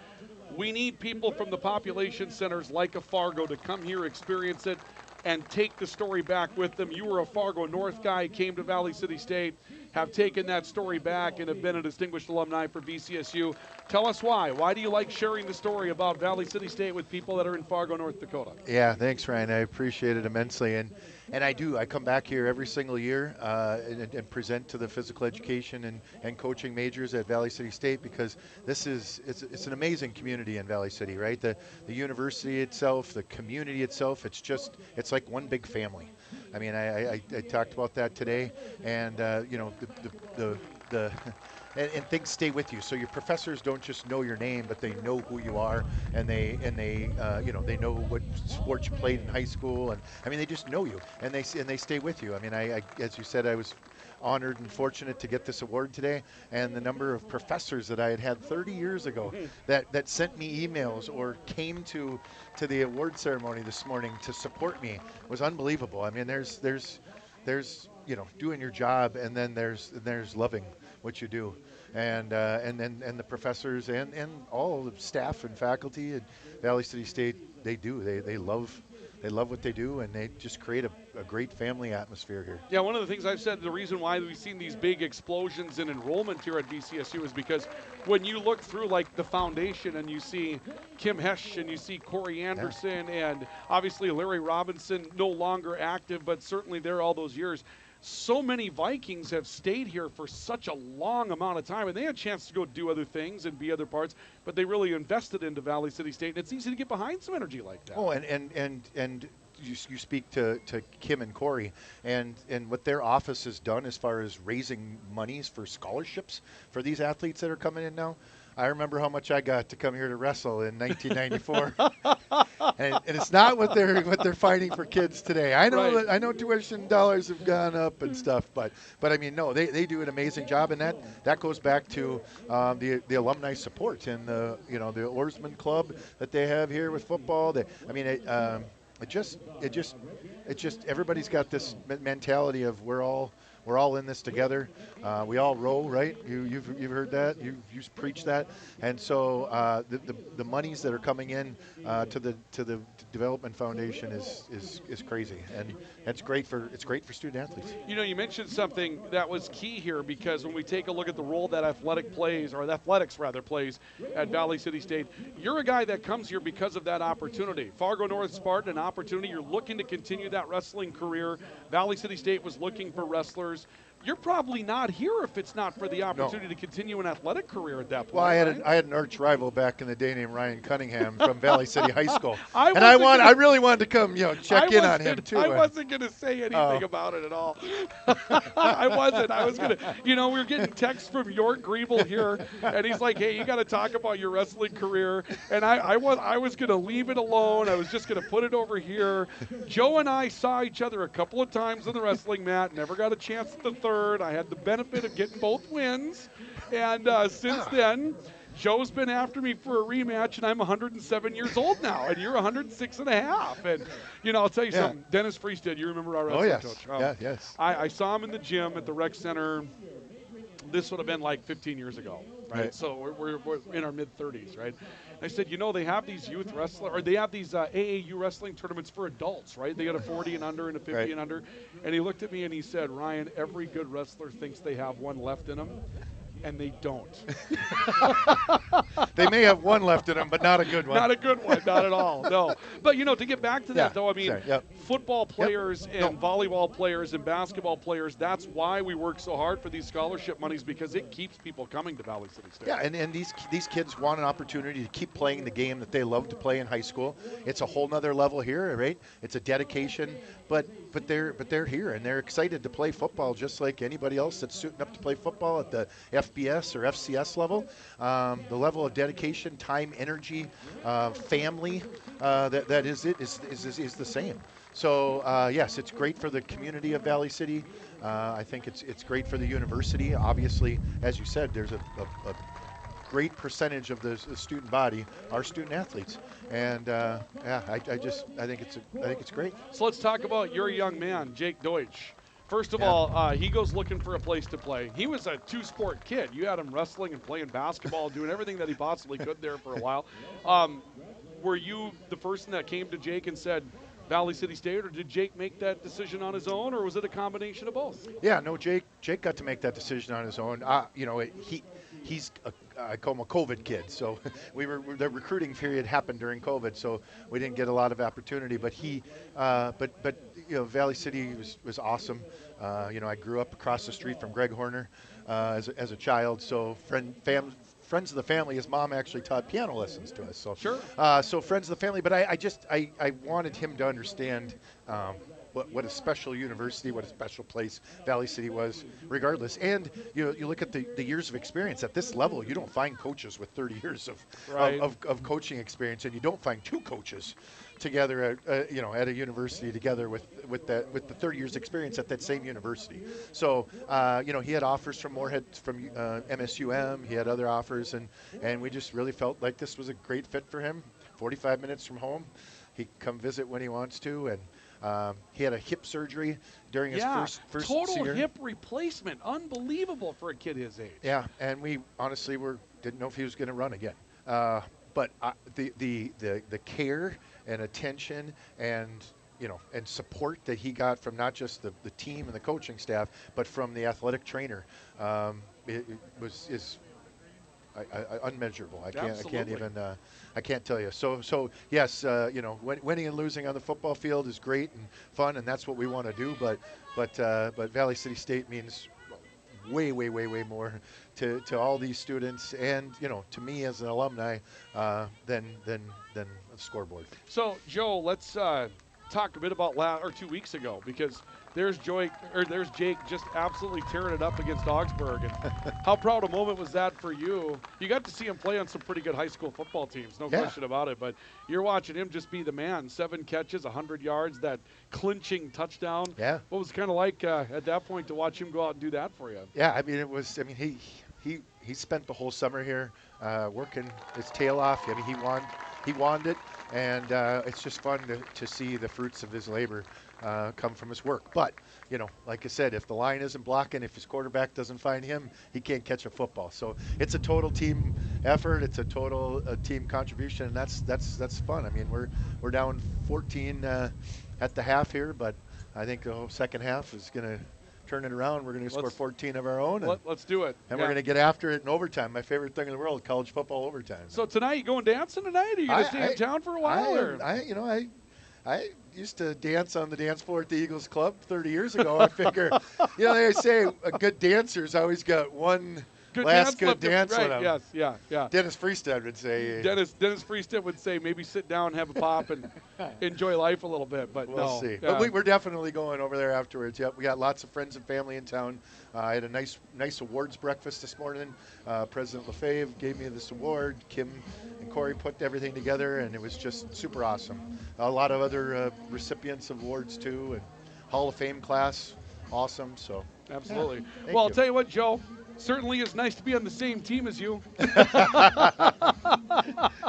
We need people from the population centers like a Fargo to come here, experience it, and take the story back with them. You were a Fargo North guy, came to Valley City State, have taken that story back, and have been a distinguished alumni for VCSU. Tell us why. Why do you like sharing the story about Valley City State with people that are in Fargo, North Dakota? Yeah, thanks, Ryan. I appreciate it immensely. And I do. I come back here every single year and present to the physical education and coaching majors at Valley City State, because it's an amazing community in Valley City, right? The university itself, the community itself, it's like one big family. I mean, I talked about that today, and and things stay with you. So your professors don't just know your name, but they know who you are, and they know what sport you played in high school, and I mean they just know you, and they stay with you. I mean, I as you said, I was honored and fortunate to get this award today, and the number of professors that I had 30 years ago that sent me emails or came to the award ceremony this morning to support me was unbelievable. I mean, there's doing your job, and then there's loving what you do, and the professors and all the staff and faculty at Valley City State, they love what they do, and they just create a great family atmosphere here. Yeah, one of the things I've said, the reason why we've seen these big explosions in enrollment here at VCSU is because when you look through like the foundation and you see Kim Hesh and you see Corey Anderson and obviously Larry Robinson, no longer active, but certainly there all those years. So many Vikings have stayed here for such a long amount of time, and they had a chance to go do other things and be other parts, but they really invested into Valley City State, and it's easy to get behind some energy like that. Oh, and you speak to Kim and Corey, and what their office has done as far as raising monies for scholarships for these athletes that are coming in now. I remember how much I got to come here to wrestle in 1994, and it's not what they're fighting for kids today. I know that I know tuition dollars have gone up and stuff, but I mean, no, they do an amazing job, and that goes back to the alumni support and the Oarsman Club that they have here with football. It just everybody's got this mentality of we're all in this together. We all row, right? You've heard that. You've preached that. And so the monies that are coming in to the Development Foundation is crazy, and it's great for student athletes. You know, you mentioned something that was key here, because when we take a look at the role that athletics plays at Valley City State, you're a guy that comes here because of that opportunity. Fargo North Spartan, an opportunity. You're looking to continue that wrestling career. Valley City State was looking for wrestlers. You're probably not here if it's not for the opportunity to continue an athletic career at that point. Well, I had an arch rival back in the day named Ryan Cunningham from Valley City High School, I really wanted to come, check in on him too. I wasn't going to say anything about it at all. I wasn't. I was going to. We were getting texts from York Griebel here, and he's like, "Hey, you got to talk about your wrestling career." And I was going to leave it alone. I was just going to put it over here. Joe and I saw each other a couple of times on the wrestling mat. Never got a chance at the third. I had the benefit of getting both wins, and since then, Joe's been after me for a rematch, and I'm 107 years old now, and you're 106 and a half. And, I'll tell you something. Dennis Freestad, you remember our wrestling coach? Yes. I saw him in the gym at the rec center. This would have been like 15 years ago, right? So we're in our mid-30s, right? I said, they have these youth wrestler, or they have these AAU wrestling tournaments for adults, right? They got a 40 and under and a 50 and under. And he looked at me and he said, "Ryan, every good wrestler thinks they have one left in them, and they don't." They may have one left in them, but not a good one. Not a good one, not at all, no. But, to get back to that, though, I mean, football players and volleyball players and basketball players, that's why we work so hard for these scholarship monies, because it keeps people coming to Valley City State. Yeah, and these kids want an opportunity to keep playing the game that they love to play in high school. It's a whole nother level here, right? It's a dedication, but they're here, and they're excited to play football just like anybody else that's suiting up to play football at the FBS or FCS level. The level of dedication, time, energy, family that is the same. So yes, it's great for the community of Valley City. I think it's great for the university. Obviously, as you said, there's a great percentage of the student body are student athletes, and I think it's great. So let's talk about your young man, Jake Deutsch. First of Yeah. all, he goes looking for a place to play. He was a two-sport kid. You had him wrestling and playing basketball, doing everything that he possibly could there for a while. Were you the person that came to Jake and said Valley City State, or did Jake make that decision on his own, or was it a combination of both? Yeah, no, Jake got to make that decision on his own. He's I call him a COVID kid. So the recruiting period happened during COVID, so we didn't get a lot of opportunity. But Valley City was awesome. I grew up across the street from Greg Horner as a child. So friends of the family. His mom actually taught piano lessons to us. So sure. So friends of the family. But I wanted him to understand. What a special university, what a special place Valley City was, regardless. And you look at the years of experience at this level. You don't find coaches with 30 years of coaching experience, and you don't find two coaches together at a university together with the 30 years experience at that same university. So he had offers from Moorhead, from MSUM. He had other offers, and we just really felt like this was a great fit for him. 45 minutes from home, he can come visit when he wants to, and he had a hip surgery during his first total year. hip replacement. Unbelievable for a kid his age. Yeah, and we honestly didn't know if he was going to run again. But the care and attention and support that he got from not just the team and the coaching staff, but from the athletic trainer, is unmeasurable. I can't tell you. So yes, winning and losing on the football field is great and fun, and that's what we want to do. But Valley City State means way more to all these students, and to me as an alumni, than a scoreboard. So Joe, let's talk a bit about 2 weeks ago, because there's Jake just absolutely tearing it up against Augsburg. And how proud a moment was that for you? You got to see him play on some pretty good high school football teams, no question about it. But you're watching him just be the man. 7 catches, 100 yards, that clinching touchdown. Yeah. What was it kind of like at that point to watch him go out and do that for you? Yeah, I mean, he spent the whole summer here working his tail off. I mean, he wanted it, and it's just fun to see the fruits of his labor come from his work. But, like I said, if the line isn't blocking, if his quarterback doesn't find him, he can't catch a football. So it's a total team effort. It's a total team contribution, and that's fun. I mean, we're down 14 at the half here, but I think the whole second half is going to turn it around. We're going to score 14 of our own. Let's do it. And we're going to get after it in overtime. My favorite thing in the world, college football overtime. So tonight, you going dancing tonight? Are you going to stay in town for a while? I used to dance on the dance floor at the Eagles Club 30 years ago. I figure, they say a good dancer's always got one good dance right, with him. Yes, yeah. Dennis Freestad would say. Dennis Freestad would say maybe sit down, have a pop, and enjoy life a little bit. But we'll see. But we're definitely going over there afterwards. Yep, we got lots of friends and family in town. I had a nice awards breakfast this morning. President Lefebvre gave me this award. Kim and Corey put everything together, and it was just super awesome. A lot of other recipients of awards too, and Hall of Fame class, awesome. So absolutely. Yeah, I'll tell you what, Joe. Certainly is nice to be on the same team as you.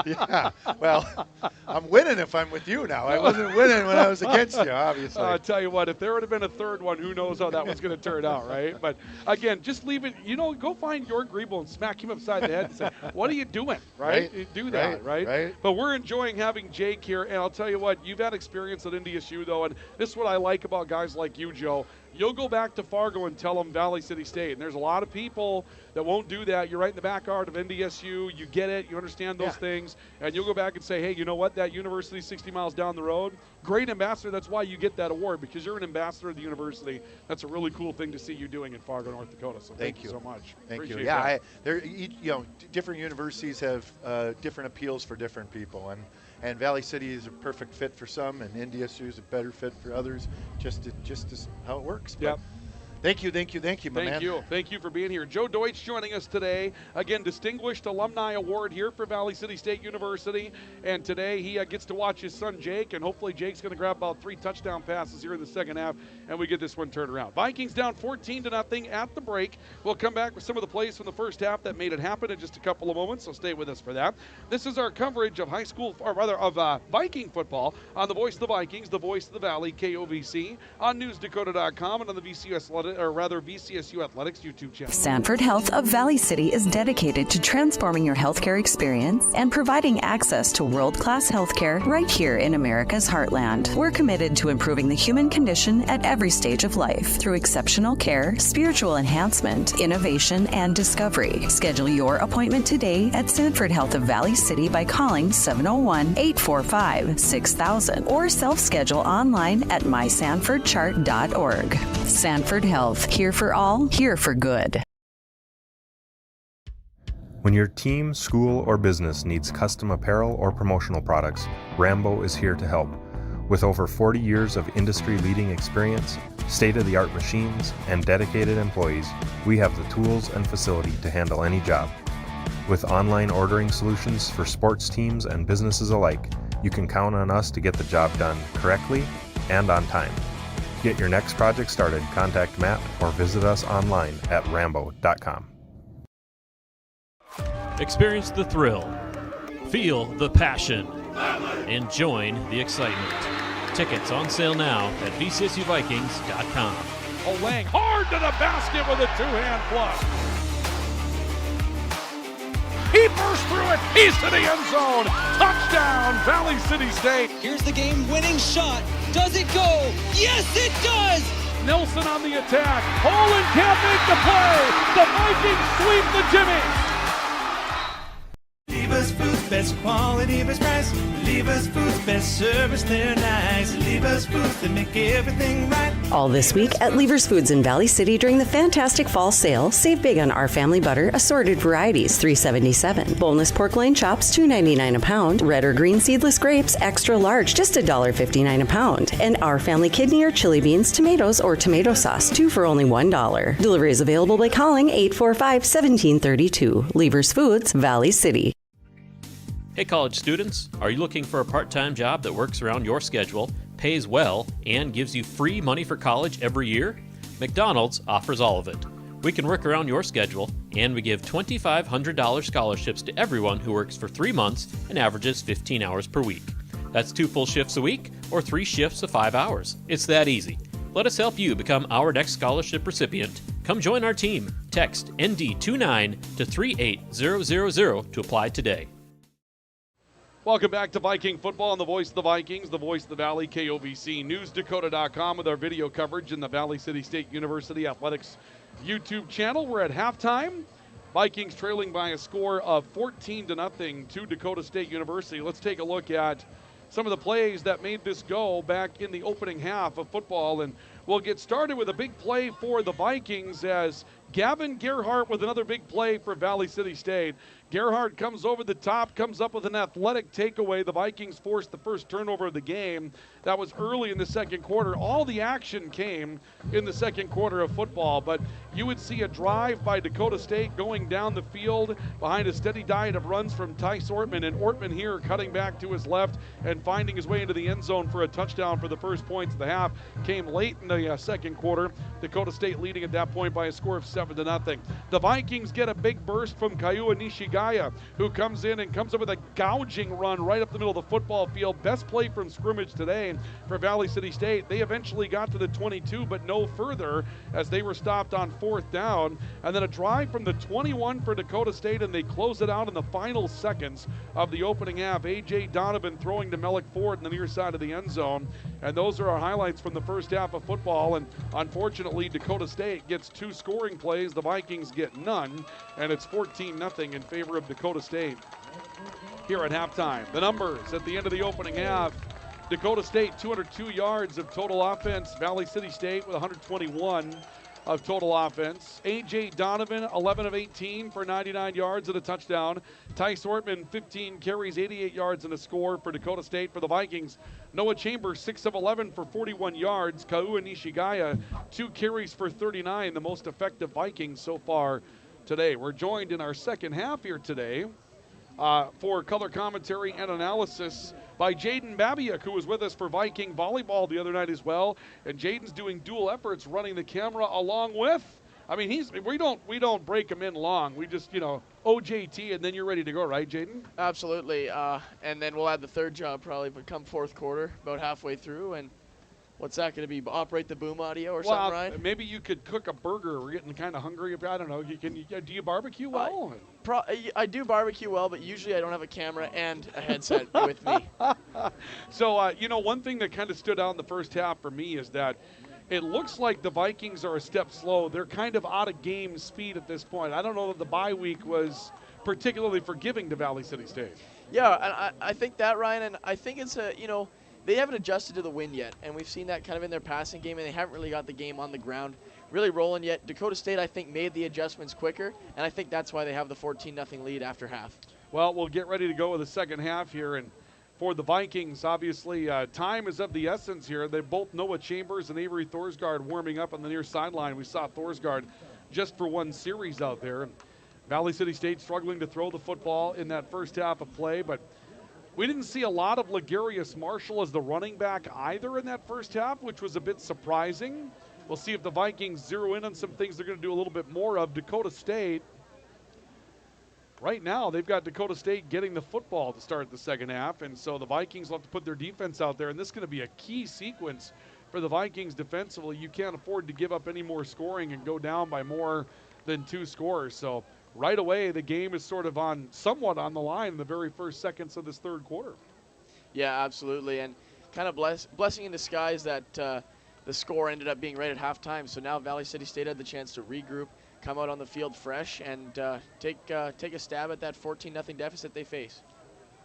Yeah, well, I'm winning if I'm with you now. I wasn't winning when I was against you, obviously. I'll tell you what, if there would have been a third one, who knows how that was going to turn out, right? But, again, just leave it. Go find Jorg Griebel and smack him upside the head and say, what are you doing, right? You do that, right? But we're enjoying having Jake here, and I'll tell you what, you've had experience at NDSU, though, and this is what I like about guys like you, Joe. You'll go back to Fargo and tell them Valley City State. And there's a lot of people that won't do that. You're right in the backyard of NDSU. You get it. You understand those things. And you'll go back and say, hey, you know what? That university 60 miles down the road, great ambassador. That's why you get that award, because you're an ambassador of the university. That's a really cool thing to see you doing in Fargo, North Dakota. So thank you so much. Thank you. Yeah, different universities have different appeals for different people. And Valley City is a perfect fit for some, and NDSU is a better fit for others. Just how it works. Yep. Thank you, my man. Thank you for being here. Joe Deutsch joining us today. Again, Distinguished Alumni Award here for Valley City State University. And today he gets to watch his son Jake, and hopefully Jake's going to grab about 3 touchdown passes here in the second half, and we get this one turned around. Vikings down 14-0 at the break. We'll come back with some of the plays from the first half that made it happen in just a couple of moments, so stay with us for that. This is our coverage of Viking football on the Voice of the Vikings, the Voice of the Valley, KOVC, on NewsDakota.com, and on the VCSU Athletics YouTube channel. Sanford Health of Valley City is dedicated to transforming your healthcare experience and providing access to world-class healthcare right here in America's heartland. We're committed to improving the human condition at every stage of life through exceptional care, spiritual enhancement, innovation, and discovery. Schedule your appointment today at Sanford Health of Valley City by calling 701-845-6000 or self-schedule online at mysanfordchart.org. Sanford Health, here for all, here for good. When your team, school, or business needs custom apparel or promotional products, Rambo is here to help. With over 40 years of industry-leading experience, state-of-the-art machines, and dedicated employees, we have the tools and facility to handle any job. With online ordering solutions for sports teams and businesses alike, you can count on us to get the job done correctly and on time. Get your next project started, contact Matt, or visit us online at rambo.com. Experience the thrill, feel the passion, and join the excitement. Tickets on sale now at VCSUVikings.com. Lang hard to the basket with a two-hand flush. He burst through it. He's to the end zone. Touchdown, Valley City State. Here's the game-winning shot. Does it go? Yes, it does! Nelson on the attack. Holland can't make the play. The Vikings sweep the Jimmy. Lever's Foods, best quality, best price. Lever's Foods, best service, they're nice. Lever's Foods, they make everything right. All this week at Lever's Foods in Valley City during the fantastic fall sale. Save big on Our Family Butter, assorted varieties, $3.77. Boneless pork loin chops, $2.99 a pound. Red or green seedless grapes, extra large, just $1.59 a pound. And Our Family kidney or chili beans, tomatoes, or tomato sauce, 2 for only $1. Delivery is available by calling 845-1732. Lever's Foods, Valley City. Hey college students, are you looking for a part-time job that works around your schedule, pays well, and gives you free money for college every year? McDonald's offers all of it. We can work around your schedule, and we give $2,500 scholarships to everyone who works for 3 months and averages 15 hours per week. That's 2 full shifts a week or 3 shifts of 5 hours. It's that easy. Let us help you become our next scholarship recipient. Come join our team. Text ND29 to 38000 to apply today. Welcome back to Viking football on the Voice of the Vikings, the Voice of the Valley, KOVC, NewsDakota.com with our video coverage in the Valley City State University Athletics YouTube channel. We're at halftime. Vikings trailing by a score of 14-0 to Dakota State University. Let's take a look at some of the plays that made this go back in the opening half of football, and we'll get started with a big play for the Vikings as Gavin Gerhardt with another big play for Valley City State. Gerhardt comes over the top, comes up with an athletic takeaway. The Vikings forced the first turnover of the game. That was early in the second quarter. All the action came in the second quarter of football, but you would see a drive by Dakota State going down the field behind a steady diet of runs from Tice Ortman, and Ortman here cutting back to his left and finding his way into the end zone for a touchdown for the first points of the half. Came late in the second quarter. Dakota State leading at that point by a score of 7-0. The Vikings get a big burst from Kaiua Nishigaya, who comes in and comes up with a gouging run right up the middle of the football field. Best play from scrimmage today for Valley City State. They eventually got to the 22, but no further as they were stopped on fourth down. And then a drive from the 21 for Dakota State, and they close it out in the final seconds of the opening half. A.J. Donovan throwing to Melick Ford in the near side of the end zone. And those are our highlights from the first half of football. And unfortunately, Dakota State gets 2 scoring plays. The Vikings get none. And it's 14-0 in favor of Dakota State here at halftime. The numbers at the end of the opening half: Dakota State 202 yards of total offense. Valley City State with 121. of total offense. A.J. Donovan, 11 of 18 for 99 yards and a touchdown. Tice Ortman, 15 carries, 88 yards and a score for Dakota State. For the Vikings, Noah Chambers, 6 of 11 for 41 yards. Kaua Nishigaya, 2 carries for 39, the most effective Vikings so far today. We're joined in our second half here today for color commentary and analysis by Jaden Babiak, who was with us for Viking volleyball the other night as well. And Jaden's doing dual efforts, running the camera along with. I mean, we don't break him in long. We just OJT, and then you're ready to go, right, Jaden? Absolutely. And then we'll add the third job probably, but come fourth quarter, about halfway through, and what's that going to be? Operate the boom audio or something, Ryan? Maybe you could cook a burger. We're getting kind of hungry. I don't know. Do you barbecue well? I do barbecue well, but usually I don't have a camera and a headset with me. So, one thing that kind of stood out in the first half for me is that it looks like the Vikings are a step slow. They're kind of out of game speed at this point. I don't know that the bye week was particularly forgiving to Valley City State. Yeah, and I think that, Ryan, and I think it's they haven't adjusted to the wind yet, and we've seen that kind of in their passing game, and they haven't really got the game on the ground really rolling yet. Dakota State, I think, made the adjustments quicker, and I think that's why they have the 14-0 lead after half. Well, we'll get ready to go with the second half here, and for the Vikings, obviously, time is of the essence here. They both Noah Chambers and Avery Thorsgaard warming up on the near sideline. We saw Thorsgaard just for one series out there. Valley City State struggling to throw the football in that first half of play, but we didn't see a lot of Legarius Marshall as the running back either in that first half, which was a bit surprising. We'll see if the Vikings zero in on some things they're going to do a little bit more of. Dakota State, right now, they've got Dakota State getting the football to start the second half, and so the Vikings will have to put their defense out there, and this is going to be a key sequence for the Vikings defensively. You can't afford to give up any more scoring and go down by more than 2 scores. So right away, the game is sort of somewhat on the line in the very first seconds of this third quarter. Yeah, absolutely, and kind of blessing in disguise that the score ended up being right at halftime. So now Valley City State had the chance to regroup, come out on the field fresh, and take a stab at that 14-0 deficit they face.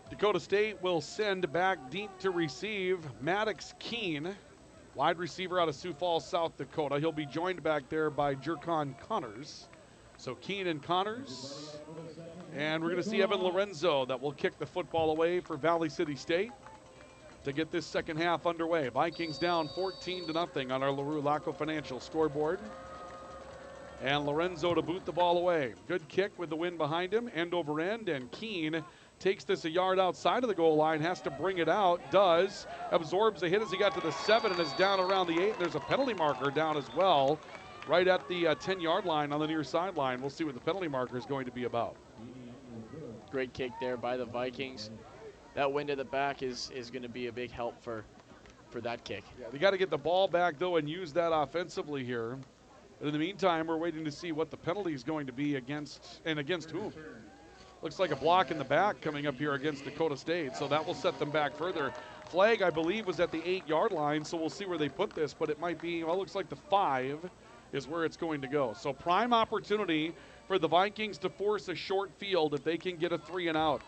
Dakota State will send back deep to receive Maddox Keene, wide receiver out of Sioux Falls, South Dakota. He'll be joined back there by Jercon Connors. So Keene and Connors. And we're going to see Evan Lorenzo that will kick the football away for Valley City State to get this second half underway. Vikings down 14-0 on our LaRue Laco Financial scoreboard. And Lorenzo to boot the ball away. Good kick with the wind behind him, end over end, and Keene takes this a yard outside of the goal line, has to bring it out, does, absorbs a hit as he got to the 7 and is down around the 8. There's a penalty marker down as well, right at the 10-yard line on the near sideline. We'll see what the penalty marker is going to be about. Great kick there by the Vikings. That wind at the back is going to be a big help for that kick. Yeah, they got to get the ball back, though, and use that offensively here. But in the meantime, we're waiting to see what the penalty is going to be against whom. Looks like a block in the back coming up here against Dakota State, so that will set them back further. Flag, I believe, was at the 8-yard line, so we'll see where they put this, but it might be, well, it looks like the 5 is where it's going to go. So prime opportunity for the Vikings to force a short field if they can get a 3 and out.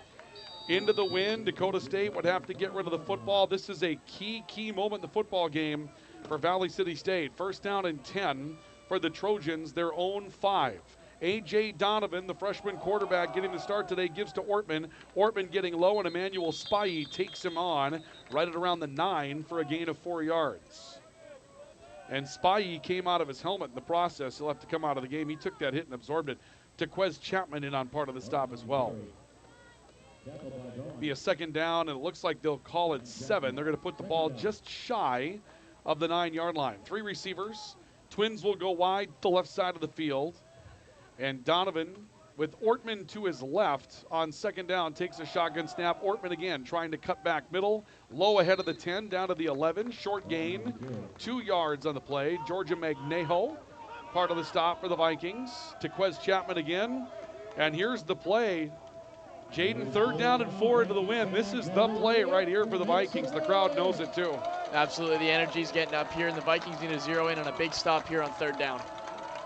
Into the wind, Dakota State would have to get rid of the football. This is a key moment in the football game for Valley City State. First down and 10 for the Trojans, their own 5. A.J. Donovan, the freshman quarterback, getting the start today, gives to Ortman. Ortman getting low, and Emmanuel Spivey takes him on right at around the 9 for a gain of 4 yards. And Spivey came out of his helmet in the process. He'll have to come out of the game. He took that hit and absorbed it. Tequez Chapman in on part of the stop as well. Be a second down, and it looks like they'll call it 7. They're going to put the ball just shy of the 9-yard line. 3 receivers. Twins will go wide to the left side of the field. And Donovan, with Ortman to his left on second down, takes a shotgun snap. Ortman again trying to cut back middle. Low ahead of the 10, down to the 11. Short gain, 2 yards on the play. Georgia Magnejo, part of the stop for the Vikings. Tequez Chapman again. And here's the play. Jaden, 3rd down and 4 into the win. This is the play right here for the Vikings. The crowd knows it too. Absolutely, the energy's getting up here, and the Vikings need to zero in on a big stop here on 3rd down.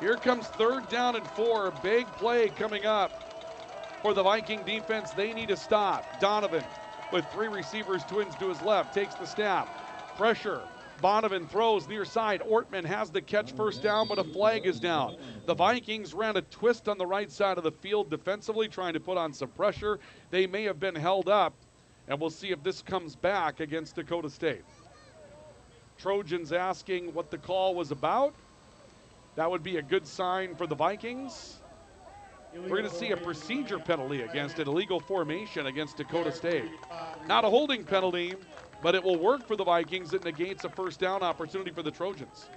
Here comes 3rd down and 4. Big play coming up for the Viking defense. They need a stop. Donovan with 3 receivers, Twins to his left, takes the snap. Pressure. Bonovan throws near side. Ortman has the catch, first down, but a flag is down. The Vikings ran a twist on the right side of the field defensively, trying to put on some pressure. They may have been held up, and we'll see if this comes back against Dakota State. Trojans asking what the call was about. That would be a good sign for the Vikings. We're going to see a procedure penalty against an illegal formation against Dakota State. Not a holding penalty, but it will work for the Vikings. It negates a first down opportunity for the Trojans.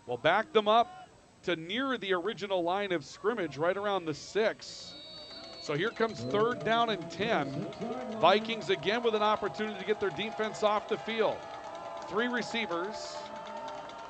We'll back them up to near the original line of scrimmage, right around the 6. So here comes 3rd down and 10. Vikings again with an opportunity to get their defense off the field. 3 receivers.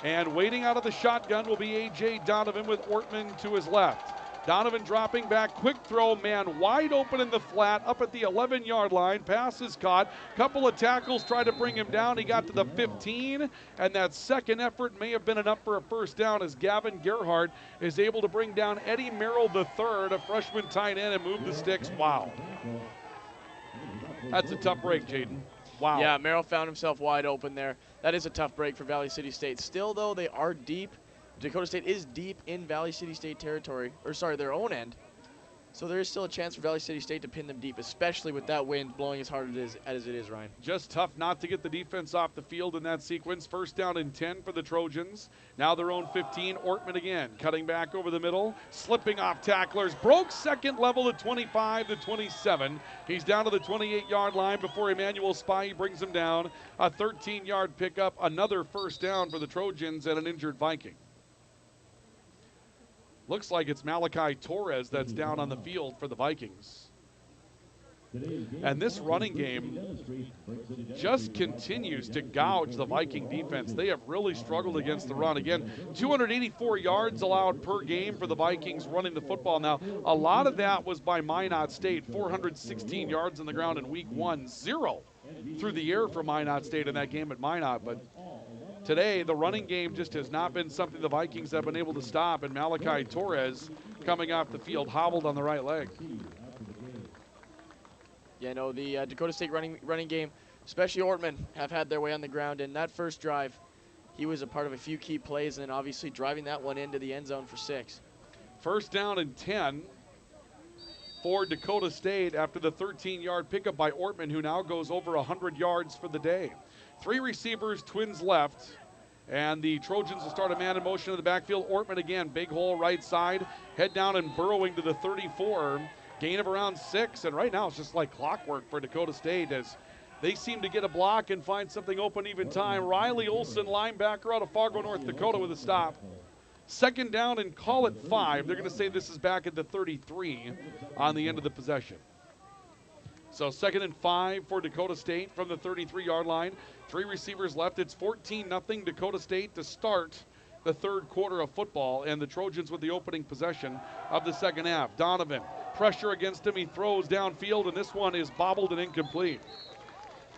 And waiting out of the shotgun will be A.J. Donovan with Ortman to his left. Donovan dropping back, quick throw, man wide open in the flat, up at the 11-yard line. Pass is caught. Couple of tackles try to bring him down. He got to the 15, and that second effort may have been enough for a first down as Gavin Gerhardt is able to bring down Eddie Merrill III, a freshman tight end, and move the sticks. Wow. That's a tough break, Jaden. Wow. Yeah, Merrill found himself wide open there. That is a tough break for Valley City State. Still, though, they are deep. Dakota State is deep in Valley City State territory, or sorry, their own end. So there is still a chance for Valley City State to pin them deep, especially with that wind blowing as hard as it is, Ryan. Just tough not to get the defense off the field in that sequence. 1st down and 10 for the Trojans. Now their own 15. Ortman again, cutting back over the middle, slipping off tacklers. Broke second level at 25 to 27. He's down to the 28-yard line before Emmanuel Spy brings him down. A 13-yard pickup, another first down for the Trojans and an injured Viking. Looks like it's Malachi Torres that's down on the field for the Vikings. And this running game just continues to gouge the Viking defense. They have really struggled against the run. Again, 284 yards allowed per game for the Vikings running the football. Now, a lot of that was by Minot State, 416 yards on the ground in week 1, 0 through the air for Minot State in that game at Minot. But today, the running game just has not been something the Vikings have been able to stop, and Malachi Torres coming off the field hobbled on the right leg. Yeah, no, the Dakota State running game, especially Ortman, have had their way on the ground. And that first drive, he was a part of a few key plays, and then obviously driving that one into the end zone for 6. 1st down and 10 for Dakota State after the 13-yard pickup by Ortman, who now goes over 100 yards for the day. 3 receivers, twins left, and the Trojans will start a man in motion in the backfield. Ortman again, big hole right side, head down and burrowing to the 34. Gain of around 6, and right now it's just like clockwork for Dakota State as they seem to get a block and find something open even time. Riley Olson, linebacker out of Fargo, North Dakota, with a stop. 2nd down and call it 5. They're going to say this is back at the 33 on the end of the possession. So 2nd and 5 for Dakota State from the 33-yard line. 3 receivers left. It's 14-0 Dakota State to start the 3rd quarter of football, and the Trojans with the opening possession of the 2nd half. Donovan, pressure against him. He throws downfield, and this one is bobbled and incomplete.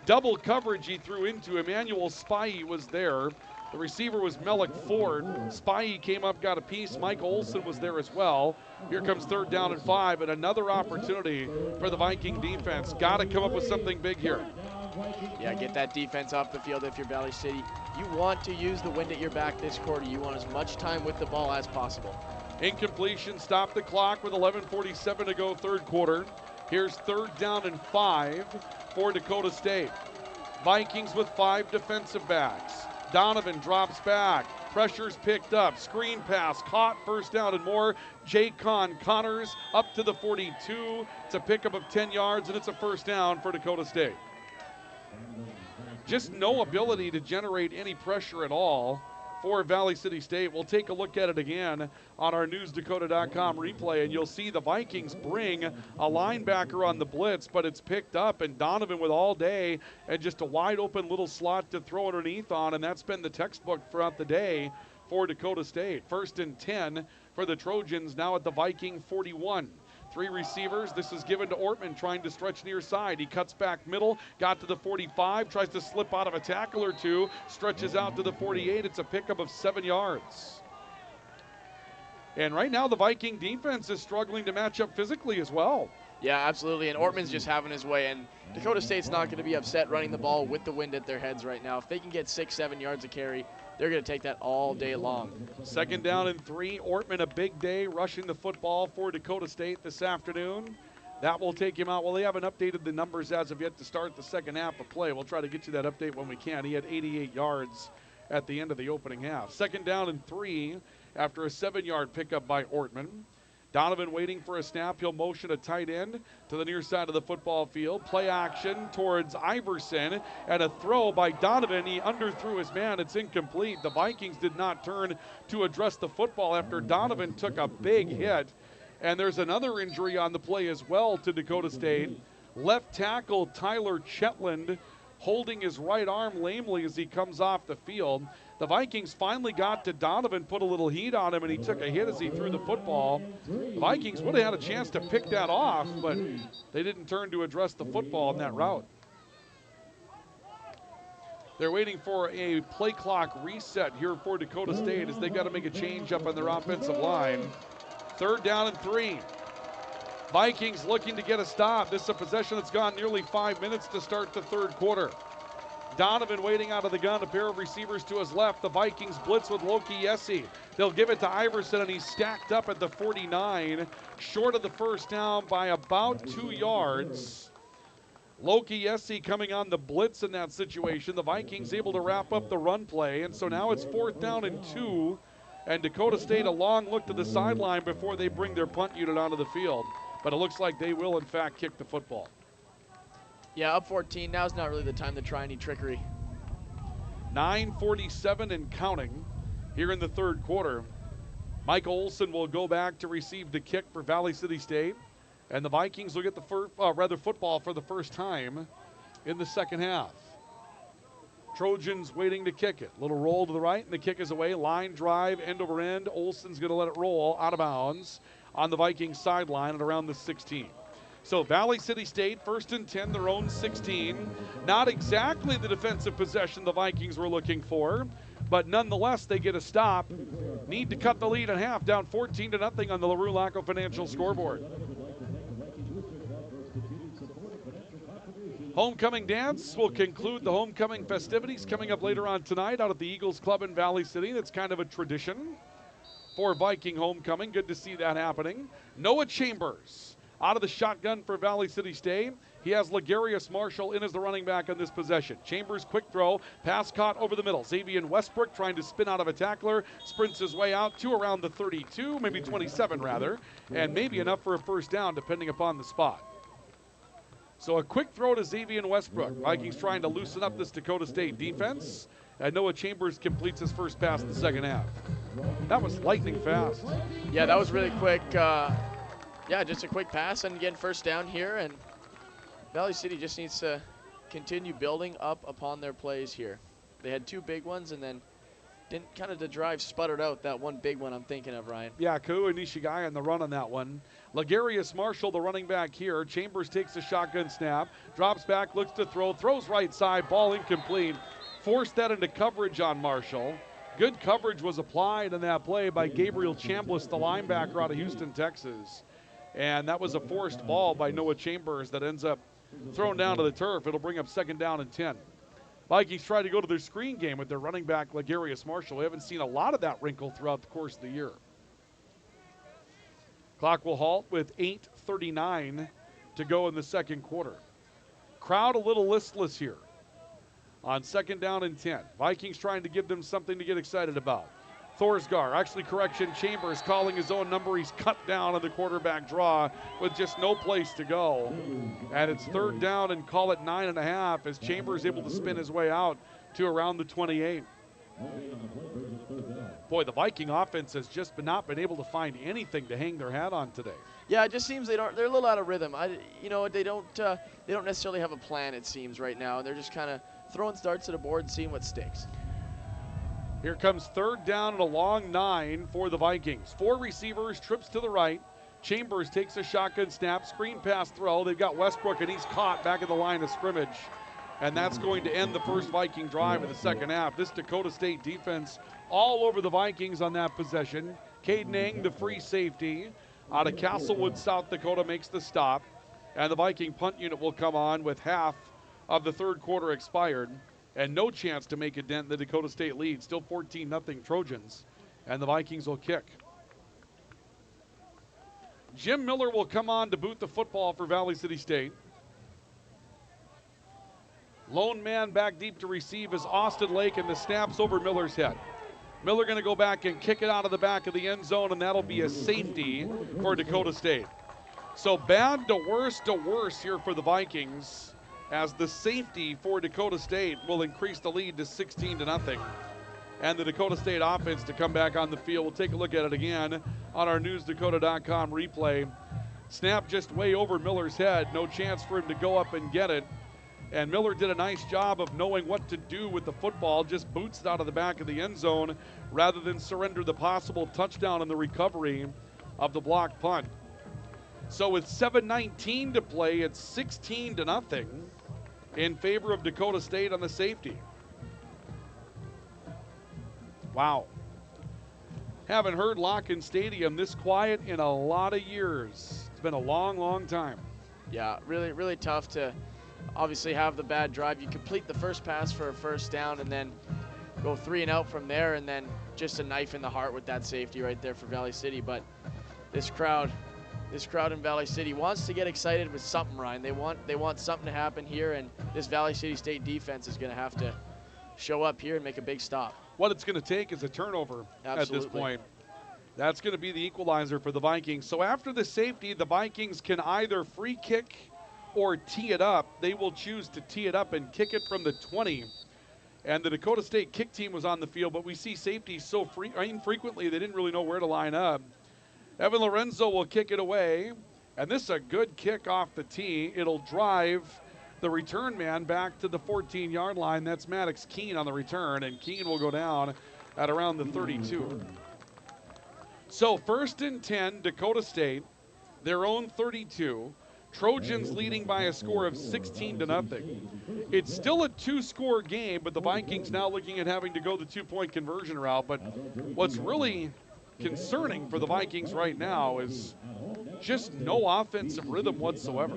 Double coverage he threw into. Emmanuel Spy was there. The receiver was Mellick Ford. Spy came up, got a piece. Mike Olson was there as well. Here comes 3rd down and 5, and another opportunity for the Viking defense. Got to come up with something big here. Yeah, get that defense off the field if you're Valley City. You want to use the wind at your back this quarter. You want as much time with the ball as possible. Incompletion, stop the clock with 11:47 to go, 3rd quarter. Here's 3rd down and 5 for Dakota State. Vikings with 5 defensive backs. Donovan drops back. Pressure's picked up. Screen pass caught. 1st down and more. Jaycon Connors up to the 42. It's a pickup of 10 yards, and it's a 1st down for Dakota State. Just no ability to generate any pressure at all for Valley City State. We'll take a look at it again on our newsdakota.com replay, and you'll see the Vikings bring a linebacker on the blitz, but it's picked up, and Donovan with all day and just a wide open little slot to throw underneath on, and that's been the textbook throughout the day for Dakota State. 1st and 10 for the Trojans, now at the Viking 41. 3 receivers. This is given to Ortman, trying to stretch near side. He cuts back middle, got to the 45, tries to slip out of a tackle or two, stretches out to the 48. It's a pickup of 7 yards. And right now the Viking defense is struggling to match up physically as well. Yeah, absolutely. And Ortman's just having his way. And Dakota State's not going to be upset running the ball with the wind at their heads right now. If they can get 6-7 yards of carry, they're going to take that all day long. 2nd down and 3. Ortman, a big day rushing the football for Dakota State this afternoon. That will take him out. Well, they haven't updated the numbers as of yet to start the second half of play. We'll try to get you that update when we can. He had 88 yards at the end of the opening half. 2nd down and 3 after a 7-yard pickup by Ortman. Donovan waiting for a snap. He'll motion a tight end to the near side of the football field. Play action towards Iverson, and a throw by Donovan. He underthrew his man. It's incomplete. The Vikings did not turn to address the football after Donovan took a big hit. And there's another injury on the play as well to Dakota State. Left tackle Tyler Chetland holding his right arm lamely as he comes off the field. The Vikings finally got to Donovan, put a little heat on him, and he took a hit as he threw the football. The Vikings would have had a chance to pick that off, but they didn't turn to address the football on that route. They're waiting for a play clock reset here for Dakota State as they got to make a change up on their offensive line. 3rd down and 3. Vikings looking to get a stop. This is a possession that's gone nearly 5 minutes to start the 3rd quarter. Donovan waiting out of the gun, a pair of receivers to his left. The Vikings blitz with Loki Yessi. They'll give it to Iverson, and he's stacked up at the 49, short of the first down by about 2 yards. Loki Yessi coming on the blitz in that situation. The Vikings able to wrap up the run play, and so now it's 4th down and 2, and Dakota State a long look to the sideline before they bring their punt unit onto the field. But it looks like they will, in fact, kick the football. Yeah, up 14. Now's not really the time to try any trickery. 9:47 and counting here in the 3rd quarter. Mike Olson will go back to receive the kick for Valley City State. And the Vikings will get the football for the first time in the second half. Trojans waiting to kick it. Little roll to the right, and the kick is away. Line drive, end over end. Olson's going to let it roll out of bounds on the Vikings sideline at around the 16. So Valley City State, 1st and 10, their own 16. Not exactly the defensive possession the Vikings were looking for, but nonetheless, they get a stop. Need to cut the lead in half, down 14-0 on the LaRue Laco Financial scoreboard. Homecoming dance will conclude the homecoming festivities coming up later on tonight out at the Eagles Club in Valley City. That's kind of a tradition for Viking homecoming. Good to see that happening. Noah Chambers out of the shotgun for Valley City State. He has Legarius Marshall in as the running back on this possession. Chambers, quick throw, pass caught over the middle. Xavier Westbrook trying to spin out of a tackler, sprints his way out to around the 32, maybe 27 rather, and maybe enough for a first down depending upon the spot. So a quick throw to Xavier Westbrook. Vikings trying to loosen up this Dakota State defense, and Noah Chambers completes his first pass in the second half. That was lightning fast. Yeah, that was really quick. Yeah, just a quick pass and again first down here, and Valley City just needs to continue building up upon their plays here. They had 2 big ones and then didn't kind of the drive sputtered out that one big one I'm thinking of, Ryan. Yeah, Kua Nishigai on the run on that one. Legarius Marshall, the running back here. Chambers takes a shotgun snap, drops back, looks to throw, throws right side, ball incomplete. Forced that into coverage on Marshall. Good coverage was applied in that play by Gabriel Chambliss, the linebacker out of Houston, Texas. And that was a forced ball by Noah Chambers that ends up thrown down to the turf. It'll bring up 2nd down and 10. Vikings try to go to their screen game with their running back, Legarius Marshall. We haven't seen a lot of that wrinkle throughout the course of the year. Clock will halt with 8:39 to go in the 2nd quarter. Crowd a little listless here on 2nd down and 10. Vikings trying to give them something to get excited about. Thorsgar, actually correction, Chambers calling his own number. He's cut down on the quarterback draw with just no place to go. And it's 3rd down and call it 9.5 as Chambers able to spin his way out to around the 28. Boy, the Viking offense has just not been able to find anything to hang their hat on today. Yeah, it just seems they're a little out of rhythm. They don't necessarily have a plan, it seems, right now. They're just kind of throwing darts at a board and seeing what sticks. Here comes 3rd down and a long 9 for the Vikings. 4 receivers, trips to the right. Chambers takes a shotgun snap, screen pass throw. They've got Westbrook, and he's caught back at the line of scrimmage. And that's going to end the first Viking drive of the second half. This Dakota State defense all over the Vikings on that possession. Caden Eng, the free safety, out of Castlewood, South Dakota, makes the stop. And the Viking punt unit will come on with half of the third quarter expired and no chance to make a dent in the Dakota State lead. Still 14-0 Trojans. And the Vikings will kick. Jim Miller will come on to boot the football for Valley City State. Lone man back deep to receive is Austin Lake, and the snap's over Miller's head. Miller going to go back and kick it out of the back of the end zone, and that'll be a safety for Dakota State. So bad to worse here for the Vikings, as the safety for Dakota State will increase the lead to 16-0. And the Dakota State offense to come back on the field. We'll take a look at it again on our newsdakota.com replay. Snap just way over Miller's head. No chance for him to go up and get it. And Miller did a nice job of knowing what to do with the football, just boots it out of the back of the end zone rather than surrender the possible touchdown in the recovery of the blocked punt. So with 7:19 to play, it's 16-0 in favor of Dakota State on the safety. Wow. Haven't heard Locken Stadium this quiet in a lot of years. It's been a long, long time. Yeah, really, really tough to obviously have the bad drive. You complete the first pass for a first down and then go 3 and out from there, and then just a knife in the heart with that safety right there for Valley City. But this crowd in Valley City wants to get excited with something, Ryan. They want something to happen here, and this Valley City State defense is going to have to show up here and make a big stop. What it's going to take is a turnover at this point. That's going to be the equalizer for the Vikings. So after the safety, the Vikings can either free kick or tee it up. They will choose to tee it up and kick it from the 20. And the Dakota State kick team was on the field, but we see safeties so infrequently they didn't really know where to line up. Evan Lorenzo will kick it away, and this is a good kick off the tee. It'll drive the return man back to the 14-yard line. That's Maddox Keene on the return, and Keene will go down at around the 32. So 1st and 10, Dakota State, their own 32. Trojans leading by a score of 16-0. It's still a 2-score game, but the Vikings now looking at having to go the 2-point conversion route. But what's really concerning for the Vikings right now is just no offensive rhythm whatsoever.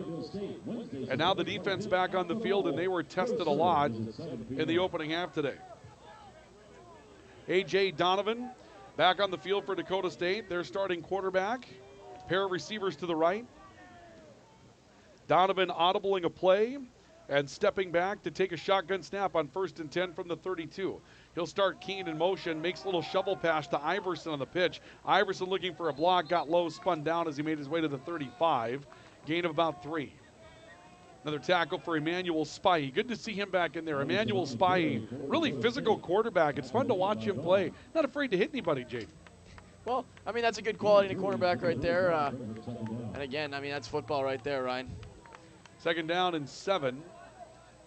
And now the defense back on the field, and they were tested a lot in the opening half today. A.J. Donovan back on the field for Dakota State. Their starting quarterback. Pair of receivers to the right. Donovan audibling a play and stepping back to take a shotgun snap on 1st and 10 from the 32. He'll start Keene in motion, makes a little shovel pass to Iverson on the pitch. Iverson looking for a block, got low, spun down as he made his way to the 35. Gain of about 3. Another tackle for Emmanuel Spivey. Good to see him back in there. Emmanuel Spivey, really physical quarterback. It's fun to watch him play. Not afraid to hit anybody, Jake. Well, I mean, that's a good quality in a quarterback right there. And again, I mean, that's football right there, Ryan. 2nd down and 7.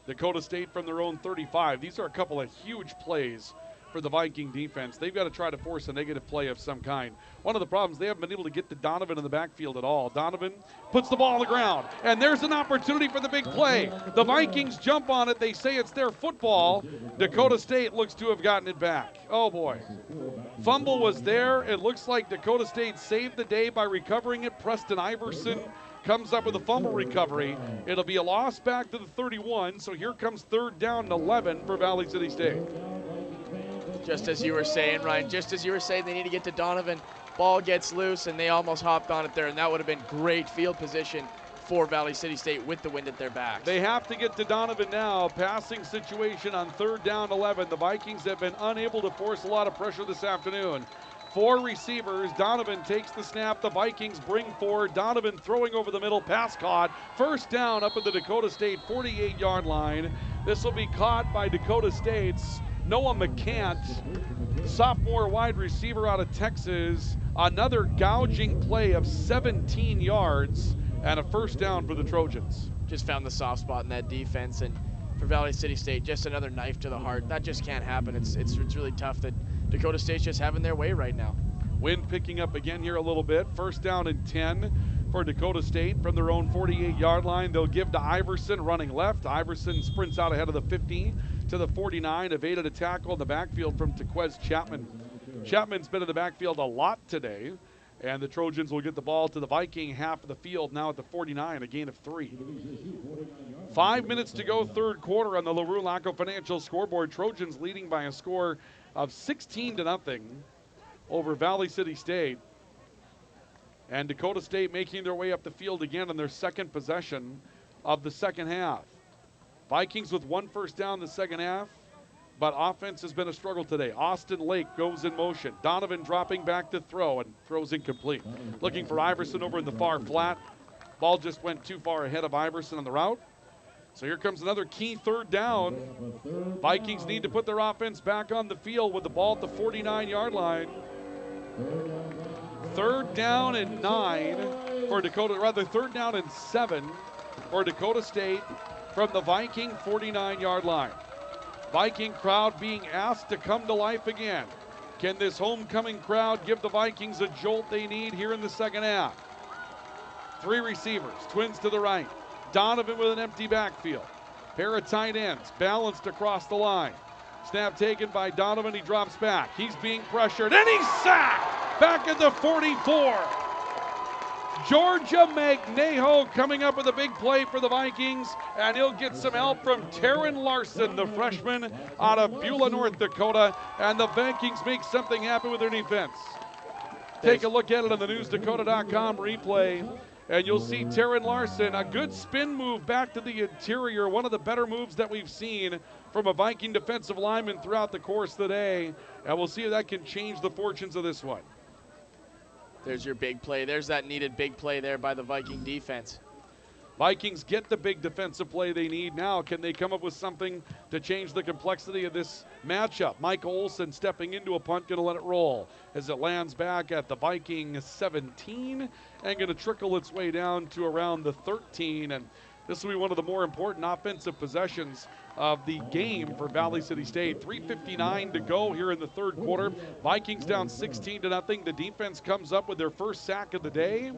Dakota State from their own 35. These are a couple of huge plays for the Viking defense. They've got to try to force a negative play of some kind. One of the problems, they haven't been able to get to Donovan in the backfield at all. Donovan puts the ball on the ground, and there's an opportunity for the big play. The Vikings jump on it. They say it's their football. Dakota State looks to have gotten it back. Oh, boy. Fumble was there. It looks like Dakota State saved the day by recovering it. Preston Iverson comes up with a fumble recovery. It'll be a loss back to the 31, so here comes 3rd down and 11 for Valley City State. Just as you were saying, Ryan, just as you were saying, they need to get to Donovan. Ball gets loose, and they almost hopped on it there, and that would have been great field position for Valley City State with the wind at their backs. They have to get to Donovan now. Passing situation on 3rd down 11. The Vikings have been unable to force a lot of pressure this afternoon. 4 receivers. Donovan takes the snap. The Vikings bring 4. Donovan throwing over the middle. Pass caught. 1st down up at the Dakota State 48-yard line. This will be caught by Dakota State's Noah McCant, sophomore wide receiver out of Texas. Another gouging play of 17 yards and a 1st down for the Trojans. Just found the soft spot in that defense, and for Valley City State, just another knife to the heart. That just can't happen. It's really tough that Dakota State's just having their way right now. Wind picking up again here a little bit. 1st down and 10 for Dakota State from their own 48-yard line. They'll give to Iverson running left. Iverson sprints out ahead of the 50 to the 49, evaded a tackle in the backfield from Tequez Chapman. Chapman's been in the backfield a lot today, And the Trojans will get the ball to the Viking half of the field now at the 49, a gain of 3. 5 minutes to go, third quarter on the LaRue Laco Financial scoreboard. Trojans leading by a score of 16-0 over Valley City State. And Dakota State making their way up the field again on their second possession of the second half. Vikings with 1 first down in the second half, but offense has been a struggle today. Austin Lake goes in motion. Donovan dropping back to throw and throws incomplete. Looking for Iverson over in the far flat. Ball just went too far ahead of Iverson on the route. So here comes another key third down. Vikings need to put their offense back on the field with the ball at the 49-yard line. Third down and 9 for Dakota, rather third down and 7 for Dakota State from the Viking 49-yard line. Viking crowd being asked to come to life again. Can this homecoming crowd give the Vikings a jolt they need here in the second half? 3 receivers, Twins to the right. Donovan with an empty backfield. Pair of tight ends balanced across the line. Snap taken by Donovan, he drops back. He's being pressured and he's sacked back at the 44. Georgia Magnejo coming up with a big play for the Vikings, and he'll get some help from Taryn Larson, the freshman out of Beulah, North Dakota, and the Vikings make something happen with their defense. Take a look at it on the newsdakota.com replay, and you'll see Taryn Larson, a good spin move back to the interior, one of the better moves that we've seen from a Viking defensive lineman throughout the course of the day, and we'll see if that can change the fortunes of this one. There's your big play. There's that needed big play there by the Viking defense. Vikings get the big defensive play they need now. Can they come up with something to change the complexity of this matchup? Mike Olson stepping into a punt, going to let it roll as it lands back at the Viking 17 and going to trickle its way down to around the 13. And this will be one of the more important offensive possessions of the game for Valley City State. 3:59 to go here in the third quarter. Vikings down 16-0. The defense comes up with their first sack of the day,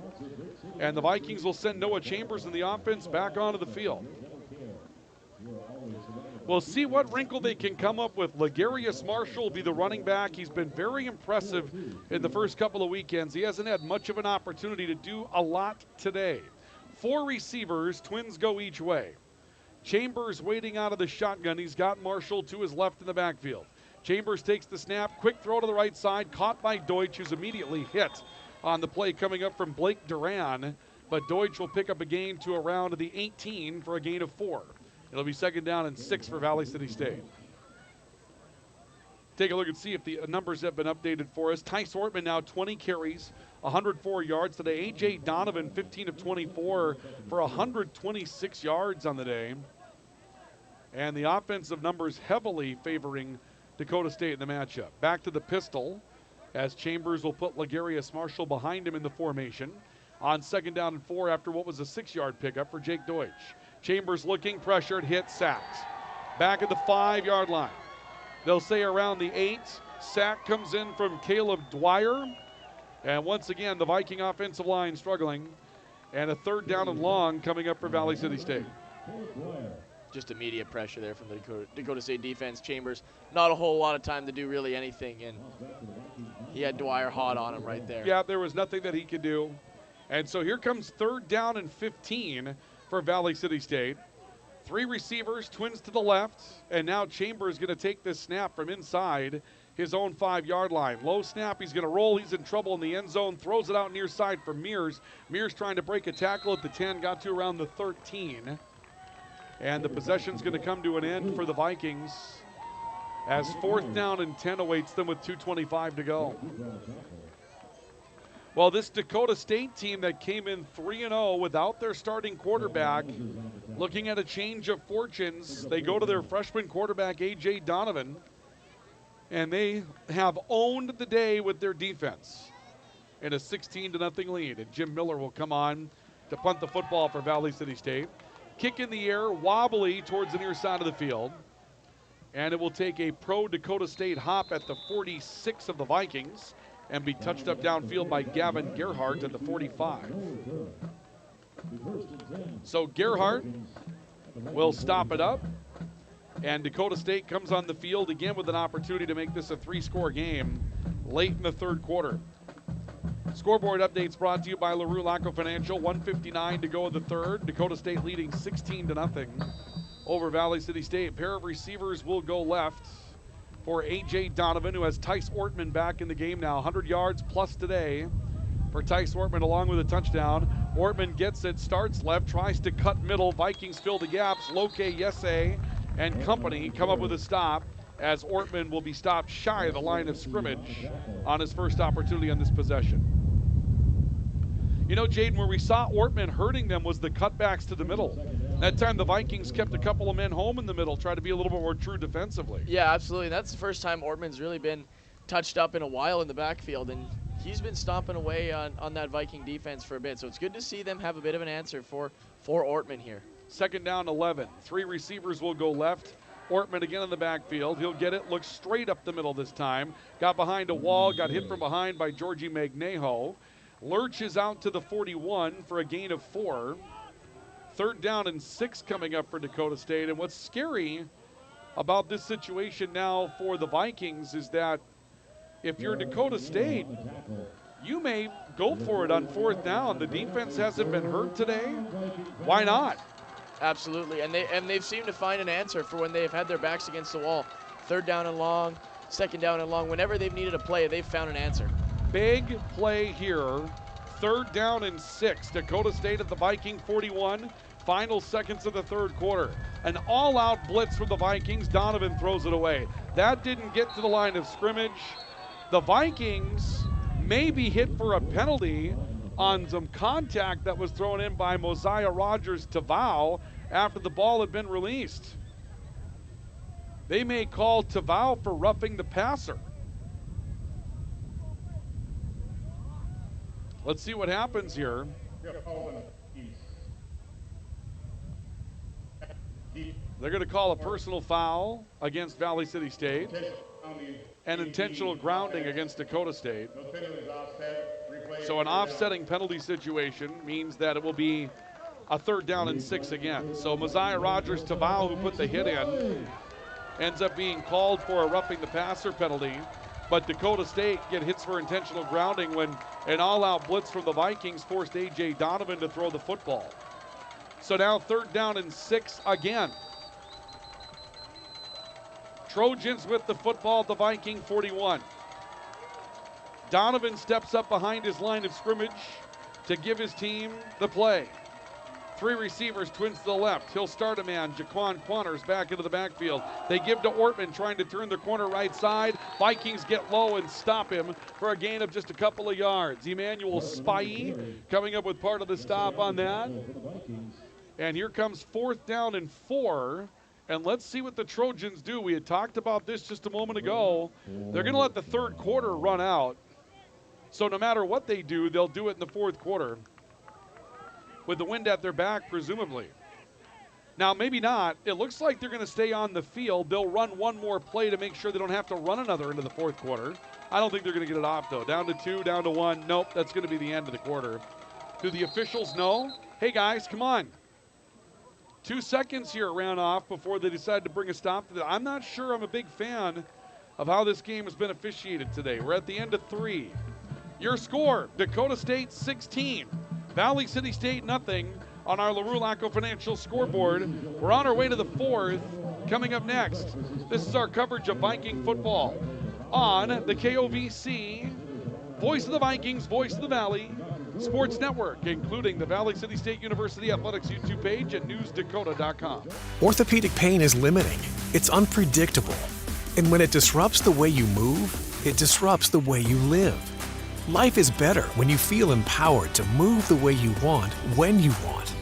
and the Vikings will send Noah Chambers and the offense back onto the field. We'll see what wrinkle they can come up with. Legarius Marshall will be the running back. He's been very impressive in the first couple of weekends. He hasn't had much of an opportunity to do a lot today. 4 receivers, Twins go each way. Chambers waiting out of the shotgun. He's got Marshall to his left in the backfield. Chambers takes the snap, quick throw to the right side, caught by Deutsch, who's immediately hit on the play coming up from Blake Duran. But Deutsch will pick up a gain to around the 18 for a gain of 4. It'll be second down and 6 for Valley City State. Take a look and see if the numbers have been updated for us. Tice Ortman now 20 carries, 104 yards today. A.J. Donovan 15 of 24 for 126 yards on the day. And the offensive numbers heavily favoring Dakota State in the matchup. Back to the pistol as Chambers will put Legarius Marshall behind him in the formation on second down and 4 after what was a 6-yard pickup for Jake Deutsch. Chambers looking, pressured, hit, sacked. Back at the 5-yard line. They'll say around the 8. Sack comes in from Caleb Dwyer. And once again, the Viking offensive line struggling. And a third down and long coming up for Valley City State. Just immediate pressure there from the Dakota State defense. Chambers, not a whole lot of time to do really anything. And he had Dwyer hot on him right there. Yeah, there was nothing that he could do. And so here comes third down and 15 for Valley City State. 3 receivers, Twins to the left, and now Chambers going to take this snap from inside his own 5-yard line. Low snap, he's going to roll, he's in trouble in the end zone, throws it out near side for Mears. Mears trying to break a tackle at the 10, got to around the 13. And the possession's going to come to an end for the Vikings as fourth down and 10 awaits them with 2:25 to go. Well, this Dakota State team that came in 3-0 without their starting quarterback, looking at a change of fortunes. They go to their freshman quarterback, A.J. Donovan, and they have owned the day with their defense in a 16-0 lead. And Jim Miller will come on to punt the football for Valley City State. Kick in the air, wobbly towards the near side of the field. And it will take a pro Dakota State hop at the 46 of the Vikings and be touched up downfield by Gavin Gerhardt at the 45. So Gerhardt will stop it up, and Dakota State comes on the field again with an opportunity to make this a 3-score game late in the third quarter. Scoreboard updates brought to you by LaRue Laco Financial. 1:59 to go in the third. Dakota State leading 16-0 over Valley City State. A pair of receivers will go left for A.J. Donovan, who has Tice Ortman back in the game now. 100 yards plus today for Tice Ortman, along with a touchdown. Ortman gets it, starts left, tries to cut middle. Vikings fill the gaps. Loke, Yese, and company come up with a stop, as Ortman will be stopped shy of the line of scrimmage on his first opportunity on this possession. You know, Jaden, where we saw Ortman hurting them was the cutbacks to the middle. That time the Vikings kept a couple of men home in the middle, tried to be a little bit more true defensively. Yeah, absolutely. That's the first time Ortman's really been touched up in a while in the backfield, and he's been stomping away on that Viking defense for a bit. So it's good to see them have a bit of an answer for Ortman here. Second down, 11. 3 receivers will go left. Ortman again in the backfield. He'll get it, looks straight up the middle this time. Got behind a wall, got hit from behind by Georgie Magnejo. Lurches out to the 41 for a gain of 4. Third down and 6 coming up for Dakota State. And what's scary about this situation now for the Vikings is that if you're Dakota State, you may go for it on 4th down. The defense hasn't been hurt today. Why not? Absolutely, and they've seemed to find an answer for when they've had their backs against the wall. 3rd down and long, 2nd down and long. Whenever they've needed a play, they've found an answer. Big play here. 3rd down and 6. Dakota State at the Viking 41. Final seconds of the 3rd quarter. An all-out blitz from the Vikings. Donovan throws it away. That didn't get to the line of scrimmage. The Vikings may be hit for a penalty on some contact that was thrown in by Mosiah Rogers Tavau after the ball had been released. They may call Tavau for roughing the passer. Let's see what happens here. They're going to call a personal foul against Valley City State and intentional grounding against Dakota State. So an offsetting penalty situation means that it will be a 3rd down and 6 again. So Mosiah Rogers Tavau, who put the hit in, ends up being called for a roughing the passer penalty. But Dakota State get hits for intentional grounding when an all-out blitz from the Vikings forced A.J. Donovan to throw the football. So now 3rd down and 6 again. Trojans with the football at the Viking 41. Donovan steps up behind his line of scrimmage to give his team the play. 3 receivers, twins to the left. He'll start a man. Jaquan Quanners back into the backfield. They give to Ortman, trying to turn the corner right side. Vikings get low and stop him for a gain of just a couple of yards. Emmanuel Spy coming up with part of the stop on that. And here comes 4th down and 4. And let's see what the Trojans do. We had talked about this just a moment ago. They're going to let the 3rd quarter run out. So no matter what they do, they'll do it in the 4th quarter with the wind at their back, presumably. Now, maybe not. It looks like they're going to stay on the field. They'll run one more play to make sure they don't have to run another into the 4th quarter. I don't think they're going to get it off, though. Down to 2, down to 1. Nope, that's going to be the end of the quarter. Do the officials know? Hey, guys, come on. 2 seconds here ran off before they decided to bring a stop to that. I'm not sure I'm a big fan of how this game has been officiated today. We're at the end of 3. Your score, Dakota State 16, Valley City State nothing on our LaRue Laco Financial scoreboard. We're on our way to the 4th. Coming up next, this is our coverage of Viking football on the KOVC, Voice of the Vikings, Voice of the Valley Sports Network, including the Valley City State University Athletics YouTube page and newsdakota.com. Orthopedic pain is limiting. It's unpredictable. And when it disrupts the way you move, it disrupts the way you live. Life is better when you feel empowered to move the way you want, when you want.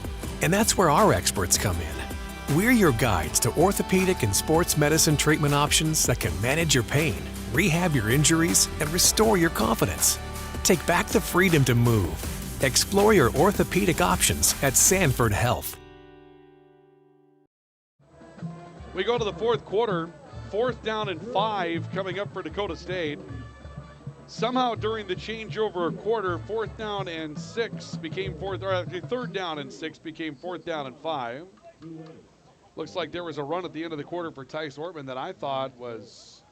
And that's where our experts come in. We're your guides to orthopedic and sports medicine treatment options that can manage your pain, rehab your injuries, and restore your confidence. Take back the freedom to move. Explore your orthopedic options at Sanford Health. We go to the 4th quarter. 4th down and 5 coming up for Dakota State. Somehow during the changeover of quarter, 4th down and 6 became 3rd down and 6 became 4th down and 5. Looks like there was a run at the end of the quarter for Tice Ortman that I thought was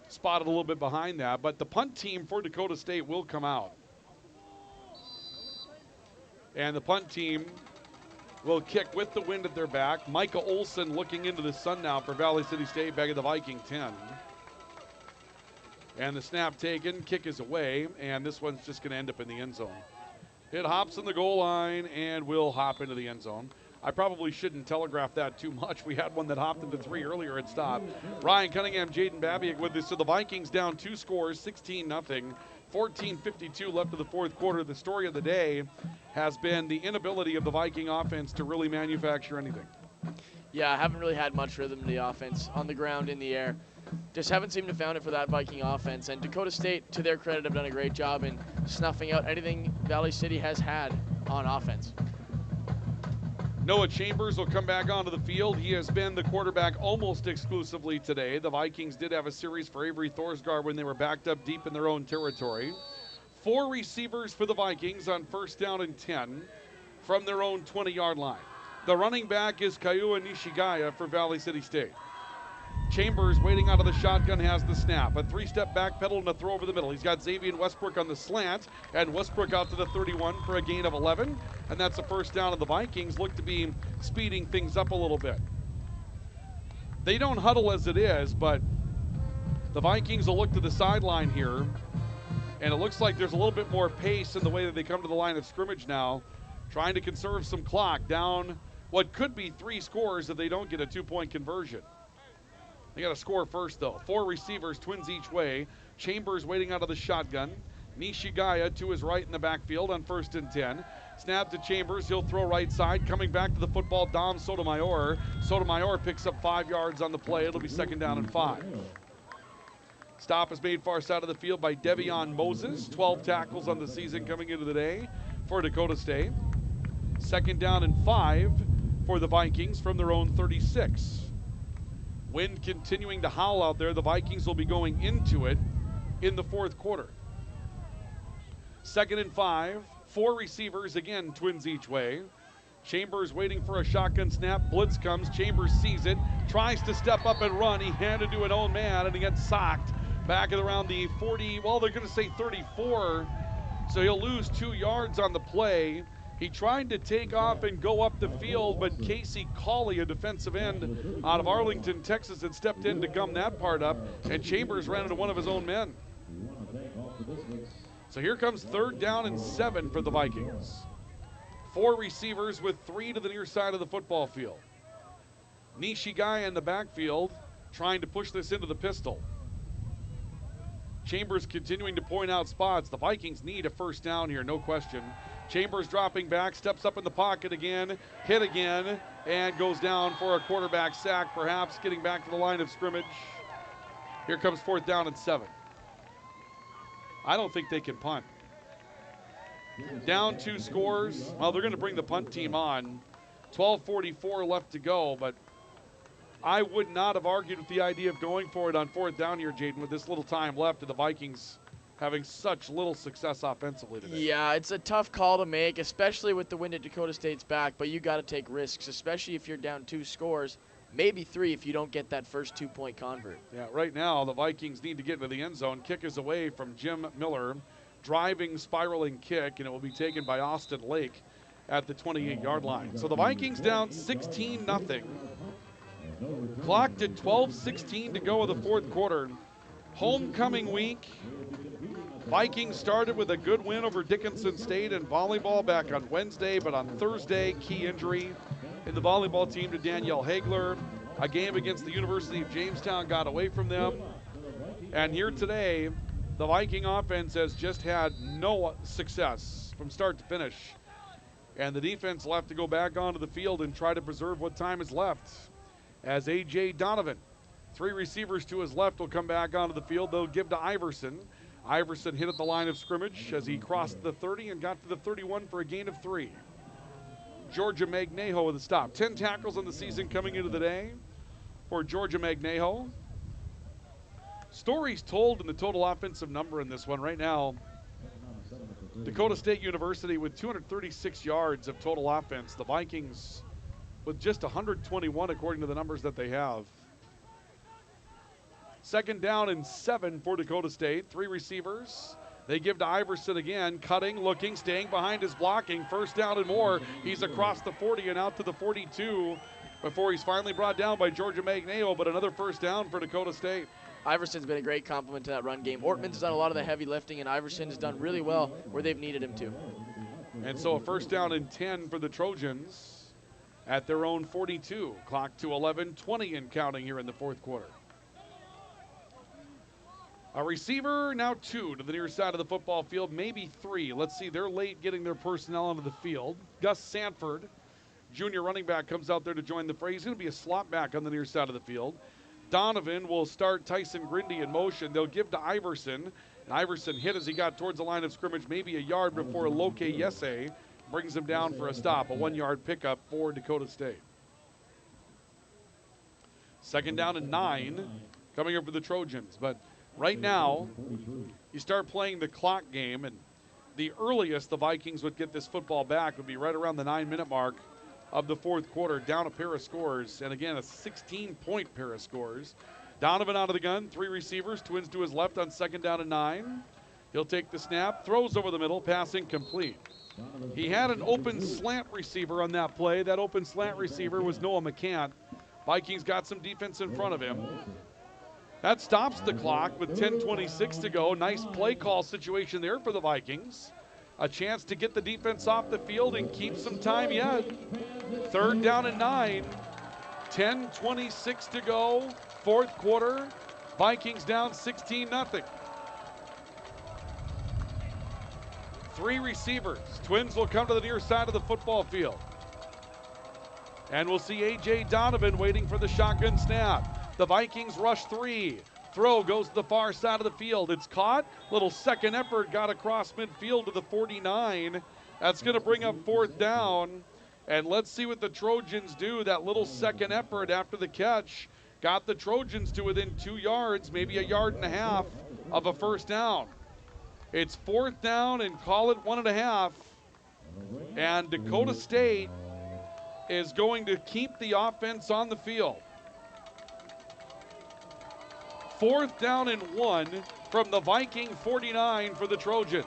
spotted a little bit behind that. But the punt team for Dakota State will come out. And the punt team will kick with the wind at their back. Micah Olson looking into the sun now for Valley City State back at the Viking 10. And the snap taken, kick is away, and this one's just going to end up in the end zone. It hops in the goal line and will hop into the end zone. I probably shouldn't telegraph that too much. We had one that hopped into 3 earlier and stopped. Ryan Cunningham, Jaden Babiak with us. So the Vikings down 2 scores, 16-0. 14:52 left of the fourth quarter. The story of the day has been the inability of the Viking offense to really manufacture anything. Yeah, I haven't really had much rhythm in the offense, on the ground, in the air. Just haven't seemed to found it for that Viking offense. And Dakota State, to their credit, have done a great job in snuffing out anything Valley City has had on offense. Noah Chambers will come back onto the field. He has been the quarterback almost exclusively today. The Vikings did have a series for Avery Thorsgaard when they were backed up deep in their own territory. 4 receivers for the Vikings on first down and 10 from their own 20-yard line. The running back is Kaiua Nishigaya for Valley City State. Chambers waiting out of the shotgun has the snap. A 3-step back pedal and a throw over the middle. He's got Xavier Westbrook on the slant, and Westbrook out to the 31 for a gain of 11. And that's a first down, and the Vikings look to be speeding things up a little bit. They don't huddle as it is, but the Vikings will look to the sideline here, and it looks like there's a little bit more pace in the way that they come to the line of scrimmage now, trying to conserve some clock down what could be 3 scores if they don't get a 2-point conversion. They got to score first, though. 4 receivers, twins each way. Chambers waiting out of the shotgun. Nishigaya to his right in the backfield on first and 10. Snap to Chambers. He'll throw right side. Coming back to the football, Dom Sotomayor. Sotomayor picks up 5 yards on the play. It'll be second down and 5. Stop is made far side of the field by Devion Moses. 12 tackles on the season coming into the day for Dakota State. Second down and 5 for the Vikings from their own 36. Wind continuing to howl out there. The Vikings will be going into it in the fourth quarter. Second and 5. 4 receivers, again, twins each way. Chambers waiting for a shotgun snap. Blitz comes. Chambers sees it. Tries to step up and run. He handed to an own man, and he gets socked back at around the 40. Well, they're going to say 34. So he'll lose 2 yards on the play. He tried to take off and go up the field, but Casey Cawley, a defensive end out of Arlington, Texas, had stepped in to gum that part up, and Chambers ran into one of his own men. So here comes third down and 7 for the Vikings. 4 receivers with 3 to the near side of the football field. Nishigaya in the backfield trying to push this into the pistol. Chambers continuing to point out spots. The Vikings need a first down here, no question. Chambers dropping back, steps up in the pocket again, hit again, and goes down for a quarterback sack, perhaps getting back to the line of scrimmage. Here comes fourth down and 7. I don't think they can punt. Down 2 scores. Well, they're going to bring the punt team on. 12:44 left to go, but I would not have argued with the idea of going for it on fourth down here, Jaden, with this little time left, and the Vikings having such little success offensively today. Yeah, it's a tough call to make, especially with the wind at Dakota State's back, but you got to take risks, especially if you're down 2 scores, maybe 3 if you don't get that first 2-point convert. Yeah, right now the Vikings need to get into the end zone. Kick is away from Jim Miller. Driving, spiraling kick, and it will be taken by Austin Lake at the 28-yard line. So the Vikings down 16-0. Clocked at 12:16 to go in the fourth quarter. Homecoming week. Vikings started with a good win over Dickinson State in volleyball back on Wednesday, but on Thursday, key injury in the volleyball team to Danielle Hagler. A game against the University of Jamestown got away from them. And here today, the Viking offense has just had no success from start to finish. And the defense will have to go back onto the field and try to preserve what time is left. As A.J. Donovan, 3 receivers to his left, will come back onto the field. They'll give to Iverson. Iverson hit at the line of scrimmage as he crossed the 30 and got to the 31 for a gain of 3. Georgia Magnejo with a stop. 10 tackles on the season coming into the day for Georgia Magnejo. Stories told in the total offensive number in this one right now. Dakota State University with 236 yards of total offense. The Vikings with just 121 according to the numbers that they have. Second down and 7 for Dakota State. 3 receivers. They give to Iverson again, cutting, looking, staying behind his blocking. First down and more. He's across the 40 and out to the 42 before he's finally brought down by Georgia Magneo, but another first down for Dakota State. Iverson's been a great complement to that run game. Ortman's done a lot of the heavy lifting, and Iverson has done really well where they've needed him to. And so a first down and 10 for the Trojans at their own 42. Clock to 11:20 and counting here in the fourth quarter. A receiver, now 2 to the near side of the football field, maybe 3. Let's see, they're late getting their personnel onto the field. Gus Sanford, junior running back, comes out there to join the fray. He's going to be a slot back on the near side of the field. Donovan will start Tyson Grindy in motion. They'll give to Iverson. And Iverson hit as he got towards the line of scrimmage, maybe a yard before Loke Yese brings him down for a stop, a 1-yard pickup for Dakota State. Second down and 9 coming up for the Trojans. But right now, you start playing the clock game, and the earliest the Vikings would get this football back would be right around the 9-minute mark of the fourth quarter, down a pair of scores, and again, a 16-point pair of scores. Donovan out of the gun, 3 receivers, Twins to his left on second down and 9. He'll take the snap, throws over the middle, pass incomplete. He had an open slant receiver on that play. That open slant receiver was Noah McCant. Vikings got some defense in front of him. That stops the clock with 10:26 to go. Nice play call situation there for the Vikings. A chance to get the defense off the field and keep some time yet. Third down and 9. 10:26 to go. Fourth quarter. Vikings down 16-0. 3 receivers. Twins will come to the near side of the football field. And we'll see A.J. Donovan waiting for the shotgun snap. The Vikings rush 3. Throw goes to the far side of the field. It's caught. Little second effort got across midfield to the 49. That's going to bring up fourth down. And let's see what the Trojans do. That little second effort after the catch got the Trojans to within 2 yards, maybe a yard and a half of a first down. It's fourth down and call it 1.5. And Dakota State is going to keep the offense on the field. Fourth down and 1 from the Viking 49 for the Trojans.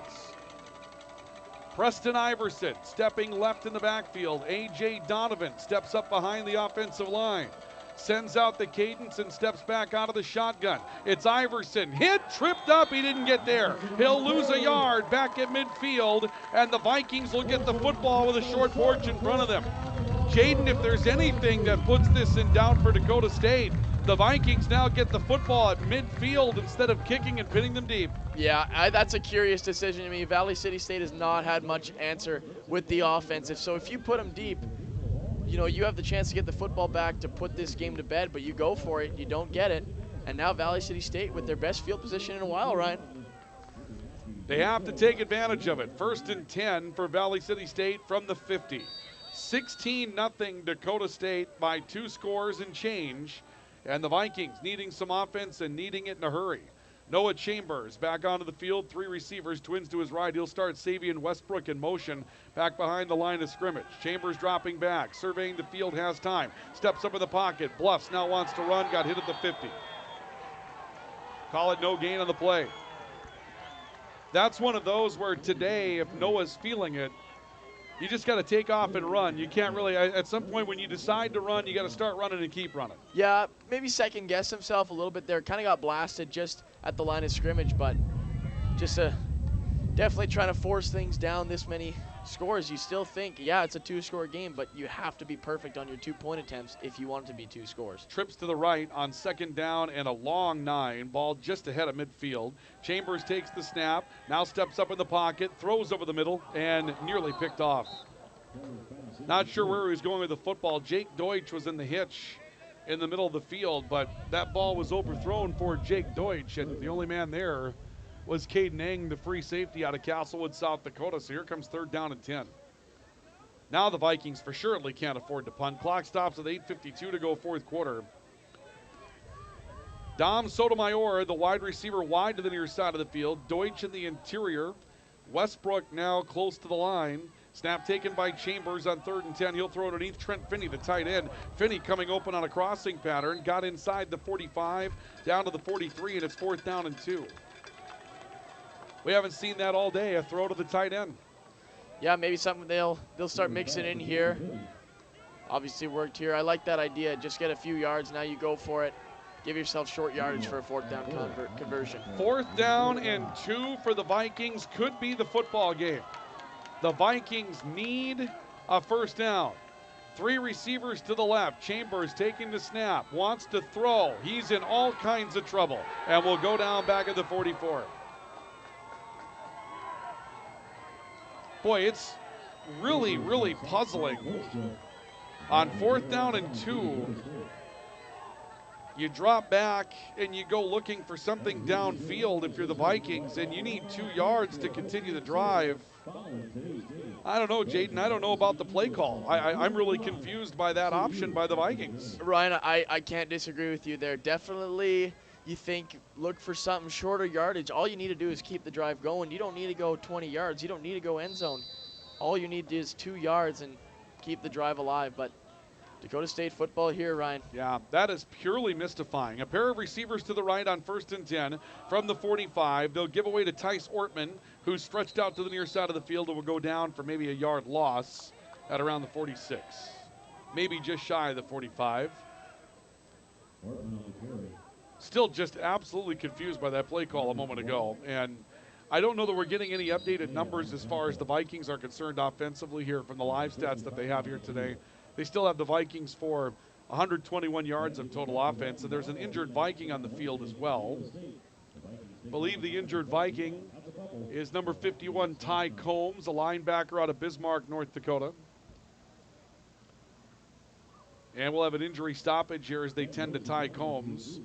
Preston Iverson stepping left in the backfield. A.J. Donovan steps up behind the offensive line. Sends out the cadence and steps back out of the shotgun. It's Iverson. Hit, tripped up, he didn't get there. He'll lose a yard back at midfield, and the Vikings will get the football with a short porch in front of them. Jaden, if there's anything that puts this in doubt for Dakota State, the Vikings now get the football at midfield instead of kicking and pinning them deep. Yeah, that's a curious decision to me. Valley City State has not had much answer with the offensive. So if you put them deep, you know, you have the chance to get the football back to put this game to bed, but you go for it, you don't get it. And now Valley City State with their best field position in a while, Ryan. They have to take advantage of it. First and 10 for Valley City State from the 50. 16-0 Dakota State by 2 scores and change. And the Vikings needing some offense and needing it in a hurry. Noah Chambers back onto the field, 3 receivers, Twins to his right. He'll start Savion Westbrook in motion back behind the line of scrimmage. Chambers dropping back, surveying the field, has time. Steps up in the pocket, bluffs, now wants to run, got hit at the 50. Call it no gain on the play. That's one of those where today, if Noah's feeling it, you just got to take off and run. You can't really, at some point when you decide to run, you got to start running and keep running. Yeah, maybe second guess himself a little bit there. Kind of got blasted just at the line of scrimmage, but just definitely trying to force things down this many scores. You still think, yeah, it's a 2-score game, but you have to be perfect on your 2-point attempts if you want it to be 2 scores. Trips to the right on second down and a long 9. Ball just ahead of midfield. Chambers takes the snap, now steps up in the pocket, throws over the middle, and nearly picked off. Not sure where he was going with the football. Jake Deutsch was in the hitch in the middle of the field, but that ball was overthrown for Jake Deutsch, and the only man there was Caden Eng, the free safety out of Castlewood, South Dakota. So here comes third down and 10. Now the Vikings for surely can't afford to punt. Clock stops with 8:52 to go, fourth quarter. Dom Sotomayor, the wide receiver, wide to the near side of the field. Deutsch in the interior. Westbrook now close to the line. Snap taken by Chambers on 3rd and 10. He'll throw it underneath Trent Finney, the tight end. Finney coming open on a crossing pattern. Got inside the 45, down to the 43, and it's 4th down and 2. We haven't seen that all day, a throw to the tight end. Yeah, maybe something they'll start mixing in here. Obviously worked here. I like that idea. Just get a few yards. Now you go for it. Give yourself short yardage for a 4th down conversion. 4th down and 2 for the Vikings could be the football game. The Vikings need a 1st down. 3 receivers to the left. Chambers taking the snap. Wants to throw. He's in all kinds of trouble. And will go down back at the 44. Boy, it's really, really puzzling. On 4th down and 2, you drop back and you go looking for something downfield if you're the Vikings, and you need 2 yards to continue the drive. I don't know, Jaden. I don't know about the play call. I'm really confused by that option by the Vikings. Ryan, I can't disagree with you there. Definitely, you think, look for something shorter yardage. All you need to do is keep the drive going. You don't need to go 20 yards. You don't need to go end zone. All you need is 2 yards and keep the drive alive. But Dakota State football here, Ryan. Yeah, that is purely mystifying. A pair of receivers to the right on 1st and 10 from the 45. They'll give away to Tice Ortman, who's stretched out to the near side of the field and will go down for maybe a yard loss at around the 46. Maybe just shy of the 45. Still just absolutely confused by that play call a moment ago. And I don't know that we're getting any updated numbers as far as the Vikings are concerned offensively here from the live stats that they have here today. They still have the Vikings for 121 yards of total offense, and there's an injured Viking on the field as well. I believe the injured Viking is number 51, Ty Combs, a linebacker out of Bismarck, North Dakota. And we'll have an injury stoppage here as they tend to Ty Combs.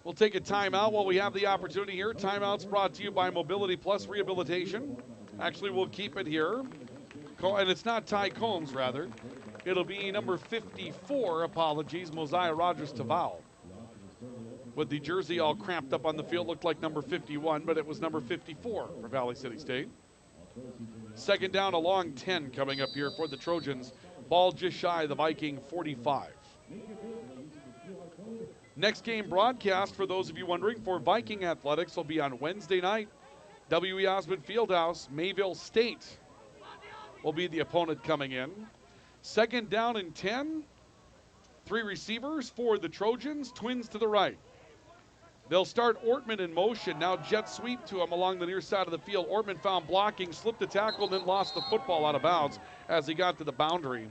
We'll take a timeout while we have the opportunity here. Timeout's brought to you by Mobility Plus Rehabilitation. Actually, we'll keep it here. And it's not Ty Combs, rather. It'll be number 54, apologies, Mosiah Rogers-Tavau. With the jersey all cramped up on the field, looked like number 51, but it was number 54 for Valley City State. 2nd down, a long 10 coming up here for the Trojans. Ball just shy of the Viking 45. Next game broadcast, for those of you wondering, for Viking Athletics will be on Wednesday night. W.E. Osmond Fieldhouse, Mayville State will be the opponent coming in. 2nd down and 10. 3 receivers for the Trojans, twins to the right. They'll start Ortman in motion. Now jet sweep to him along the near side of the field. Ortman found blocking, slipped the tackle, then lost the football out of bounds as he got to the boundary.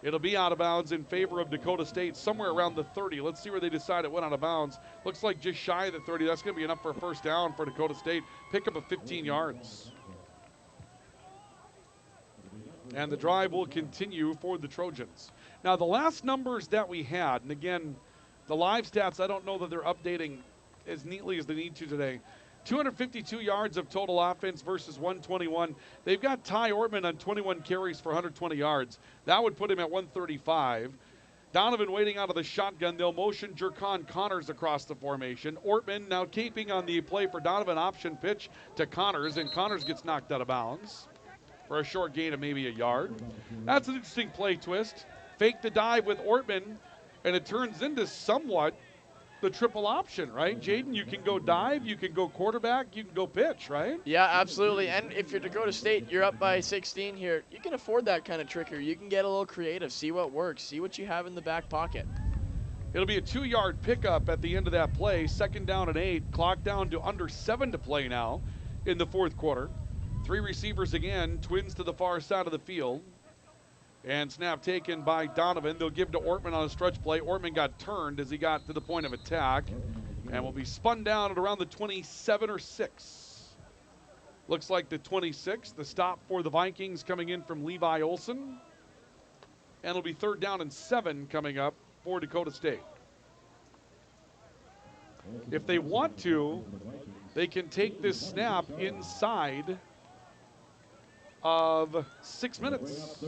It'll be out of bounds in favor of Dakota State, somewhere around the 30. Let's see where they decide it went out of bounds. Looks like just shy of the 30. That's going to be enough for a 1st down for Dakota State. Pick up of 15 yards. And the drive will continue for the Trojans. Now, the last numbers that we had, and again, the live stats, I don't know that they're updating as neatly as they need to today. 252 yards of total offense versus 121. They've got Ty Ortman on 21 carries for 120 yards. That would put him at 135. Donovan waiting out of the shotgun. They'll motion Jercon Connors across the formation. Ortman now keeping on the play for Donovan, option pitch to Connors, and Connors gets knocked out of bounds for a short gain of maybe a yard. That's an interesting play twist. Fake the dive with Ortman, and it turns into somewhat the triple option, right? Jaden, you can go dive, you can go quarterback, you can go pitch, right? Yeah, absolutely. And if you're Dakota State, you're up by 16 here. You can afford that kind of trickery. You can get a little creative, see what works, see what you have in the back pocket. It'll be a 2-yard pickup at the end of that play. 2nd down and 8. Clock down to under 7 to play now in the 4th quarter. 3 receivers again, twins to the far side of the field. And snap taken by Donovan. They'll give to Ortman on a stretch play. Ortman got turned as he got to the point of attack and will be spun down at around the 27 or 6. Looks like the 26. The stop for the Vikings coming in from Levi Olson. And it'll be 3rd down and 7 coming up for Dakota State. If they want to, they can take this snap inside of 6 minutes.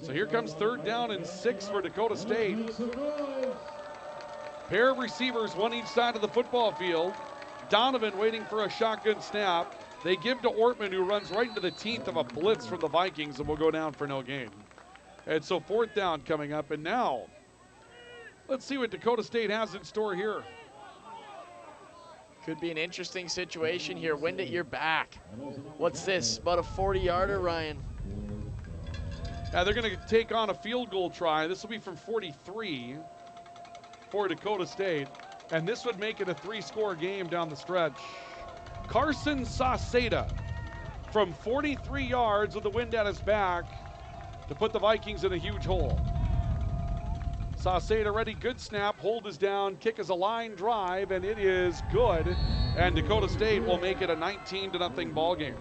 So here comes 3rd down and 6 for Dakota State. Pair of receivers, one each side of the football field. Donovan waiting for a shotgun snap. They give to Ortman, who runs right into the teeth of a blitz from the Vikings and will go down for no gain. And so 4th down coming up. And now, let's see what Dakota State has in store here. Could be an interesting situation here. Wind at your back. What's this? About a 40-yarder, Ryan. They're going to take on a field goal try. This will be from 43 for Dakota State. And this would make it a 3-score game down the stretch. Carson Sauceda from 43 yards with the wind at his back to put the Vikings in a huge hole. Sauceda ready, good snap, hold is down, kick is a line drive, and it is good. And Dakota State will make it a 19-0 ball game.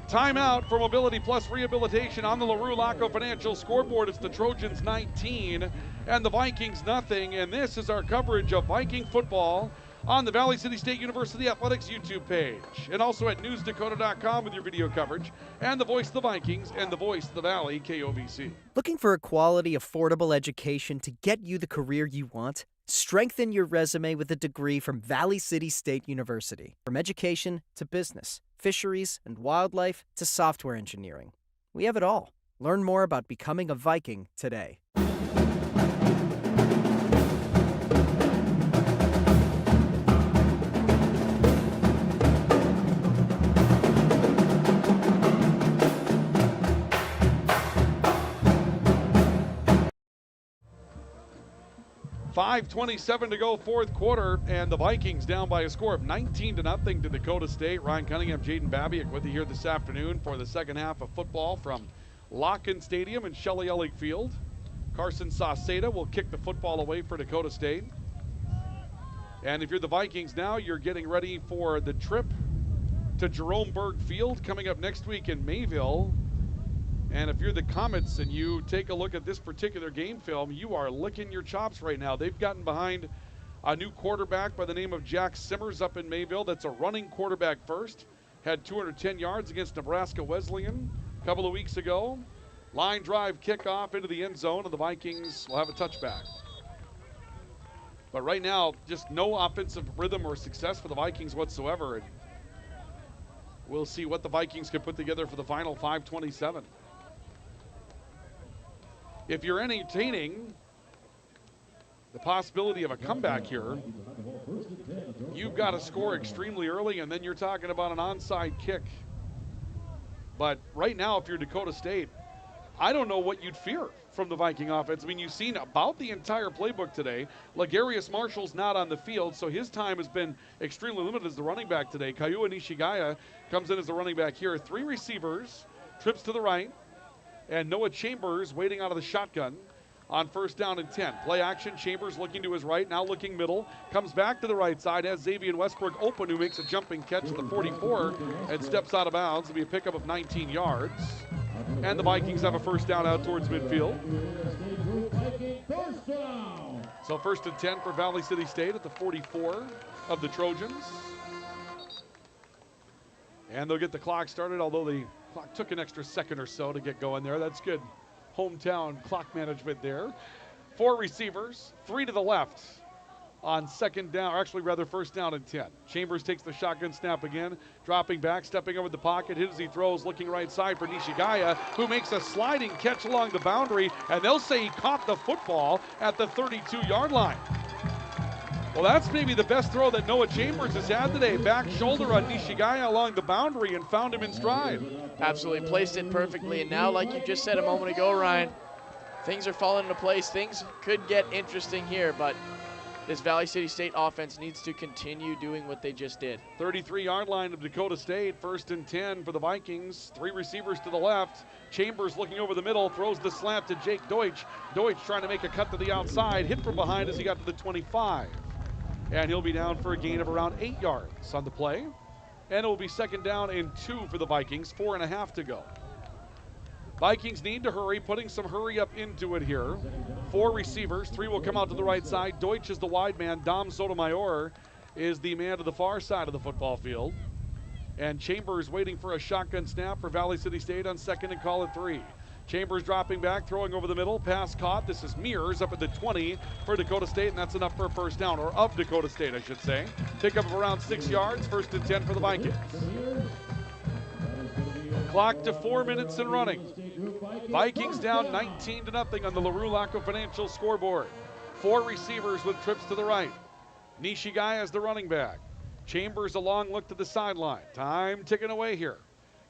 Timeout for Mobility Plus Rehabilitation on the LaRue Laco Financial scoreboard. It's the Trojans 19 and the Vikings nothing. And this is our coverage of Viking football on the Valley City State University Athletics YouTube page, and also at newsdakota.com with your video coverage, and the voice of the Vikings and the voice of the Valley, KOVC. Looking for a quality, affordable education to get you the career you want? Strengthen your resume with a degree from Valley City State University. From education to business, fisheries and wildlife to software engineering, we have it all. Learn more about becoming a Viking today. 5:27 to go, fourth quarter, and the Vikings down by a score of 19-0 to Dakota State. Ryan Cunningham, Jaden Babiak with you here this afternoon for the second half of football from Locken Stadium and Shelley Ellig Field. Carson Sauceda will kick the football away for Dakota State. And if you're the Vikings now, you're getting ready for the trip to Jerome Berg Field coming up next week in Mayville. And if you're the Comets and you take a look at this particular game film, you are licking your chops right now. They've gotten behind a new quarterback by the name of Jack Simmers up in Mayville. That's a running quarterback first. Had 210 yards against Nebraska Wesleyan a couple of weeks ago. Line drive kickoff into the end zone, and the Vikings will have a touchback. But right now, just no offensive rhythm or success for the Vikings whatsoever. And we'll see what the Vikings can put together for the final 5:27. If you're entertaining the possibility of a comeback here, you've got to score extremely early, and then you're talking about an onside kick. But right now, if you're Dakota State, I don't know what you'd fear from the Viking offense. I mean, you've seen about the entire playbook today. Lagarius Marshall's not on the field, so his time has been extremely limited as the running back today. Kayua Nishigaya comes in as the running back here. 3 receivers, trips to the right, and Noah Chambers waiting out of the shotgun on first down and 10. Play action, Chambers looking to his right, now looking middle, comes back to the right side, has Xavier Westbrook open, who makes a jumping catch at the 44 and steps out of bounds. It'll be a pickup of 19 yards. And the Vikings have a first down out towards midfield. So first and 10 for Valley City State at the 44 of the Trojans. And they'll get the clock started, although the clock took an extra second or so to get going there. That's good hometown clock management there. 4 receivers, 3 to the left on second down, or actually rather first down and 10. Chambers takes the shotgun snap again, dropping back, stepping over the pocket, hit as he throws, looking right side for Nishigaya, who makes a sliding catch along the boundary, and they'll say he caught the football at the 32-yard line. Well, that's maybe the best throw that Noah Chambers has had today. Back shoulder on Nishigaya along the boundary and found him in stride. Absolutely, placed it perfectly. And now, like you just said a moment ago, Ryan, things are falling into place. Things could get interesting here, but this Valley City State offense needs to continue doing what they just did. 33-yard line of Dakota State, first and 10 for the Vikings. 3 receivers to the left. Chambers looking over the middle, throws the slant to Jake Deutsch. Deutsch trying to make a cut to the outside, hit from behind as he got to the 25. And he'll be down for a gain of around 8 yards on the play. And it will be second down and 2 for the Vikings, 4.5 to go. Vikings need to hurry, putting some hurry up into it here. 4 receivers, 3 will come out to the right side. Deutsch is the wide man. Dom Sotomayor is the man to the far side of the football field. And Chambers waiting for a shotgun snap for Valley City State on second and call it 3. Chambers dropping back, throwing over the middle, pass caught. This is Mears up at the 20 for Dakota State, and that's enough for a first down, or of Dakota State, I should say. Pickup of around 6 yards, first and 10 for the Vikings. Clock to 4 minutes and running. Vikings down 19-0 on the LaRue Laco Financial scoreboard. 4 receivers with trips to the right. Nishigaya is the running back. Chambers a long look to the sideline. Time ticking away here.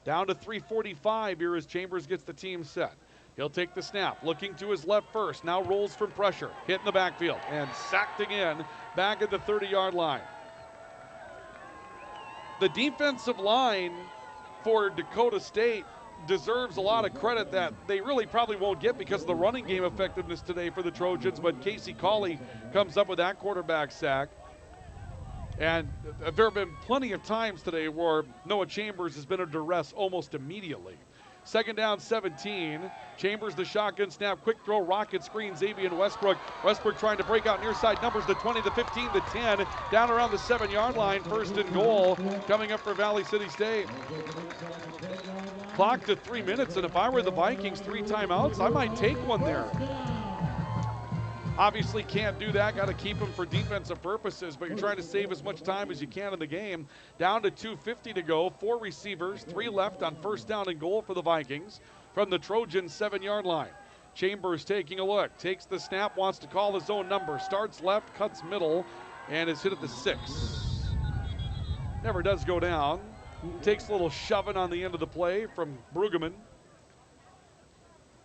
Down to 3:45 here as Chambers gets the team set. He'll take the snap, looking to his left first. Now rolls from pressure, hit in the backfield, and sacked again back at the 30-yard line. The defensive line for Dakota State deserves a lot of credit that they really probably won't get because of the running game effectiveness today for the Trojans, but Casey Cawley comes up with that quarterback sack. And there have been plenty of times today where Noah Chambers has been under duress almost immediately. Second down, 17. Chambers the shotgun snap, quick throw, rocket screen, Xavier Westbrook. Westbrook trying to break out near side numbers, the 20, the 15, the 10, down around the 7-yard line. First and goal coming up for Valley City State. Clock to 3 minutes, and if I were the Vikings, 3 timeouts, I might take one there. Obviously can't do that, got to keep them for defensive purposes, but you're trying to save as much time as you can in the game. Down to 2:50 to go, 4 receivers, 3 left on first down and goal for the Vikings from the Trojan 7-yard line. Chambers taking a look, takes the snap, wants to call his own number, starts left, cuts middle, and is hit at the 6. Never does go down. Takes a little shoving on the end of the play from Brueggemann.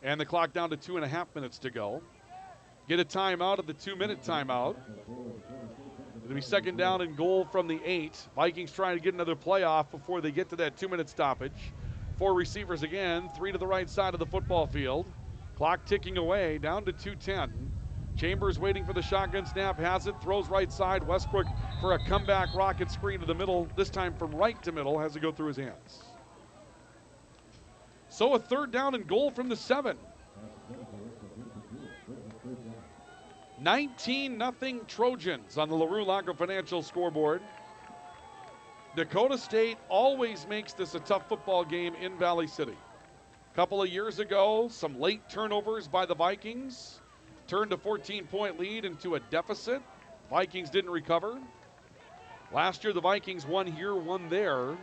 And the clock down to 2.5 minutes to go. Get a timeout of the 2-minute timeout. It'll be second down and goal from the 8. Vikings trying to get another playoff before they get to that 2-minute stoppage. 4 receivers again, 3 to the right side of the football field. Clock ticking away, down to 2:10. Chambers waiting for the shotgun snap, has it, throws right side. Westbrook for a comeback rocket screen to the middle, this time from right to middle, has it go through his hands. So a third down and goal from the 7. 19-0 Trojans on the LaRue Laco Financial scoreboard. Dakota State always makes this a tough football game in Valley City. A couple of years ago, some late turnovers by the Vikings turned a 14-point lead into a deficit. Vikings didn't recover. Last year, the Vikings won here, won there.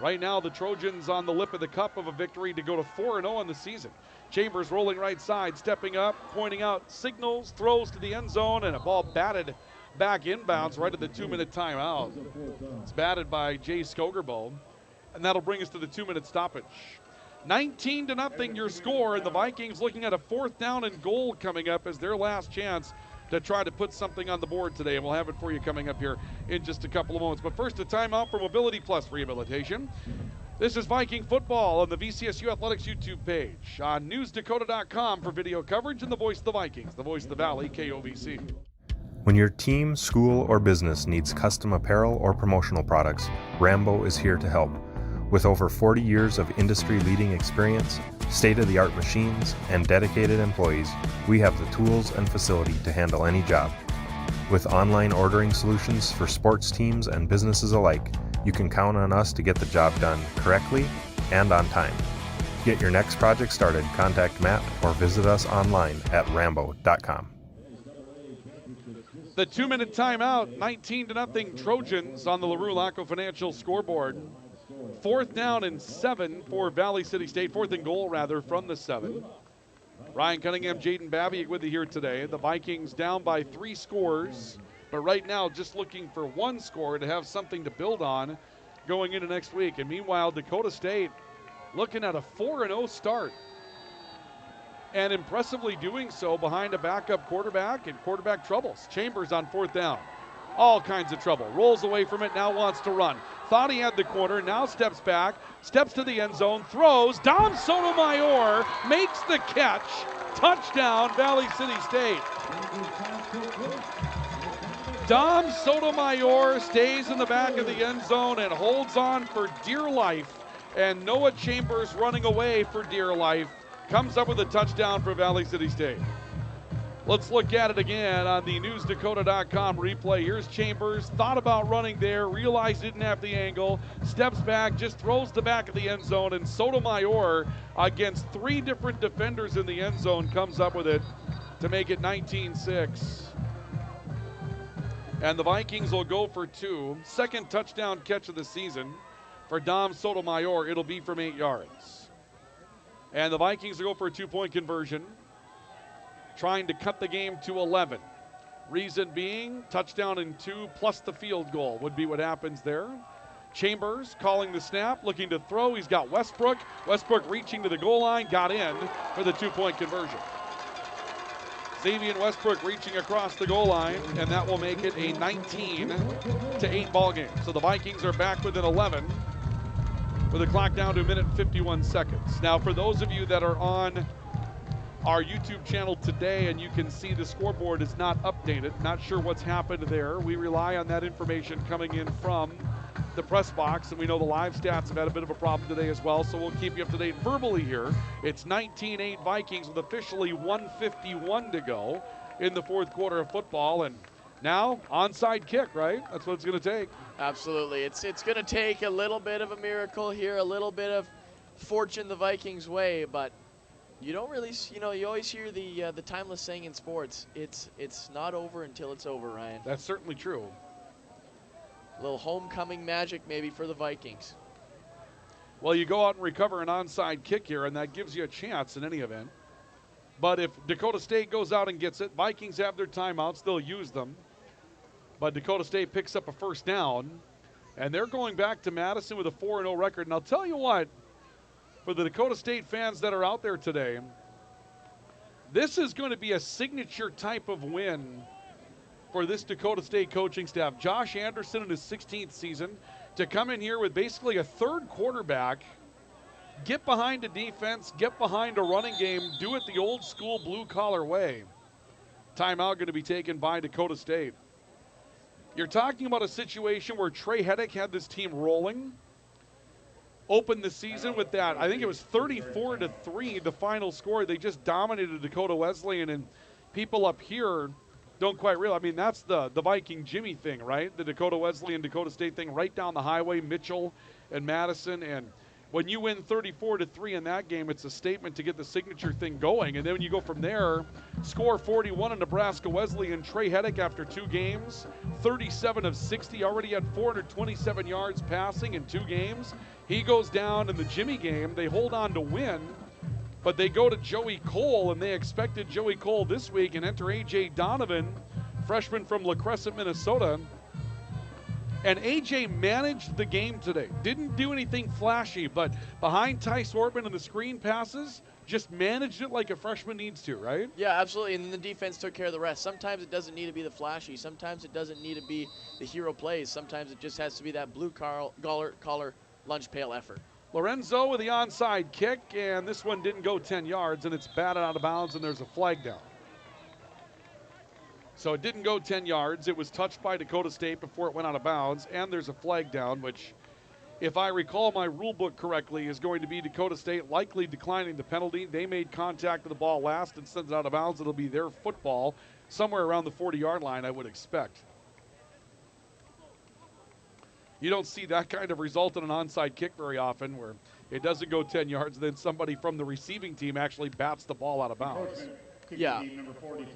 Right now, the Trojans on the lip of the cup of a victory to go to 4-0 on the season. Chambers rolling right side, stepping up, pointing out signals, throws to the end zone, and a ball batted back inbounds right at the 2-minute timeout. It's batted by Jay Skogerbo, and that'll bring us to the 2-minute stoppage. 19-0 your score, and the Vikings looking at a 4th down and goal coming up as their last chance to try to put something on the board today, and we'll have it for you coming up here in just a couple of moments. But first, a timeout for Mobility Plus Rehabilitation. This is Viking football on the VCSU Athletics YouTube page, on newsdakota.com for video coverage, and the voice of the Vikings, the voice of the Valley, KOVC. When your team, school, or business needs custom apparel or promotional products, Rambo is here to help. With over 40 years of industry-leading experience, state-of-the-art machines, and dedicated employees, we have the tools and facility to handle any job. With online ordering solutions for sports teams and businesses alike, you can count on us to get the job done correctly and on time. Get your next project started, contact Matt, or visit us online at rambo.com. The 2-minute timeout, 19-0 Trojans on the LaRue Laco Financial scoreboard. 4th down and 7 for Valley City State, 4th and goal rather from the 7. Ryan Cunningham, Jaden Babiak with you here today. The Vikings down by 3 scores, but right now just looking for 1 score to have something to build on going into next week. And meanwhile, Dakota State looking at a 4-0 start, and impressively doing so behind a backup quarterback and quarterback troubles. Chambers on 4th down. All kinds of trouble. Rolls away from it, now wants to run. Thought he had the corner, now steps back, steps to the end zone, throws. Dom Sotomayor makes the catch. Touchdown, Valley City State. Dom Sotomayor stays in the back of the end zone and holds on for dear life. And Noah Chambers running away for dear life comes up with a touchdown for Valley City State. Let's look at it again on the newsdakota.com replay. Here's Chambers, thought about running there, realized he didn't have the angle, steps back, just throws the back of the end zone, and Sotomayor, against 3 different defenders in the end zone, comes up with it to make it 19-6. And the Vikings will go for 2. Second touchdown catch of the season for Dom Sotomayor. It'll be from 8 yards. And the Vikings will go for a 2-point conversion, trying to cut the game to 11. Reason being, touchdown in 2 plus the field goal would be what happens there. Chambers calling the snap, looking to throw. He's got Westbrook. Westbrook reaching to the goal line, got in for the 2-point conversion. Xavier Westbrook reaching across the goal line, and that will make it a 19-8 ball game. So the Vikings are back within 11 with the clock down to a minute and 51 seconds. Now, for those of you that are on our YouTube channel today and you can see the scoreboard is not updated, not sure what's happened there. We rely on that information coming in from the press box, and we know the live stats have had a bit of a problem today as well, so we'll keep you up to date verbally here. It's 19-8 Vikings with officially 1:51 to go in the fourth quarter of football, and now onside kick, right? That's what it's going to take. Absolutely. It's going to take a little bit of a miracle here, a little bit of fortune the Vikings' way, but you don't really, you always hear the timeless saying in sports, it's not over until it's over, Ryan. That's certainly true. A little homecoming magic maybe for the Vikings. Well, you go out and recover an onside kick here, and that gives you a chance in any event. But if Dakota State goes out and gets it, Vikings have their timeouts. They'll use them. But Dakota State picks up a first down, and they're going back to Madison with a 4-0 record. And I'll tell you what, for the Dakota State fans that are out there today, this is going to be a signature type of win for this Dakota State coaching staff. Josh Anderson in his 16th season to come in here with basically a third quarterback, get behind a defense, get behind a running game, do it the old school blue collar way. Timeout going to be taken by Dakota State. You're talking about a situation where Trey Heddick had this team rolling, opened the season with that. I think it was 34-3, the final score. They just dominated Dakota Wesleyan, and people up here don't quite realize. I mean, that's the Viking Jimmy thing, right? The Dakota Wesleyan, Dakota State thing right down the highway, Mitchell and Madison. And when you win 34-3 in that game, it's a statement to get the signature thing going. And then when you go from there, score 41 in Nebraska Wesleyan. Trey Heddick after 2 games, 37 of 60, already had 427 yards passing in 2 games. He goes down in the Jimmy game. They hold on to win, but they go to Joey Cole, and they expected Joey Cole this week, and enter A.J. Donovan, freshman from La Crescent, Minnesota. And A.J. managed the game today. Didn't do anything flashy, but behind Tice Ortman and the screen passes, just managed it like a freshman needs to, right? Yeah, absolutely, and then the defense took care of the rest. Sometimes it doesn't need to be the flashy. Sometimes it doesn't need to be the hero plays. Sometimes it just has to be that blue collar lunch pail effort. Lorenzo with the onside kick, and this one didn't go 10 yards, and it's batted out of bounds, and there's a flag down. So it didn't go 10 yards. It was touched by Dakota State before it went out of bounds, and there's a flag down, which, if I recall my rule book correctly, is going to be Dakota State likely declining the penalty. They made contact with the ball last and sent it out of bounds. It'll be their football somewhere around the 40-yard line, I would expect. You don't see that kind of result in an onside kick very often, where it doesn't go 10 yards, then somebody from the receiving team actually bats the ball out of bounds. Yeah,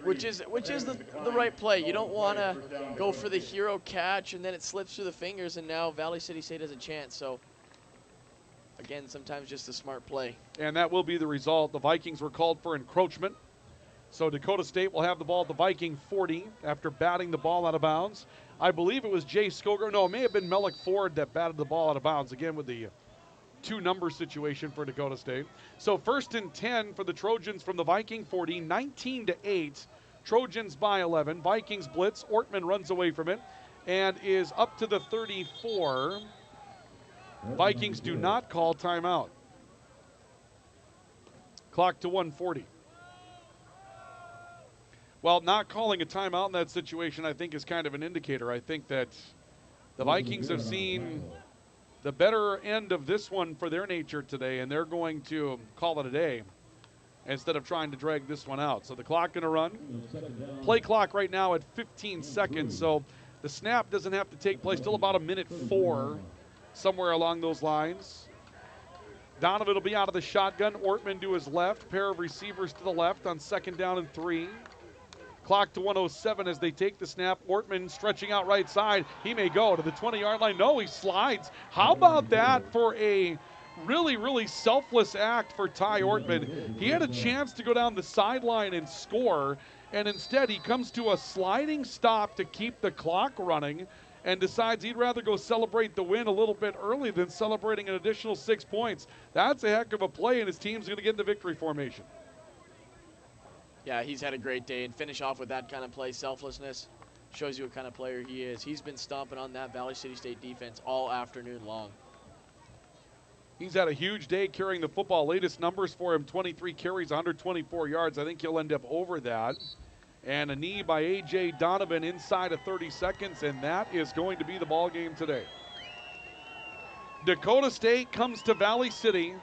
which is the right play. You don't want to go for the hero catch and then it slips through the fingers, and now Valley City State has a chance. So, again, sometimes just a smart play. And that will be the result. The Vikings were called for encroachment. So Dakota State will have the ball at the Viking 40 after batting the ball out of bounds. I believe it was Jay Skoger. No, it may have been Melik Ford that batted the ball out of bounds, again with the 2-number situation for Dakota State. So 1st and 10 for the Trojans from the Viking 40, 19-8. Trojans by 11. Vikings blitz. Ortman runs away from it and is up to the 34. Vikings do not call timeout. Clock to 1:40. Well, not calling a timeout in that situation, I think, is kind of an indicator. I think that the Vikings have seen the better end of this one for their nature today, and they're going to call it a day instead of trying to drag this one out. So the clock going to run. Play clock right now at 15 seconds, so the snap doesn't have to take place till about 1:04, somewhere along those lines. Donovan will be out of the shotgun. Ortman to his left. Pair of receivers to the left on 2nd down and 3. Clock to 1:07 as they take the snap. Ortman stretching out right side. He may go to the 20-yard line. No, he slides. How about that for a really, really selfless act for Ty Ortman? He had a chance to go down the sideline and score, and instead he comes to a sliding stop to keep the clock running and decides he'd rather go celebrate the win a little bit early than celebrating an additional 6 points. That's a heck of a play, and his team's going to get in the victory formation. Yeah, he's had a great day, and finish off with that kind of play, selflessness, shows you what kind of player he is. He's been stomping on that Valley City State defense all afternoon long. He's had a huge day carrying the football. Latest numbers for him, 23 carries, 124 yards. I think he'll end up over that. And a knee by A.J. Donovan inside of 30 seconds, and that is going to be the ball game today. Dakota State comes to Valley City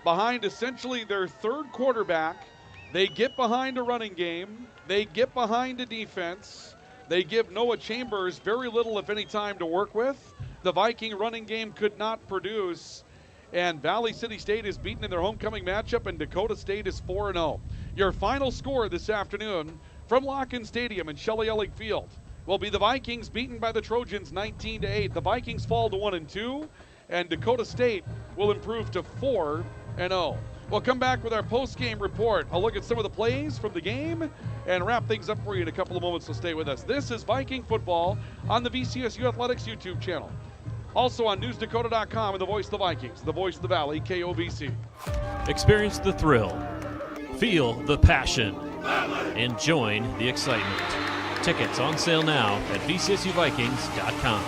behind essentially their third quarterback. They get behind a running game. They get behind a defense. They give Noah Chambers very little, if any, time to work with. The Viking running game could not produce. And Valley City State is beaten in their homecoming matchup, and Dakota State is 4-0. Your final score this afternoon from Locken Stadium in Shelley Ellick Field will be the Vikings beaten by the Trojans 19-8. The Vikings fall to 1-2, and Dakota State will improve to 4-0. We'll come back with our post-game report. I'll look at some of the plays from the game and wrap things up for you in a couple of moments, so stay with us. This is Viking football on the VCSU Athletics YouTube channel. Also on NewsDakota.com and the voice of the Vikings, the voice of the Valley, KOVC. Experience the thrill, feel the passion, and join the excitement. Tickets on sale now at VCSUVikings.com.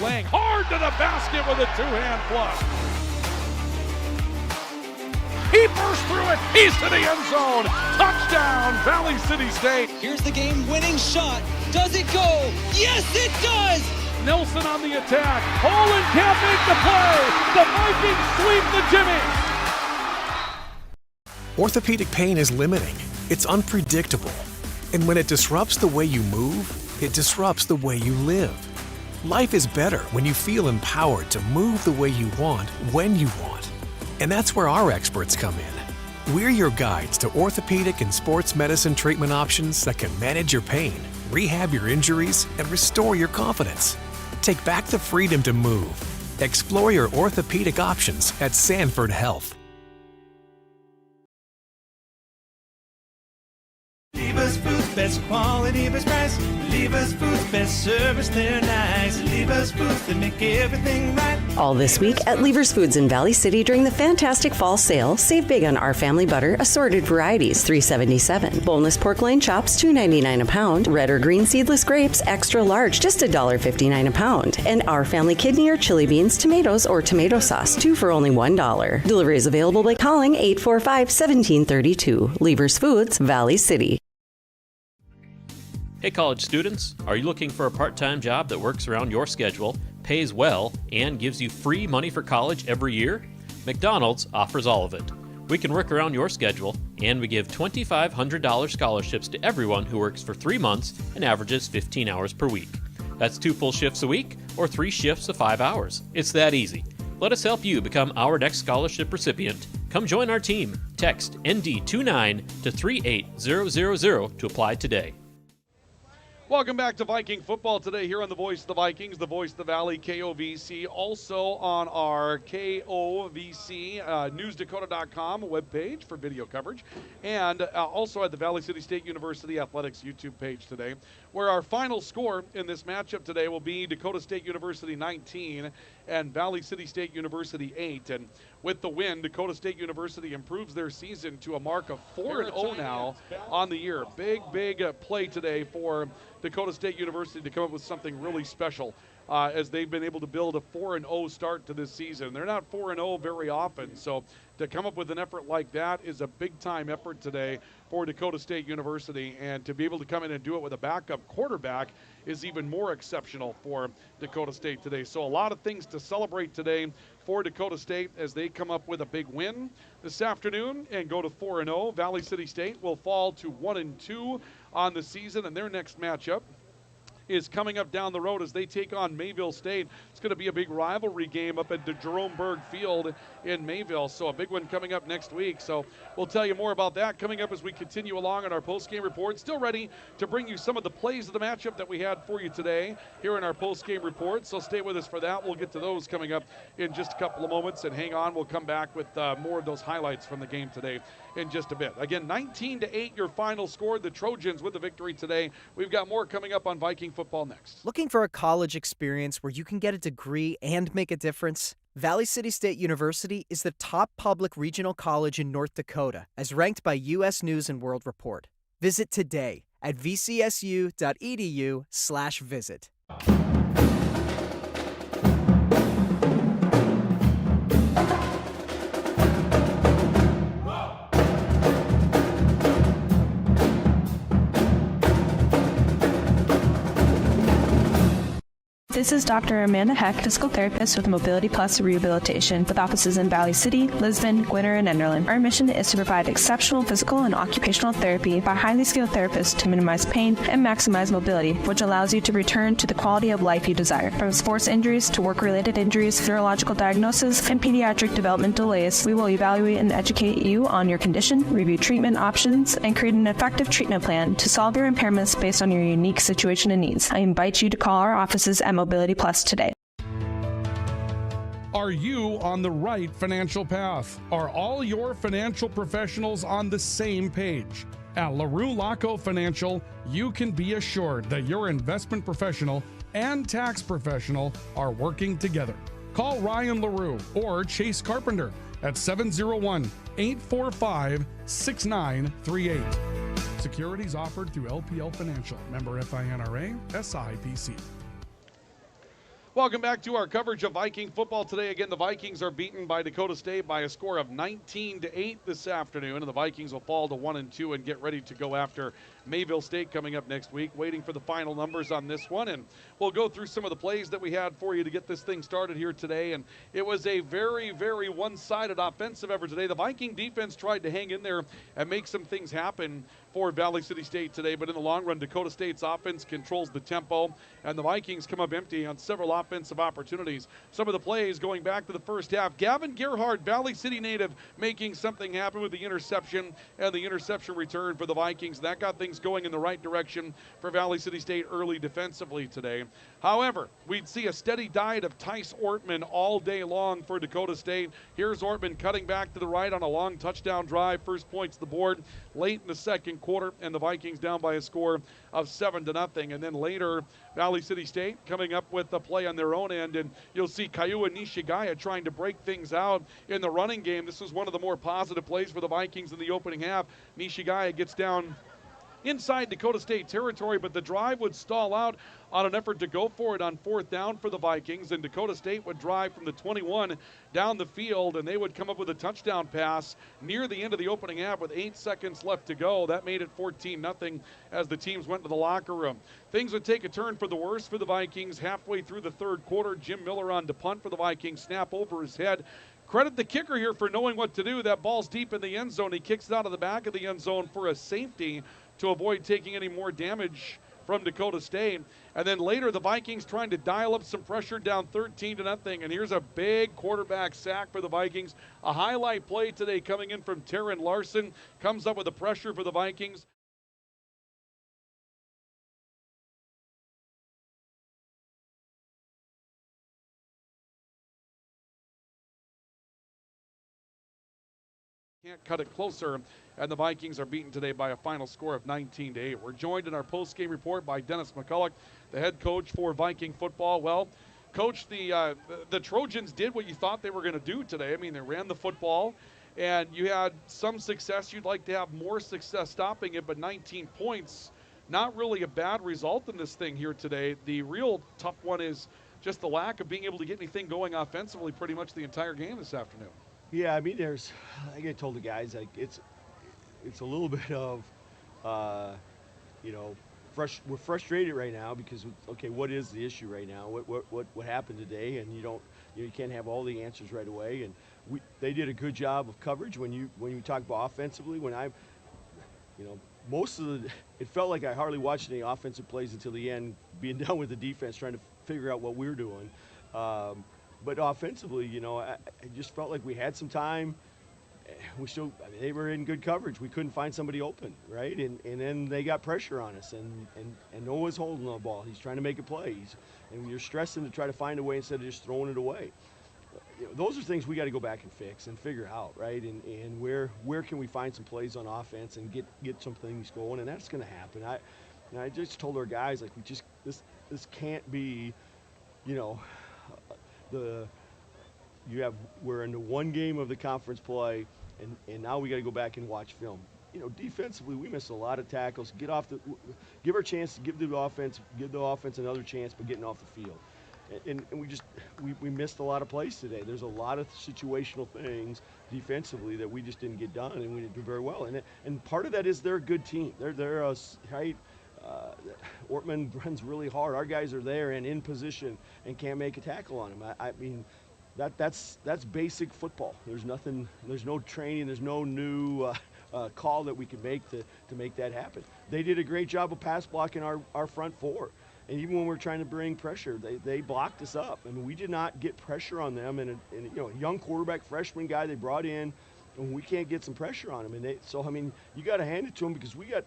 Lang hard to the basket with a two-hand flush. He burst through it. He's to the end zone. Touchdown, Valley City State. Here's the game-winning shot. Does it go? Yes, it does! Nelson on the attack. Olin can't make the play. The Vikings sweep the Jimmy. Orthopedic pain is limiting. It's unpredictable. And when it disrupts the way you move, it disrupts the way you live. Life is better when you feel empowered to move the way you want, when you want. And that's where our experts come in. We're your guides to orthopedic and sports medicine treatment options that can manage your pain, rehab your injuries, and restore your confidence. Take back the freedom to move. Explore your orthopedic options at Sanford Health. Lever's Foods, best quality, best price. Lever's Foods, best service, they're nice. Lever's Foods, they make everything right. All this week at Lever's Foods in Valley City during the fantastic fall sale. Save big on Our Family Butter, assorted varieties, $3.77. Boneless pork loin chops, $2.99 a pound. Red or green seedless grapes, extra large, just $1.59 a pound. And Our Family kidney or chili beans, tomatoes, or tomato sauce, 2 for only $1. Delivery is available by calling 845-1732. Lever's Foods, Valley City. Hey college students, are you looking for a part-time job that works around your schedule, pays well, and gives you free money for college every year? McDonald's offers all of it. We can work around your schedule, and we give $2,500 scholarships to everyone who works for 3 months and averages 15 hours per week. That's 2 full shifts a week or 3 shifts of 5 hours. It's that easy. Let us help you become our next scholarship recipient. Come join our team. Text ND29 to 38000 to apply today. Welcome back to Viking football today here on the Voice of the Vikings, the Voice of the Valley, KOVC. Also on our KOVC NewsDakota.com webpage for video coverage. And also at the Valley City State University Athletics YouTube page today, where our final score in this matchup today will be Dakota State University 19 and Valley City State University 8. And with the win, Dakota State University improves their season to a mark of 4-0 now on the year. Big play today for Dakota State University to come up with something really special as they've been able to build a 4-0 start to this season. They're not 4-0 very often, so to come up with an effort like that is a big-time effort today for Dakota State University, and to be able to come in and do it with a backup quarterback is even more exceptional for Dakota State today. So a lot of things to celebrate today for Dakota State as they come up with a big win this afternoon and go to 4-0. Valley City State will fall to 1-2 on the season, and their next matchup is coming up down the road as they take on Mayville State. It's going to be a big rivalry game up at the Jerome Berg Field in Mayville, so a big one coming up next week. So we'll tell you more about that coming up as we continue along in our post-game report. Still ready to bring you some of the plays of the matchup that we had for you today here in our post-game report, so stay with us for that. We'll get to those coming up in just a couple of moments, and hang on, we'll come back with more of those highlights from the game today in just a bit. Again, 19-8 your final score. The Trojans with the victory today. We've got more coming up on Viking football next. Looking for a college experience where you can get a degree and make a difference? Valley City State University is the top public regional college in North Dakota, as ranked by U.S. News and World Report. Visit today at vcsu.edu/visit. This is Dr. Amanda Heck, physical therapist with Mobility Plus Rehabilitation, with offices in Valley City, Lisbon, Gwinner, and Enderlin. Our mission is to provide exceptional physical and occupational therapy by highly skilled therapists to minimize pain and maximize mobility, which allows you to return to the quality of life you desire. From sports injuries to work-related injuries, neurological diagnosis, and pediatric development delays, we will evaluate and educate you on your condition, review treatment options, and create an effective treatment plan to solve your impairments based on your unique situation and needs. I invite you to call our offices at Mobility Plus today. Are you on the right financial path? Are all your financial professionals on the same page? At LaRue Laco Financial, you can be assured that your investment professional and tax professional are working together. Call Ryan LaRue or Chase Carpenter at 701-845-6938. Securities offered through LPL Financial. Member FINRA, SIPC. Welcome back to our coverage of Viking football today. Again, the Vikings are beaten by Dakota State by a score of 19-8 this afternoon, and the Vikings will fall to 1-2 and get ready to go after Mayville State coming up next week. Waiting for the final numbers on this one, and we'll go through some of the plays that we had for you to get this thing started here today. And it was a very, very one-sided offensive effort today. The Viking defense tried to hang in there and make some things happen for Valley City State today, but in the long run, Dakota State's offense controls the tempo, and the Vikings come up empty on several offensive opportunities. Some of the plays going back to the first half. Gavin Gerhardt, Valley City native, making something happen with the interception and the interception return for the Vikings. That got things going in the right direction for Valley City State early defensively today. However, we'd see a steady diet of Tice Ortman all day long for Dakota State. Here's Ortman cutting back to the right on a long touchdown drive. First points to the board late in the second quarter, and the Vikings down by a score of 7-0. And then later, Valley City State coming up with a play on their own end, and you'll see Kaiua Nishigaya trying to break things out in the running game. This was one of the more positive plays for the Vikings in the opening half. Nishigaya gets down inside Dakota State territory, but the drive would stall out on an effort to go for it on fourth down for the Vikings, and Dakota State would drive from the 21 down the field, and they would come up with a touchdown pass near the end of the opening half with 8 seconds left to go. That made it 14-0 as the teams went to the locker room. Things would take a turn for the worse for the Vikings halfway through the third quarter. Jim Miller on to punt for the Vikings, snap over his head. Credit the kicker here for knowing what to do. That ball's deep in the end zone. He kicks it out of the back of the end zone for a safety to avoid taking any more damage from Dakota State. And then later, the Vikings trying to dial up some pressure down 13-0. And here's a big quarterback sack for the Vikings. A highlight play today coming in from Taryn Larson. Comes up with the pressure for the Vikings. Can't cut it closer, and the Vikings are beaten today by a final score of 19-8. We're joined in our post-game report by Dennis McCulloch, the head coach for Viking football. Well, Coach, the Trojans did what you thought they were going to do today. I mean, they ran the football, and you had some success. You'd like to have more success stopping it, but 19 points, not really a bad result in this thing here today. The real tough one is just the lack of being able to get anything going offensively pretty much the entire game this afternoon. Yeah, I mean, like I told the guys, like it's a little bit of, we're frustrated right now because, okay, what is the issue right now? What happened today? And you can't have all the answers right away. And they did a good job of coverage when you talk about offensively. When it felt like I hardly watched any offensive plays until the end, being done with the defense, trying to figure out what we're doing. But offensively, I just felt like we had some time. They were in good coverage. We couldn't find somebody open, right? And then they got pressure on us, and Noah's holding the ball. He's trying to make a play. And you're stressing to try to find a way instead of just throwing it away. Those are things we got to go back and fix and figure out, right? And where can we find some plays on offense and get some things going? And that's going to happen. I just told our guys, like, this can't be, we're into one game of the conference play, and now we got to go back and watch film. Defensively, we missed a lot of tackles. Give our chance to give the offense another chance by getting off the field. And we missed a lot of plays today. There's a lot of situational things defensively that we just didn't get done, and we didn't do very well. And part of that is they're a good team. They're a right. Ortman runs really hard. Our guys are there and in position and can't make a tackle on him. I mean, that's basic football. There's no training. There's no new call that we can make to make that happen. They did a great job of pass blocking our front four. And even when we're trying to bring pressure, they blocked us up. I mean, we did not get pressure on them. And a young quarterback, freshman guy they brought in, and we can't get some pressure on him. And you got to hand it to them, because we got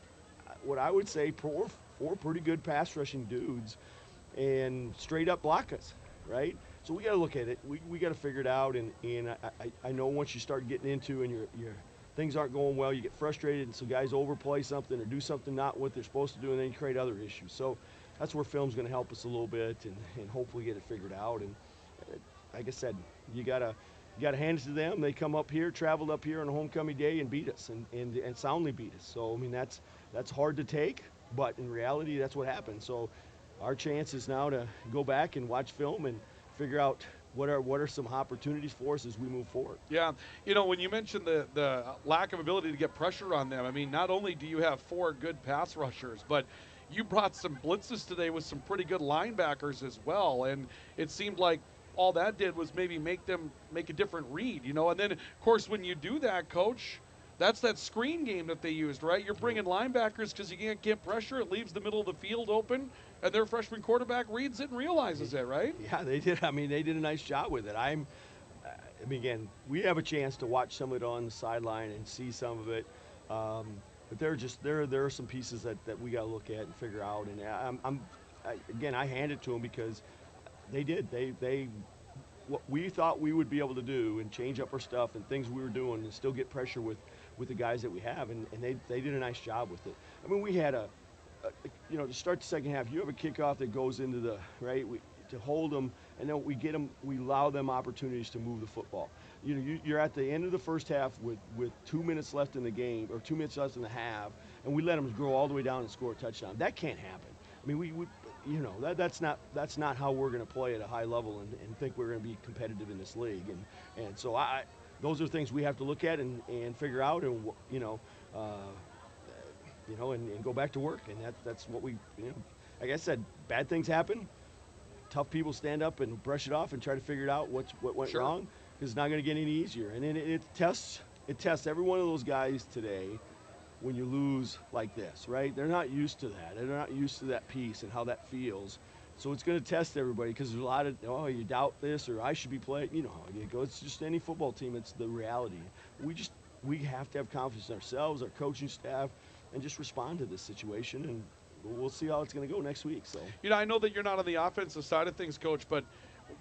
what I would say four pretty good pass rushing dudes, and straight up block us, right? So we got to look at it. We got to figure it out. And I know once you start getting into and your things aren't going well, you get frustrated, and so guys overplay something or do something not what they're supposed to do, and then you create other issues. So that's where film's going to help us a little bit, and hopefully get it figured out. And like I said, you gotta hand it to them. They come up here, traveled up here on a homecoming day, and beat us, and soundly beat us. So I mean, that's hard to take, but in reality, that's what happened. So our chance is now to go back and watch film and figure out what are some opportunities for us as we move forward. Yeah, when you mentioned the lack of ability to get pressure on them, I mean, not only do you have four good pass rushers, but you brought some blitzes today with some pretty good linebackers as well, and it seemed like all that did was maybe make them make a different read, And then, of course, when you do that, Coach, that's that screen game that they used, right? You're bringing linebackers because you can't get pressure. It leaves the middle of the field open, and their freshman quarterback reads it and realizes it, right? Yeah, they did. I mean, they did a nice job with it. Again, we have a chance to watch some of it on the sideline and see some of it. But there are some pieces that we got to look at and figure out. And I hand it to them because they did. They what we thought we would be able to do and change up our stuff and things we were doing and still get pressure with the guys that we have, and they did a nice job with it. I mean, we had to start the second half, you have a kickoff that goes into the right. To hold them, and then we allow them opportunities to move the football. You're at the end of the first half with 2 minutes left in the game, or 2 minutes left in the half, and we let them go all the way down and score a touchdown. That can't happen. I mean, that's not how we're going to play at a high level and think we're going to be competitive in this league. And so those are things we have to look at and figure out, and and go back to work. And that's what we, like I said, bad things happen. Tough people stand up and brush it off and try to figure it out what went wrong, because it's not going to get any easier. And it tests every one of those guys today when you lose like this, right? They're not used to that. They're not used to that piece and how that feels. So it's going to test everybody, because there's a lot of, you doubt this, or I should be playing. You know how it goes. It's just any football team. It's the reality. We have to have confidence in ourselves, our coaching staff, and just respond to this situation. And we'll see how it's going to go next week. So I know that you're not on the offensive side of things, Coach, but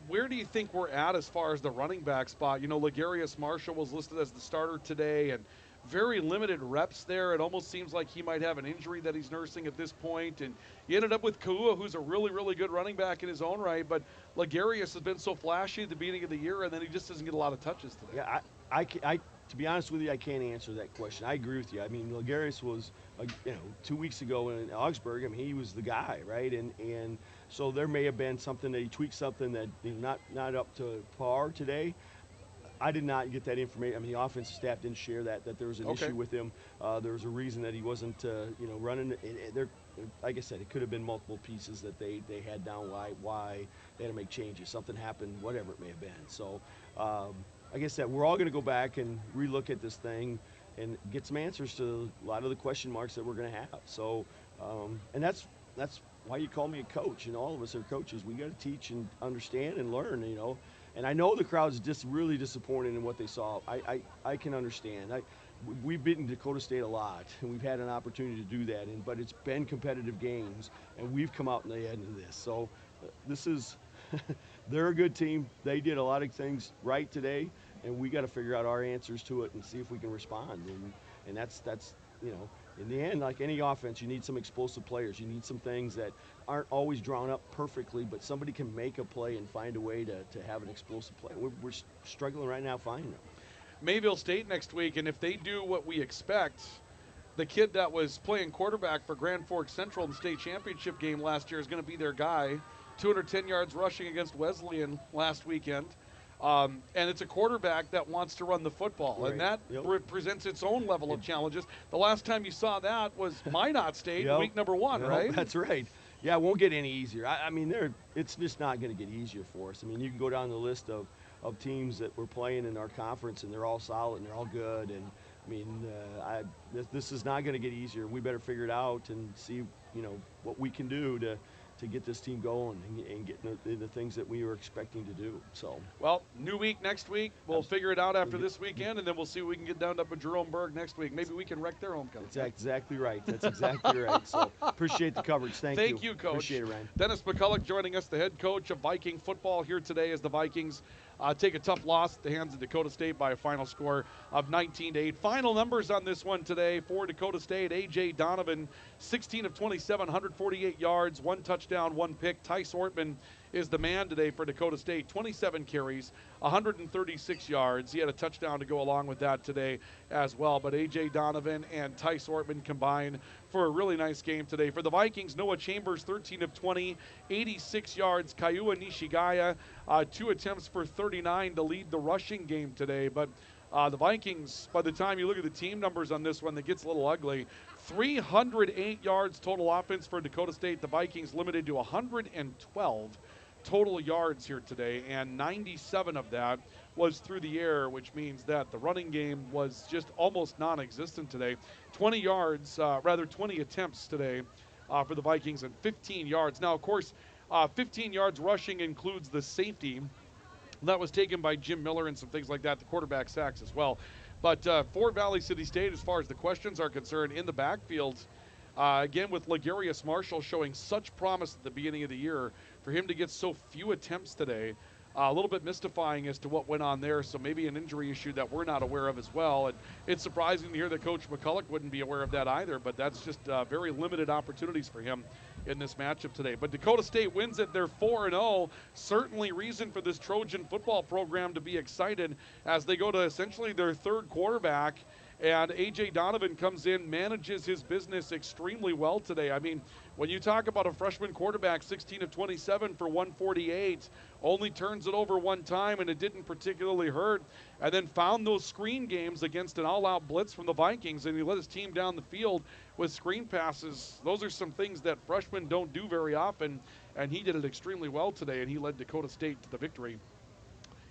where do you think we're at as far as the running back spot? Legarius Marshall was listed as the starter today, and very limited reps there. It almost seems like he might have an injury that he's nursing at this point. And you ended up with Kua, who's a really, really good running back in his own right, but Legarius has been so flashy at the beginning of the year, and then he just doesn't get a lot of touches today. Yeah, I to be honest with you, I can't answer that question. I agree with you. I mean, Legarius was, 2 weeks ago in Augsburg, I mean, he was the guy, right? And so there may have been something that he tweaked something that not up to par today. I did not get that information. I mean, the offensive staff didn't share that there was an issue with him. There was a reason that he wasn't, running. Like I said, it could have been multiple pieces that they had down why they had to make changes. Something happened, whatever it may have been. So, like I said, we're all going to go back and relook at this thing and get some answers to a lot of the question marks that we're going to have. So, and that's why you call me a coach, and all of us are coaches. We got to teach and understand and learn, And I know the crowd's just really disappointed in what they saw. I can understand. We've beaten Dakota State a lot, and we've had an opportunity to do that. But it's been competitive games, and we've come out in the end of this. So this is, they're a good team. They did a lot of things right today, and we got to figure out our answers to it and see if we can respond. And that's in the end, like any offense, you need some explosive players. You need some things that aren't always drawn up perfectly, but somebody can make a play and find a way to have an explosive play. We're struggling right now finding them. Mayville State next week, and if they do what we expect, the kid that was playing quarterback for Grand Forks Central in the state championship game last year is going to be their guy. 210 yards rushing against Wesleyan last weekend. And it's a quarterback that wants to run the football, right. And that presents its own level of challenges. The last time you saw that was Minot State, week number 1, right? That's right. Yeah, it won't get any easier. I mean, it's just not going to get easier for us. I mean, you can go down the list of teams that we're playing in our conference, and they're all solid and they're all good. And I mean, this is not going to get easier. We better figure it out and see, what we can do to get this team going and get the things that we were expecting to do. So, well, new week next week. We'll figure it out after this weekend, and then we'll see what we can get down up at Jeromeburg next week. Maybe we can wreck their homecoming. That's exactly right. That's exactly right. So, appreciate the coverage. Thank you, Coach. Appreciate it, Ryan. Dennis McCulloch joining us, the head coach of Viking football here today as the Vikings take a tough loss at the hands of Dakota State by a final score of 19-8. Final numbers on this one today for Dakota State. A.J. Donovan, 16 of 27, 148 yards, 1 touchdown, 1 pick. Tice Ortman is the man today for Dakota State. 27 carries, 136 yards. He had a touchdown to go along with that today as well. But A.J. Donovan and Tice Ortman combined for a really nice game today. For the Vikings, Noah Chambers, 13 of 20, 86 yards. Kaiua Nishigaya, 2 attempts for 39 to lead the rushing game today. But the Vikings, by the time you look at the team numbers on this one, it gets a little ugly. 308 yards total offense for Dakota State. The Vikings limited to 112 total yards here today, and 97 of that was through the air, which means that the running game was just almost non-existent today. 20 attempts today for the Vikings and 15 yards. Now, of course, 15 yards rushing includes the safety that was taken by Jim Miller and some things like that, the quarterback sacks as well. But for Valley City State, as far as the questions are concerned, in the backfield, again with Legarius Marshall showing such promise at the beginning of the year, for him to get so few attempts today, a little bit mystifying as to what went on there. So maybe an injury issue that we're not aware of as well. And it's surprising to hear that Coach McCulloch wouldn't be aware of that either, but that's just very limited opportunities for him in this matchup today. But Dakota State wins it. They're 4-0. Certainly reason for this Trojan football program to be excited as they go to essentially their third quarterback. And A.J. Donovan comes in, manages his business extremely well today. I mean, when you talk about a freshman quarterback, 16 of 27 for 148, only turns it over one time, and it didn't particularly hurt, and then found those screen games against an all-out blitz from the Vikings, and he led his team down the field with screen passes. Those are some things that freshmen don't do very often, and he did it extremely well today, and he led Dakota State to the victory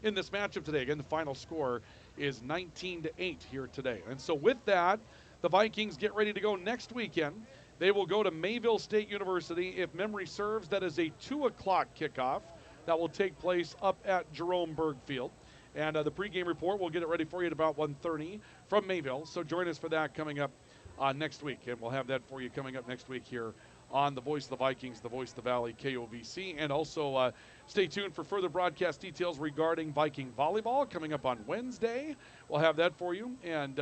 in this matchup today. Again, the final score is 19-8 here today. And so with that, the Vikings get ready to go next weekend. They will go to Mayville State University. If memory serves, that is a 2 o'clock kickoff that will take place up at Jeromeburg Field. And the pregame report, we'll get it ready for you at about 1:30 from Mayville. So join us for that coming up next week. And we'll have that for you coming up next week here on the Voice of the Vikings, the Voice of the Valley, KOVC. And also stay tuned for further broadcast details regarding Viking volleyball coming up on Wednesday. We'll have that for you. And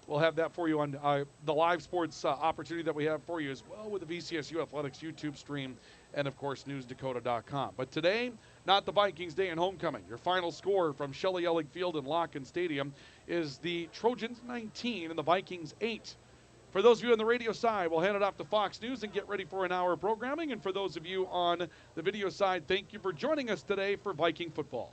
we'll have that for you on the live sports opportunity that we have for you as well with the VCSU Athletics YouTube stream and, of course, newsdakota.com. But today, not the Vikings' day in homecoming. Your final score from Shelley Ellig Field and Locken Stadium is the Trojans 19 and the Vikings 8. For those of you on the radio side, we'll hand it off to Fox News and get ready for an hour of programming. And for those of you on the video side, thank you for joining us today for Viking football.